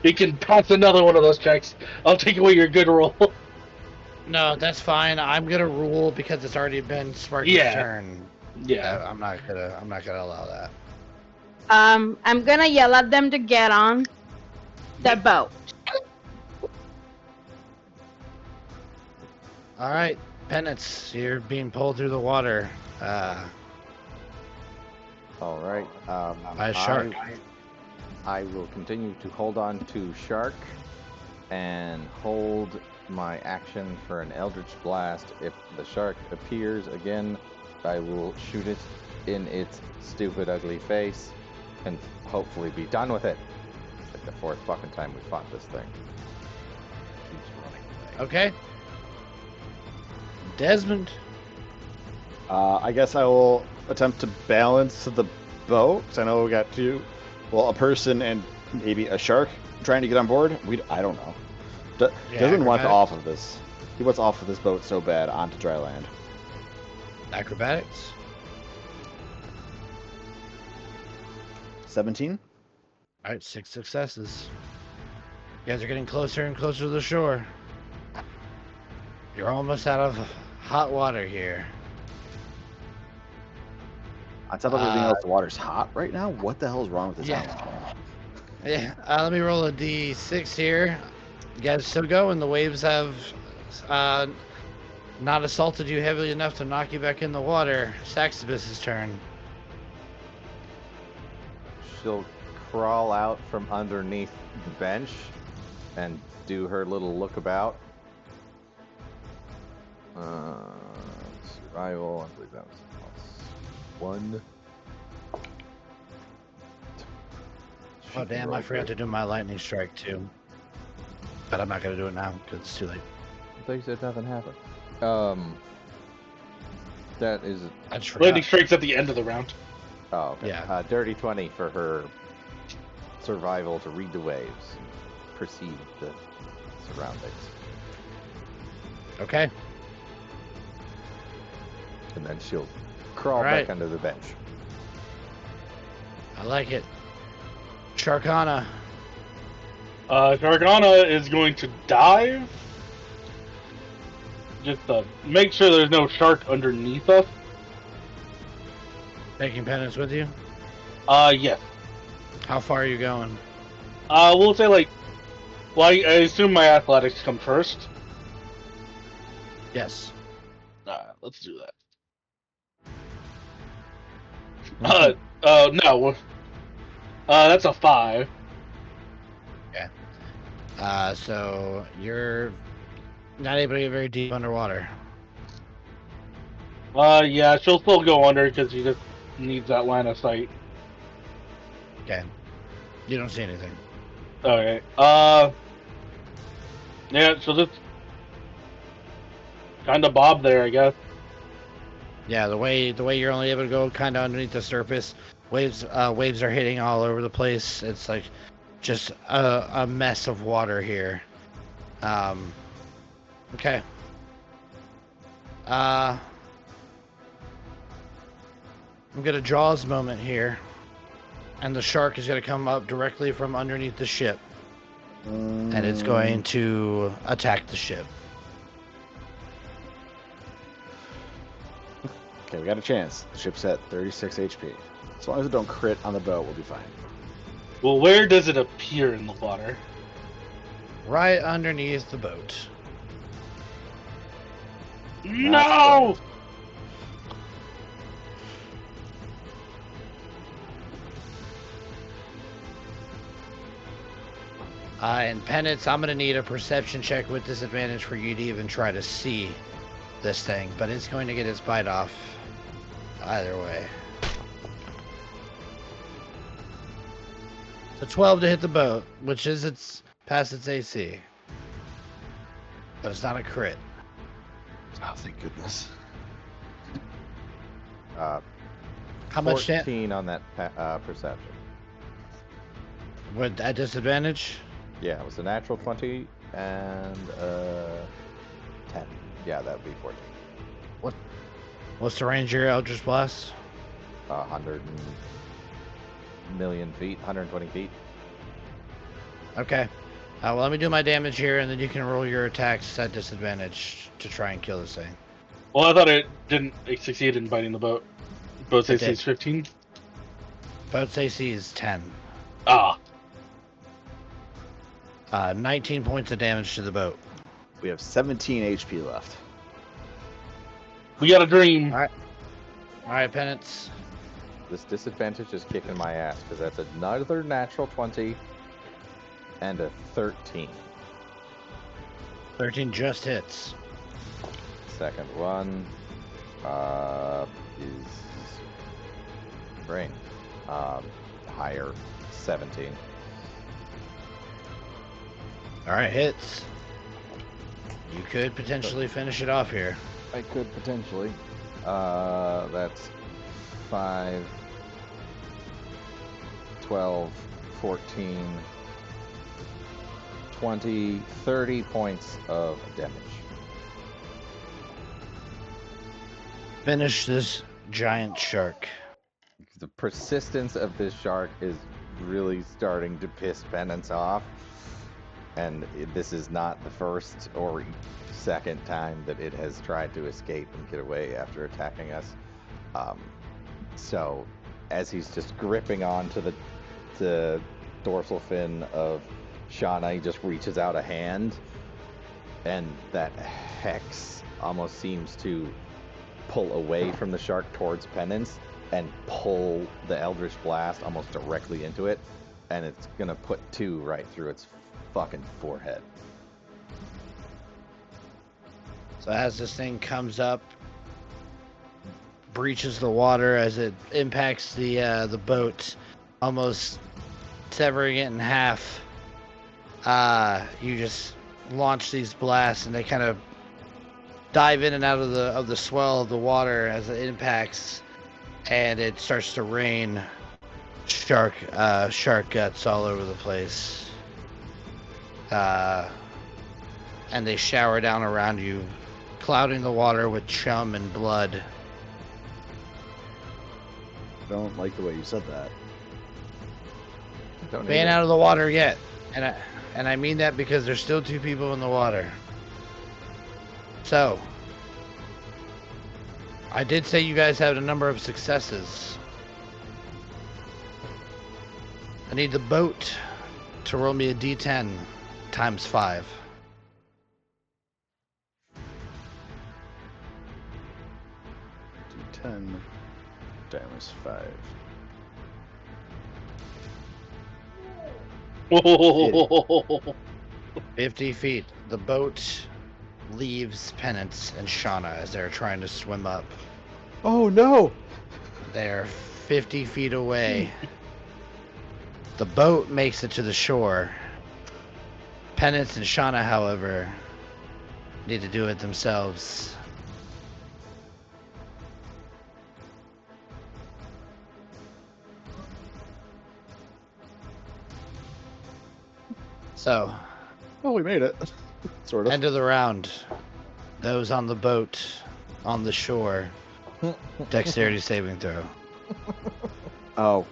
You can pass another one of those checks. I'll take away your good roll. No, that's fine. I'm gonna rule because it's already been Sparky's turn. Yeah. I'm not gonna allow that. I'm gonna yell at them to get on the boat. All right, Penance, you're being pulled through the water. All right. By a shark. I will continue to hold on to Shark and hold my action for an Eldritch Blast. If the shark appears again, I will shoot it in its stupid, ugly face and hopefully be done with it. It's like the 4th fucking time we fought this thing. It keeps running away. Okay. Desmond. I guess I will attempt to balance the boat. 'Cause I know we got a person and maybe a shark trying to get on board. I don't know. Desmond wants off of this. He wants off of this boat so bad onto dry land. Acrobatics. 17. All right, 6 successes. You guys are getting closer and closer to the shore. You're almost out of hot water here. On top of everything else, the water's hot right now. What the hell is wrong with this island? Yeah. Let me roll a d6 here. You guys still going? The waves have not assaulted you heavily enough to knock you back in the water. Saxibus's turn. She'll crawl out from underneath the bench and do her little look about. Survival, I believe that was +1. Oh damn, I forgot to do my lightning strike too. But I'm not gonna do it now because it's too late. I thought you said nothing happened. That is... I just Lightning forgot. strikes at the end of the round. Oh, okay. Yeah. Dirty 20 for her survival to read the waves and perceive the surroundings. Okay. And then she'll crawl Alright. back under the bench. I like it. Sharkana. Gargana is going to dive. Just to make sure there's no shark underneath us. Taking penance with you? Yes. How far are you going? We'll say like, well, I assume my athletics come first. Yes. Let's do that. No. That's a 5. So you're not able to get very deep underwater. Yeah, she'll still go under because she just needs that line of sight. Okay. You don't see anything. Okay. Yeah, she'll just kind of bob there, I guess. Yeah, the way you're only able to go kind of underneath the surface, waves are hitting all over the place. It's like just a mess of water here. Okay. I'm gonna Jaws moment here, and the shark is gonna come up directly from underneath the ship, and it's going to attack the ship. Okay, we got a chance. The ship's at 36 HP. As long as it don't crit on the boat, we'll be fine. Well, where does it appear in the water? Right underneath the boat. No! And Penance, I'm going to need a perception check with disadvantage for you to even try to see this thing, but it's going to get its bite off either way. So 12 to hit the boat, which is past its AC. But it's not a crit. Oh, thank goodness. How much 14 on that perception. With at disadvantage? Yeah, it was a natural 20 and 10. Yeah, that would be 14. What's the range of your Eldritch Blast? 100 million feet, 120 feet. Okay. Well, let me do my damage here, and then you can roll your attacks at disadvantage to try and kill this thing. Well, I thought it didn't succeed in biting the boat. Boat's AC is 15? Boat's AC is 10. Ah. 19 points of damage to the boat. We have 17 HP left. We got a dream. Alright, Penance. This disadvantage is kicking my ass because that's another natural 20 and a 13. 13 just hits. Second one is brain. Higher, 17. Alright, hits. You could potentially finish it off here. I could potentially. That's 5, 12, 14, 20, 30 points of damage. Finish this giant shark. The persistence of this shark is really starting to piss Penance off. And this is not the first or second time that it has tried to escape and get away after attacking us. So as he's just gripping onto the dorsal fin of Shauna, he just reaches out a hand, and that hex almost seems to pull away from the shark towards Penance and pull the Eldritch Blast almost directly into it, and it's gonna put 2 right through its fucking forehead. So as this thing comes up, breaches the water as it impacts the boat, almost severing it in half. You just launch these blasts, and they kind of dive in and out of the swell of the water as it impacts, and it starts to rain shark guts all over the place. And they shower down around you, clouding the water with chum and blood. I don't like the way you said that. Don't They ain't out of the water yet, and I mean that because there's still 2 people in the water. So, I did say you guys had a number of successes. I need the boat to roll me a d10 times 5. D10 times 5. 50 feet. The boat leaves Penance and Shauna as they're trying to swim up. Oh no! They're 50 feet away. The boat makes it to the shore. Penance and Shauna, however, need to do it themselves. So, Oh, we made it. Sort of. end of the round. Those on the boat, on the shore, dexterity saving throw. Oh.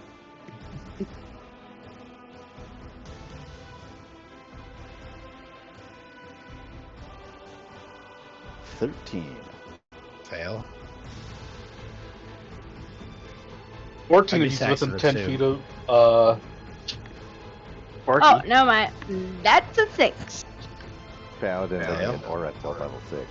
$13. Fail. 14 I'd if be he's within Saxonus 10 too. feet of Sparky. Oh, no, that's a 6. Paladin doesn't Fail. get aura till level 6.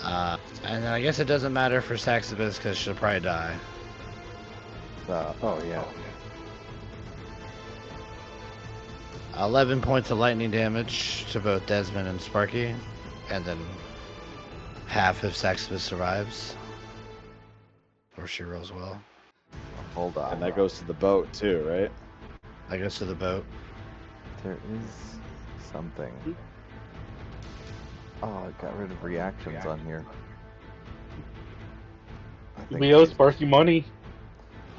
And then I guess it doesn't matter for Saxibus because she'll probably die. Oh yeah. 11 points of lightning damage to both Desmond and Sparky, and then half if Saxibus survives. Or she rolls well. Hold on. And that goes to the boat too, right? That goes to the boat. There is something. Oh, it got rid of reactions on here. I think We owe she's- Sparky money.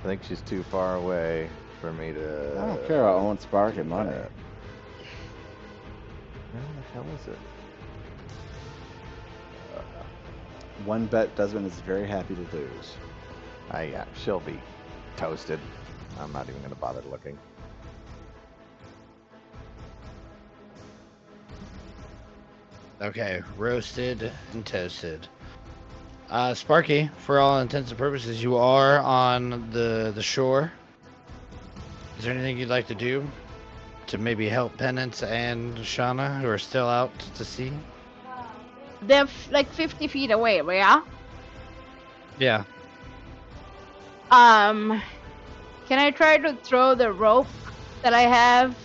I think she's too far away for me to. I don't care. I own Sparky money. Where the hell is it? One bet Desmond is very happy to lose. Yeah, she'll be toasted. I'm not even gonna bother looking. Okay, roasted and toasted. Sparky, for all intents and purposes, you are on the shore. Is there anything you'd like to do to maybe help Penance and Shauna, who are still out to sea? They're like 50 feet away, yeah? Yeah. Can I try to throw the rope that I have?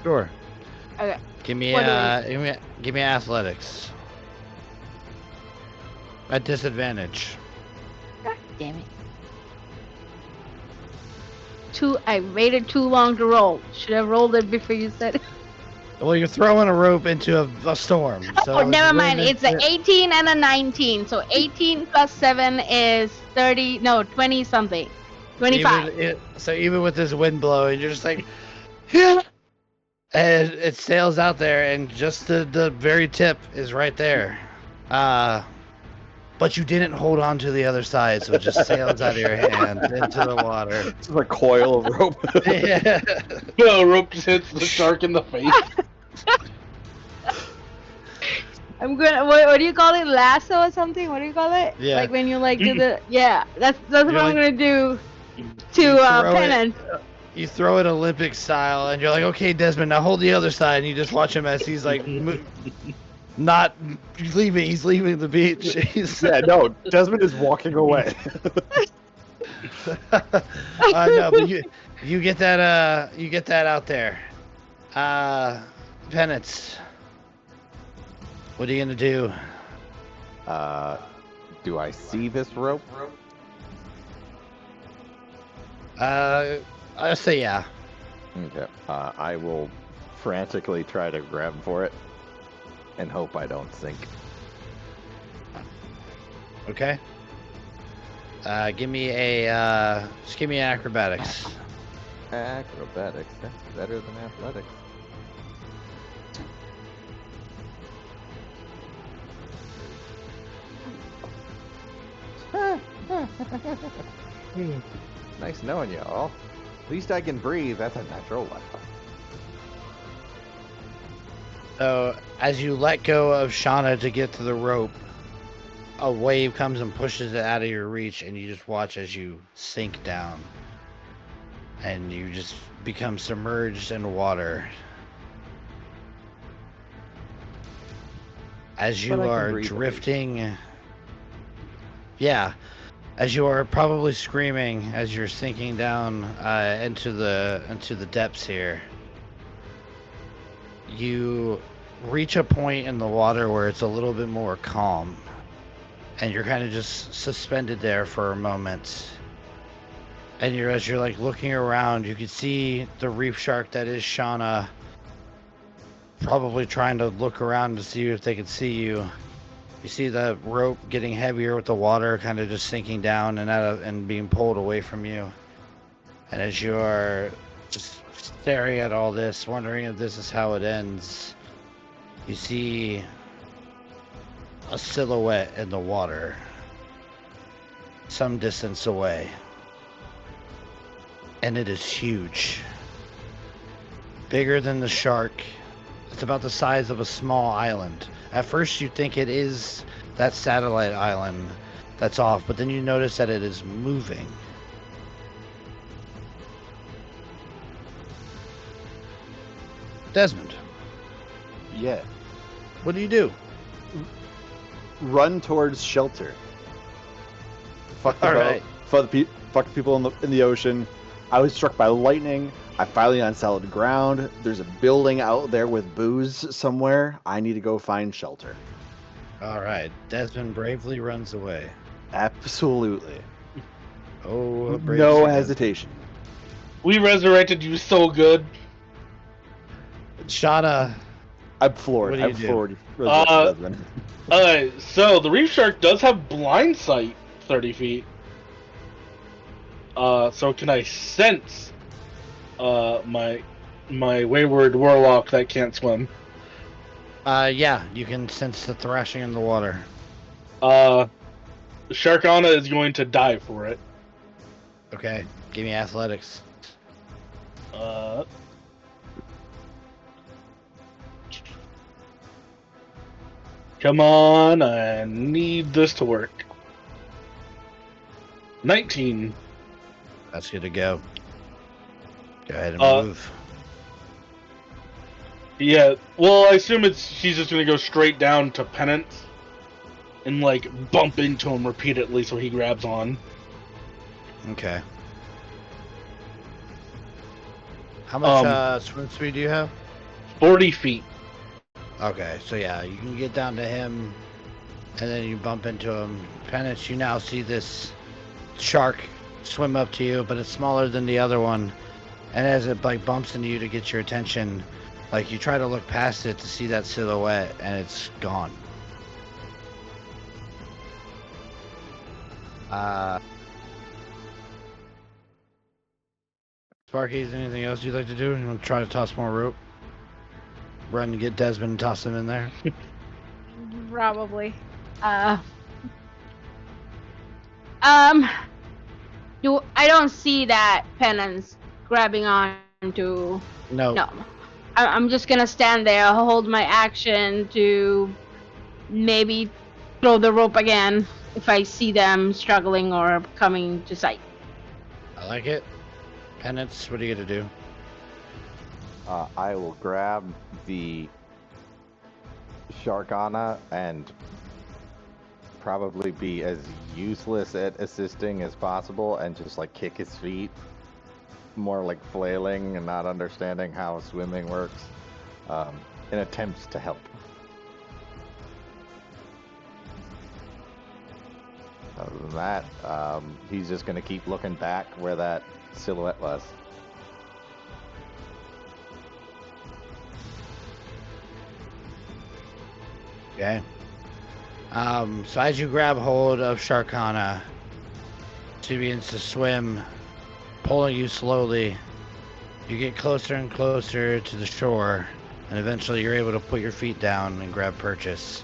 Sure. Okay. Give me What do give me athletics. At disadvantage. God damn it. I waited too long to roll. Should have rolled it before you said it. Well, you're throwing a rope into a storm. So Oh, never mind. wind It's an 18 and a 19. So 18 plus 7 is 30. No, 20 something. 25. So even with this wind blowing, you're just like, yeah. And it sails out there, and just the very tip is right there. But you didn't hold on to the other side, so it just sails out of your hand into the water. It's like a coil of rope. Yeah. No, rope just hits the shark in the face. I'm gonna. What do you call it? Lasso or something? What do you call it? Yeah. Like when you like do the. Yeah, that's what You're I'm like- gonna do You to throw it- Penance. You throw it Olympic style, and you're like, okay, Desmond, now hold the other side, and you just watch him as he's like, not leaving. He's leaving the beach. He's Yeah, no, Desmond is walking away. no, but you get that out there. Penance. What are you gonna do? Do I see this rope? I'll say yeah. Okay. I will frantically try to grab for it. and hope I don't sink. Okay. Give me just give me acrobatics. Acrobatics, that's better than athletics. Nice knowing you all. At least I can breathe. That's a natural one. So, as you let go of Shauna to get to the rope, a wave comes and pushes it out of your reach, and you just watch as you sink down. And you just become submerged in water. As you But I can are breathe at least. drifting... Yeah. As you are probably screaming as you're sinking down into the depths here. You reach a point in the water where it's a little bit more calm, and you're kind of just suspended there for a moment. And as you're like looking around, you can see the reef shark that is Shauna probably trying to look around to see if they can see you. You see the rope getting heavier with the water kind of just sinking down and being pulled away from you. And as you are just staring at all this, wondering if this is how it ends, you see a silhouette in the water some distance away. And it is huge. Bigger than the shark. It's about the size of a small island. At first you think it is that satellite island that's off, but then you notice that it is moving. Desmond, Yeah. what do you do? Run towards shelter. Fuck the All boat. right. Fuck the people in the ocean. I was struck by lightning. I'm finally on solid ground. There's a building out there with booze somewhere. I need to go find shelter. All right. Desmond bravely runs away. Absolutely. Oh, brave No Desmond. hesitation. We resurrected you so good. Shauna, I'm floored. What do you I'm do? floored. Uh, Desmond. Alright, so the reef shark does have blind sight 30 feet. So can I sense my wayward warlock that can't swim? yeah, you can sense the thrashing in the water. Sharkana is going to dive for it. Okay, give me athletics. Come on, I need this to work. 19. That's good to go. Go ahead and Uh, move. Yeah, well, I assume she's just gonna go straight down to Penance and like bump into him repeatedly so he grabs on. Okay. How much swim speed do you have? 40 feet. Okay, so yeah, you can get down to him, and then you bump into him. Penance, you now see this shark swim up to you, but it's smaller than the other one. And as it like bumps into you to get your attention, like you try to look past it to see that silhouette, and it's gone. Sparky, is there anything else you'd like to do? You want to try to toss more rope? Run and get Desmond and toss him in there? Probably. I don't see that Penance grabbing on to. No. I'm just gonna stand there, hold my action to maybe throw the rope again if I see them struggling or coming to sight. I like it. Penance, what are you gonna do? I will grab the Sharkana and probably be as useless at assisting as possible and just like kick his feet, more like flailing and not understanding how swimming works, in attempts to help. Other than that, he's just going to keep looking back where that silhouette was. Okay. So as you grab hold of Sharkana, she begins to swim, pulling you slowly. You get closer and closer to the shore, and eventually you're able to put your feet down and grab purchase.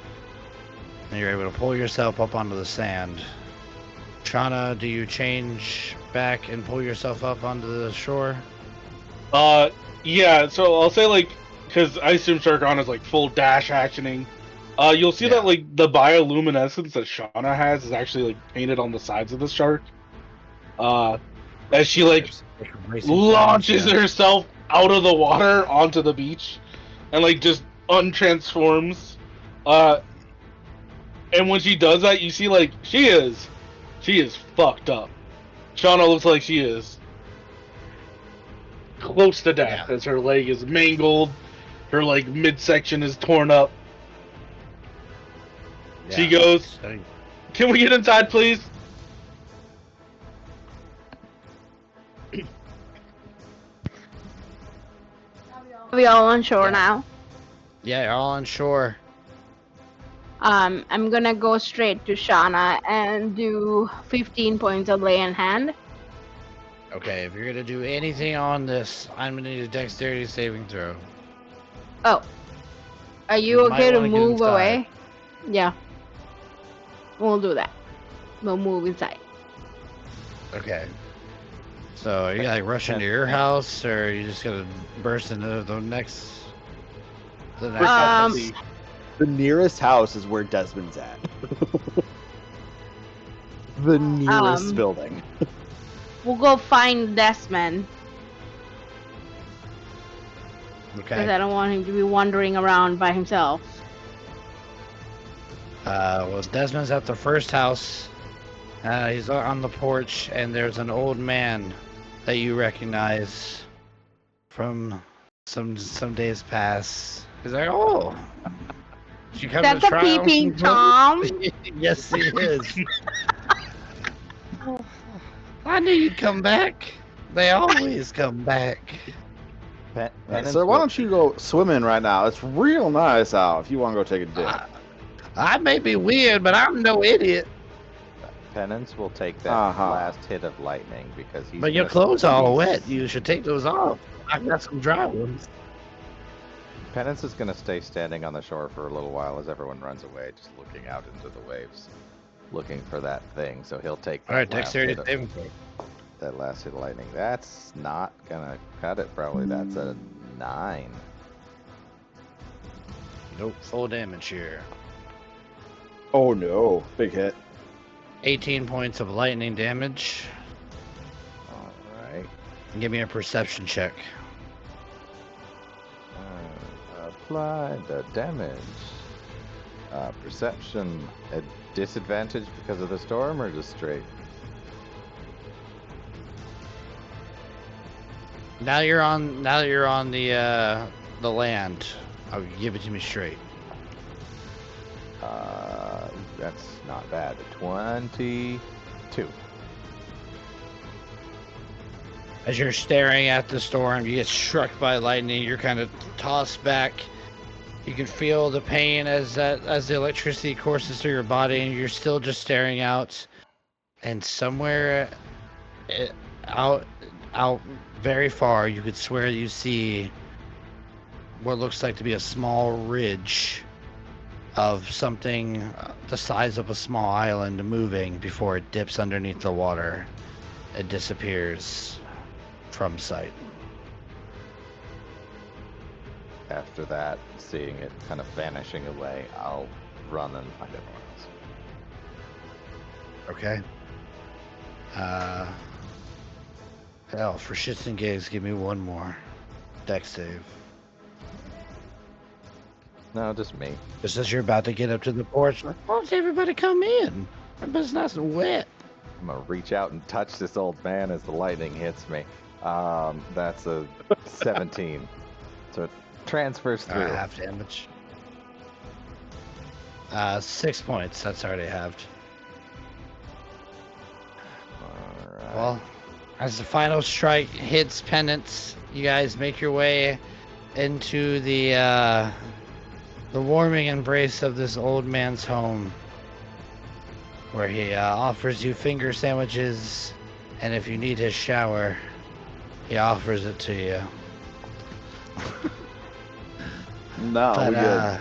And you're able to pull yourself up onto the sand. Shauna, do you change back and pull yourself up onto the shore? Yeah, so I'll say, like, because I assume Sharkana's, like, full dash actioning. You'll see that, like, the bioluminescence that Shauna has is actually, like, painted on the sides of the shark. As she, like, launches herself out of the water onto the beach and, like, just untransforms. And when she does that, you see, like, she is fucked up. Shauna looks like she is close to death, as her leg is mangled, her, like, midsection is torn up. Yeah, she goes, "Can we get inside, please?" Are we all on shore now? Yeah, you're all on shore. I'm gonna go straight to Shauna and do 15 points of lay in hand. Okay, if you're gonna do anything on this, I'm gonna need a dexterity saving throw. Oh. Are you okay to move away? Yeah. We'll do that. We'll move inside. Okay. So are you like rush into your house, or are you just gonna burst into the next? The nearest house is where Desmond's at. The nearest building. We'll go find Desmond. Okay. Because I don't want him to be wandering around by himself. Well, Desmond's at the first house. He's on the porch, and there's an old man that you recognize from some days past. He's like, "Oh, she comes That's to try a peeping Tom." Yes, he is. I knew you'd come back. They always come back. Sir, why don't you go swimming right now? It's real nice out if you want to go take a dip. I may be weird, but I'm no idiot. Penance will take that last hit of lightning because he's. But your clothes are all wet. You should take those off. I've got some dry ones. Penance is going to stay standing on the shore for a little while as everyone runs away, just looking out into the waves, looking for that thing. So he'll take that dexterity saving throw. That last hit of lightning. That's not gonna cut it. Probably that's a 9. Nope, full damage here. Oh no, big hit. 18 points of lightning damage. All right. Give me a perception check. Apply the damage. Perception at disadvantage because of the storm, or just straight? Now you're on the land. I'll give it to me straight. That's not bad. 22. As you're staring at the storm, you get struck by lightning. You're kind of tossed back. You can feel the pain as the electricity courses through your body, and you're still just staring out. And somewhere out very far, you could swear you see what looks like to be a small ridge of something the size of a small island moving before it dips underneath the water. It disappears from sight. After that, seeing it kind of vanishing away, I'll run and find everyone else. Okay. Hell, for shits and gigs, give me one more dex save. No, just me. Just as you're about to get up to the porch, why don't everybody come in? Everybody's nice and wet. I'm gonna reach out and touch this old man as the lightning hits me. That's a 17. So it transfers through. Half damage. 6 points. That's already halved. Alright. Well, as the final strike hits Penance, you guys make your way into the the warming embrace of this old man's home, where he offers you finger sandwiches, and if you need his shower, he offers it to you. No, But, we good.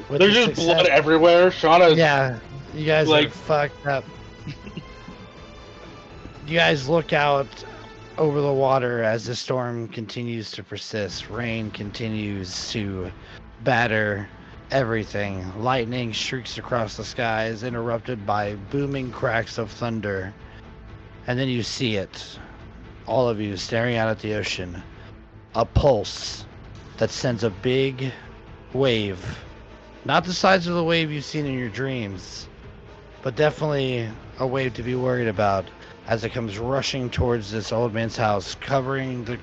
with There's the just success- blood everywhere. Shauna's Yeah, you guys are like- fucked up. You guys look out over the water as the storm continues to persist. Rain continues to batter everything. Lightning streaks across the skies, interrupted by booming cracks of thunder. And then you see it, all of you staring out at the ocean. A pulse that sends a big wave. Not the size of the wave you've seen in your dreams, but definitely a wave to be worried about as it comes rushing towards this old man's house, covering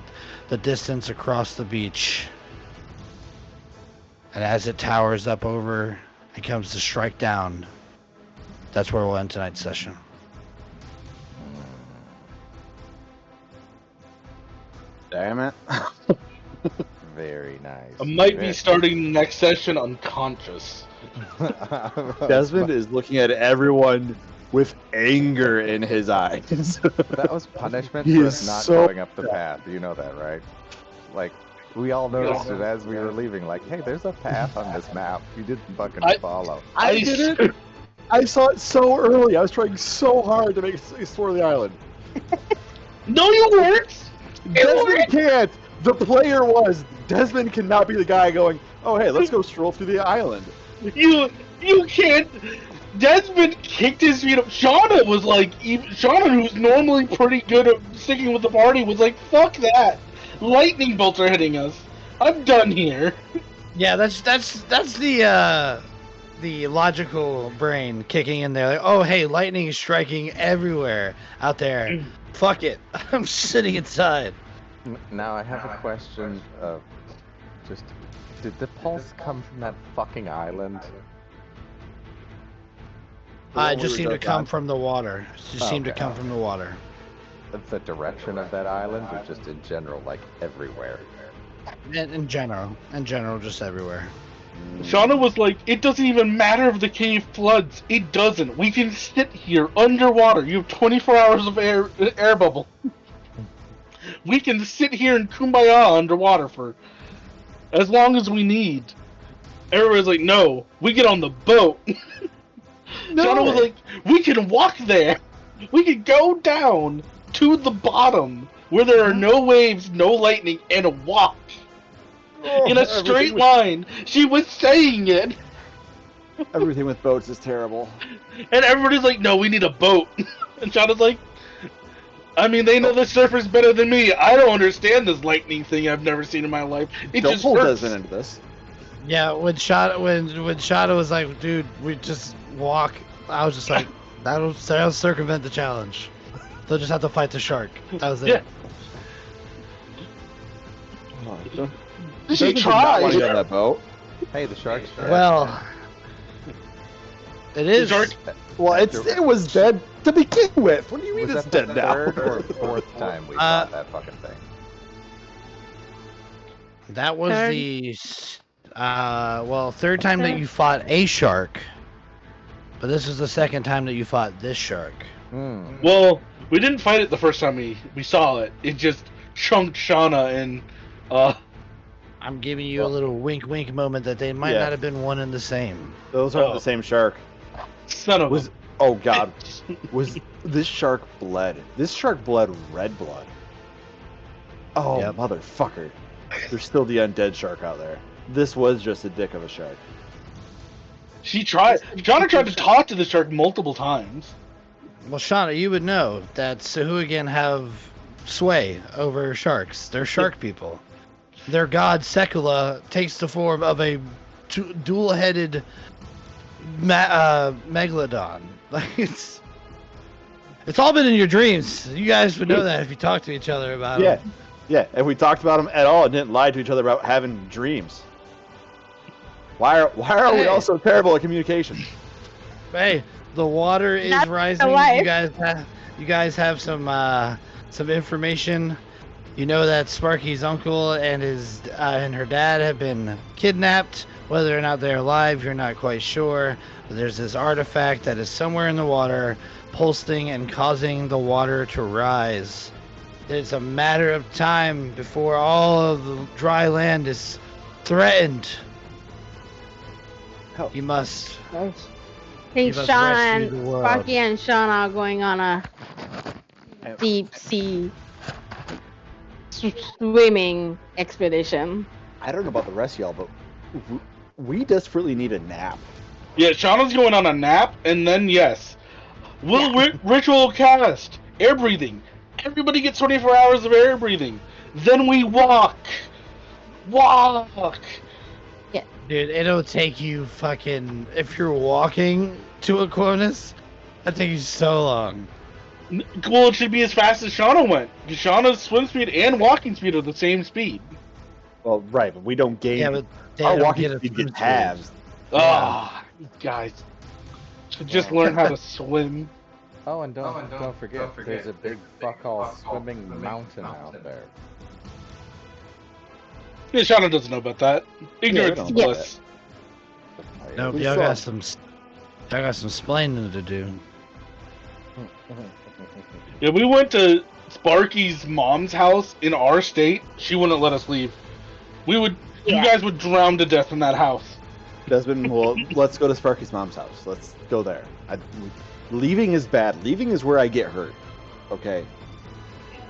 the distance across the beach. And as it towers up over and comes to strike down, that's where we'll end tonight's session. Damn it. Very nice. I might be Very- starting the next session unconscious. Desmond is looking at everyone with anger in his eyes. That was punishment He for is us not so going up the path. You know that, right? Like, we all noticed it as we were leaving. Like, hey, there's a path on this map. You didn't fucking follow. I did it. I saw it so early. I was trying so hard to make it explore the island. No, you weren't. Desmond can't. The player was. Desmond cannot be the guy going, oh, hey, let's go stroll through the island. You can't. Desmond kicked his feet up. Shauna was like, Shauna, who's normally pretty good at sticking with the party, was like, fuck that. Lightning bolts are hitting us. I'm done here. Yeah, that's the logical brain kicking in there. Like, oh, hey, lightning is striking everywhere out there. Fuck it. I'm sitting inside. Now, I have a question of just, did the pulse come from that fucking island? It just seemed to come from the water. It just seemed to Okay. come from the water. The direction of that island, or just in general, like everywhere? In general, just everywhere. Shauna was like, it doesn't even matter if the cave floods. It doesn't. We can sit here underwater. You have 24 hours of air bubble. We can sit here in Kumbaya underwater for as long as we need. Everybody's like, no, we get on the boat. Shauna was like, we can walk there. We can go down to the bottom where there are no waves, no lightning, and walk. In a straight line. She was saying it. Everything with boats is terrible. And everybody's like, no, we need a boat. And Shauna's like, I mean, they know the surfers better than me. I don't understand this lightning thing I've never seen in my life. It Don't just pull hurts. Desmond into this. Yeah, when Shada was like, dude, we just walk. I was just like, that'll circumvent the challenge. They'll just have to fight the shark. That was it. Yeah. She Desmond did not want to tried. get on that boat. Hey, the shark's dead. Well, it is. shark- Well, it was dead to begin with. What do you mean Was it's that the dead now? third or fourth time we fought that fucking thing? That was Third. third time that Third. you fought a shark. But this is the second time that you fought this shark. Hmm. Well, we didn't fight it the first time we saw it. It just chunked Shauna and I'm giving you a little wink moment that they might Yeah. not have been one and the same. Those aren't Oh. the same shark. son of Was a... oh god, was this shark bled? This shark bled red blood. Oh Yep. motherfucker! There's still the undead shark out there. This was just a dick of a shark. She tried. Shauna tried to talk to the shark multiple times. Well, Shauna, you would know that Sahuagin have sway over sharks. They're shark people. Their god Sekula takes the form of a dual-headed megalodon. Like it's all been in your dreams. You guys would know that if you talk to each other about Yeah, it. yeah. If we talked about them at all and didn't lie to each other about having dreams, why are we Hey. all so terrible at communication? Hey, the water is That's rising. life. You guys have some information You know that Sparky's uncle and his and her dad have been kidnapped. Whether or not they're alive, you're not quite sure. But there's this artifact that is somewhere in the water, pulsing and causing the water to rise. It's a matter of time before all of the dry land is threatened. Help. You must. I think must Shauna rescue the and world. Sparky and Shauna are going on a I- deep sea swimming expedition. I don't know about the rest of y'all, but we desperately need a nap. Yeah, Shauna's going on a nap, and then yes, we'll ritual cast air breathing. Everybody gets 24 hours of air breathing. Then we walk. Dude, it'll take you fucking. If you're walking to Aquinas, that'll take you so long. Well, it should be as fast as Shauna went. Because Shauna's swim speed and walking speed are the same speed. Well, right, but we don't gain. Yeah, but they our don't walking get a speed swim gets speed. halves. Ah, you guys should just learn how to swim. Oh, and don't forget, there's a big fuck all swimming mountain out there. Yeah, Shauna doesn't know about that. Ignorance we is don't know bliss. Nope, We y'all saw- got some splaining to do. Yeah, we went to Sparky's mom's house in our state. She wouldn't let us leave. You guys would drown to death in that house. Desmond, well, let's go to Sparky's mom's house. Let's go there. Leaving is bad. Leaving is where I get hurt. Okay.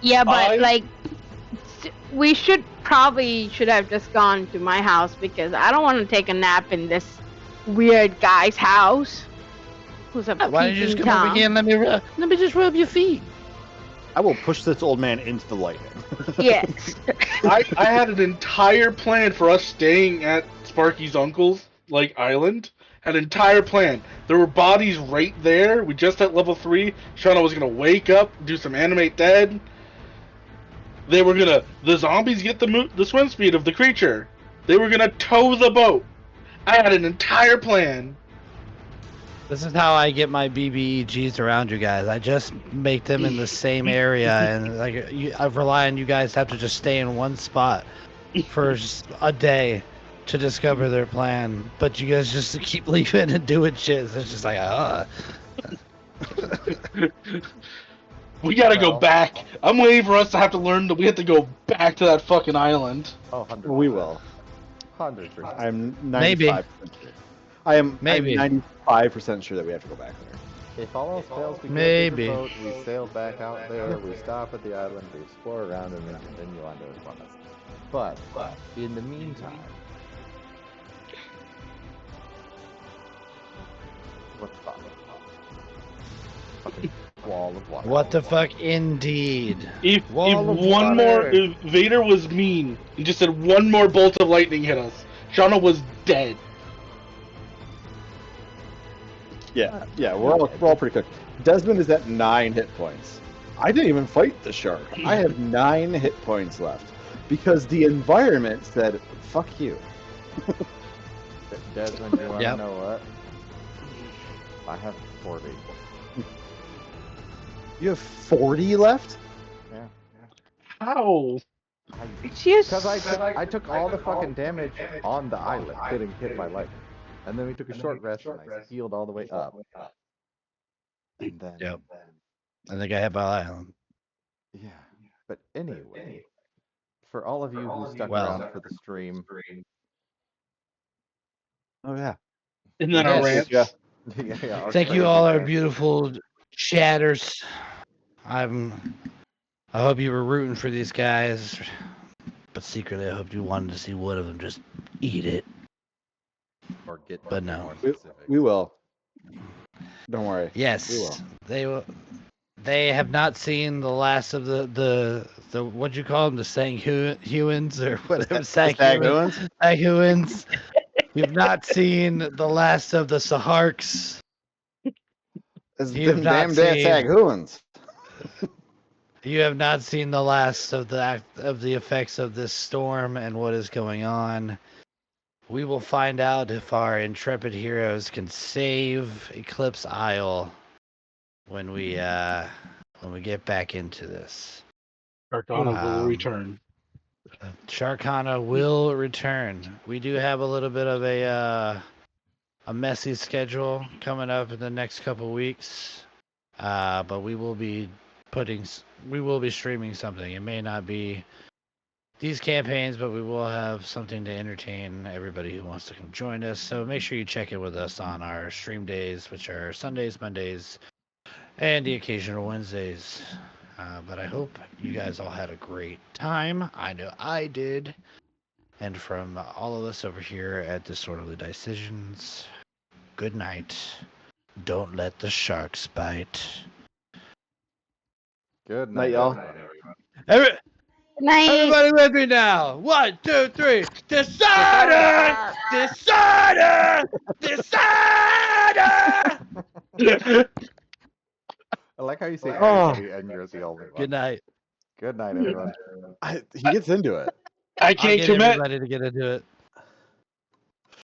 Yeah, but I- like, we should have just gone to my house because I don't want to take a nap in this weird guy's house. Who's a Why don't you just peeping come over Tom. here and let me just rub your feet? I will push this old man into the lightning. Yes. I had an entire plan for us staying at Sparky's uncle's island. Had an entire plan. There were bodies right there. We just at level 3. Shauna was gonna wake up, do some animate dead. The zombies get the swim speed of the creature. They were gonna tow the boat. I had an entire plan. This is how I get my BBEGs around you guys. I just make them in the same area, and I rely on you guys to have to just stay in one spot for a day to discover their plan. But you guys just keep leaving and doing shit. It's just like, We gotta go Well- back. I'm waiting for us to have to learn that we have to go back to that fucking island. Oh, 100%. We will. 100%. I'm 95% Maybe. sure. I'm Maybe. 95% sure that we have to go back there. If all else fails, we Maybe. get to the boat, we sail back out there, we stop at the island, we explore around, and then continue on to Aquinas. But, in the meantime... What the fuck? Fucking wall of water. what the fuck, indeed. If Wall of one more, water. if Vader was mean and just said one more bolt of lightning hit us, Shauna was dead. Yeah, we're all pretty cooked. Desmond is at 9 hit points. I didn't even fight the shark. I have 9 hit points left because the environment said, "Fuck you." Desmond, you wanna Yep. know what? I have 40. You have 40 left? Yeah. How? It's just Because I took all the fucking damage on the island, getting hit by lightning. And then we took a short rest and I healed all the way up. And then... Yep. I think I have my island. Yeah. But anyway, for all of you who stuck Well- around for the stream, Oh yeah. And then our Yes. rants. yeah, our Thank you crazy all, our rant. beautiful chatters. I hope you were rooting for these guys, but secretly I hope you wanted to see one of them just eat it. Or get But no. more We, specific. we will. Don't worry. We Yes, will. they will. They have not seen the last of the what'd you call them, the Sanguins or whatever. Staghoons? Sanguins. You've not seen the last of the Saharks. It's You've them not damn dead seen- Staghoons. You have not seen the last of the effects of this storm and what is going on. We will find out if our intrepid heroes can save Eclipse Isle when we get back into this. Arcana will return. Sharkana will return. We do have a little bit of a messy schedule coming up in the next couple weeks, but we will be streaming something. It may not be these campaigns, but we will have something to entertain everybody who wants to come join us. So make sure you check in with us on our stream days, which are Sundays, Mondays, and the occasional Wednesdays. But I hope you guys all had a great time. I know I did. And from all of us over here at Disorderly Decisions, good night. Don't let the sharks bite. Good Night, night, y'all. everybody. Good night. Everybody with me now. 1, 2, 3. Decider! Decider! Decider! I like how you say Oh. everybody and you're the only one. Good night. Good night, everyone. He gets into it. I I'll can't get commit. everybody to get into it.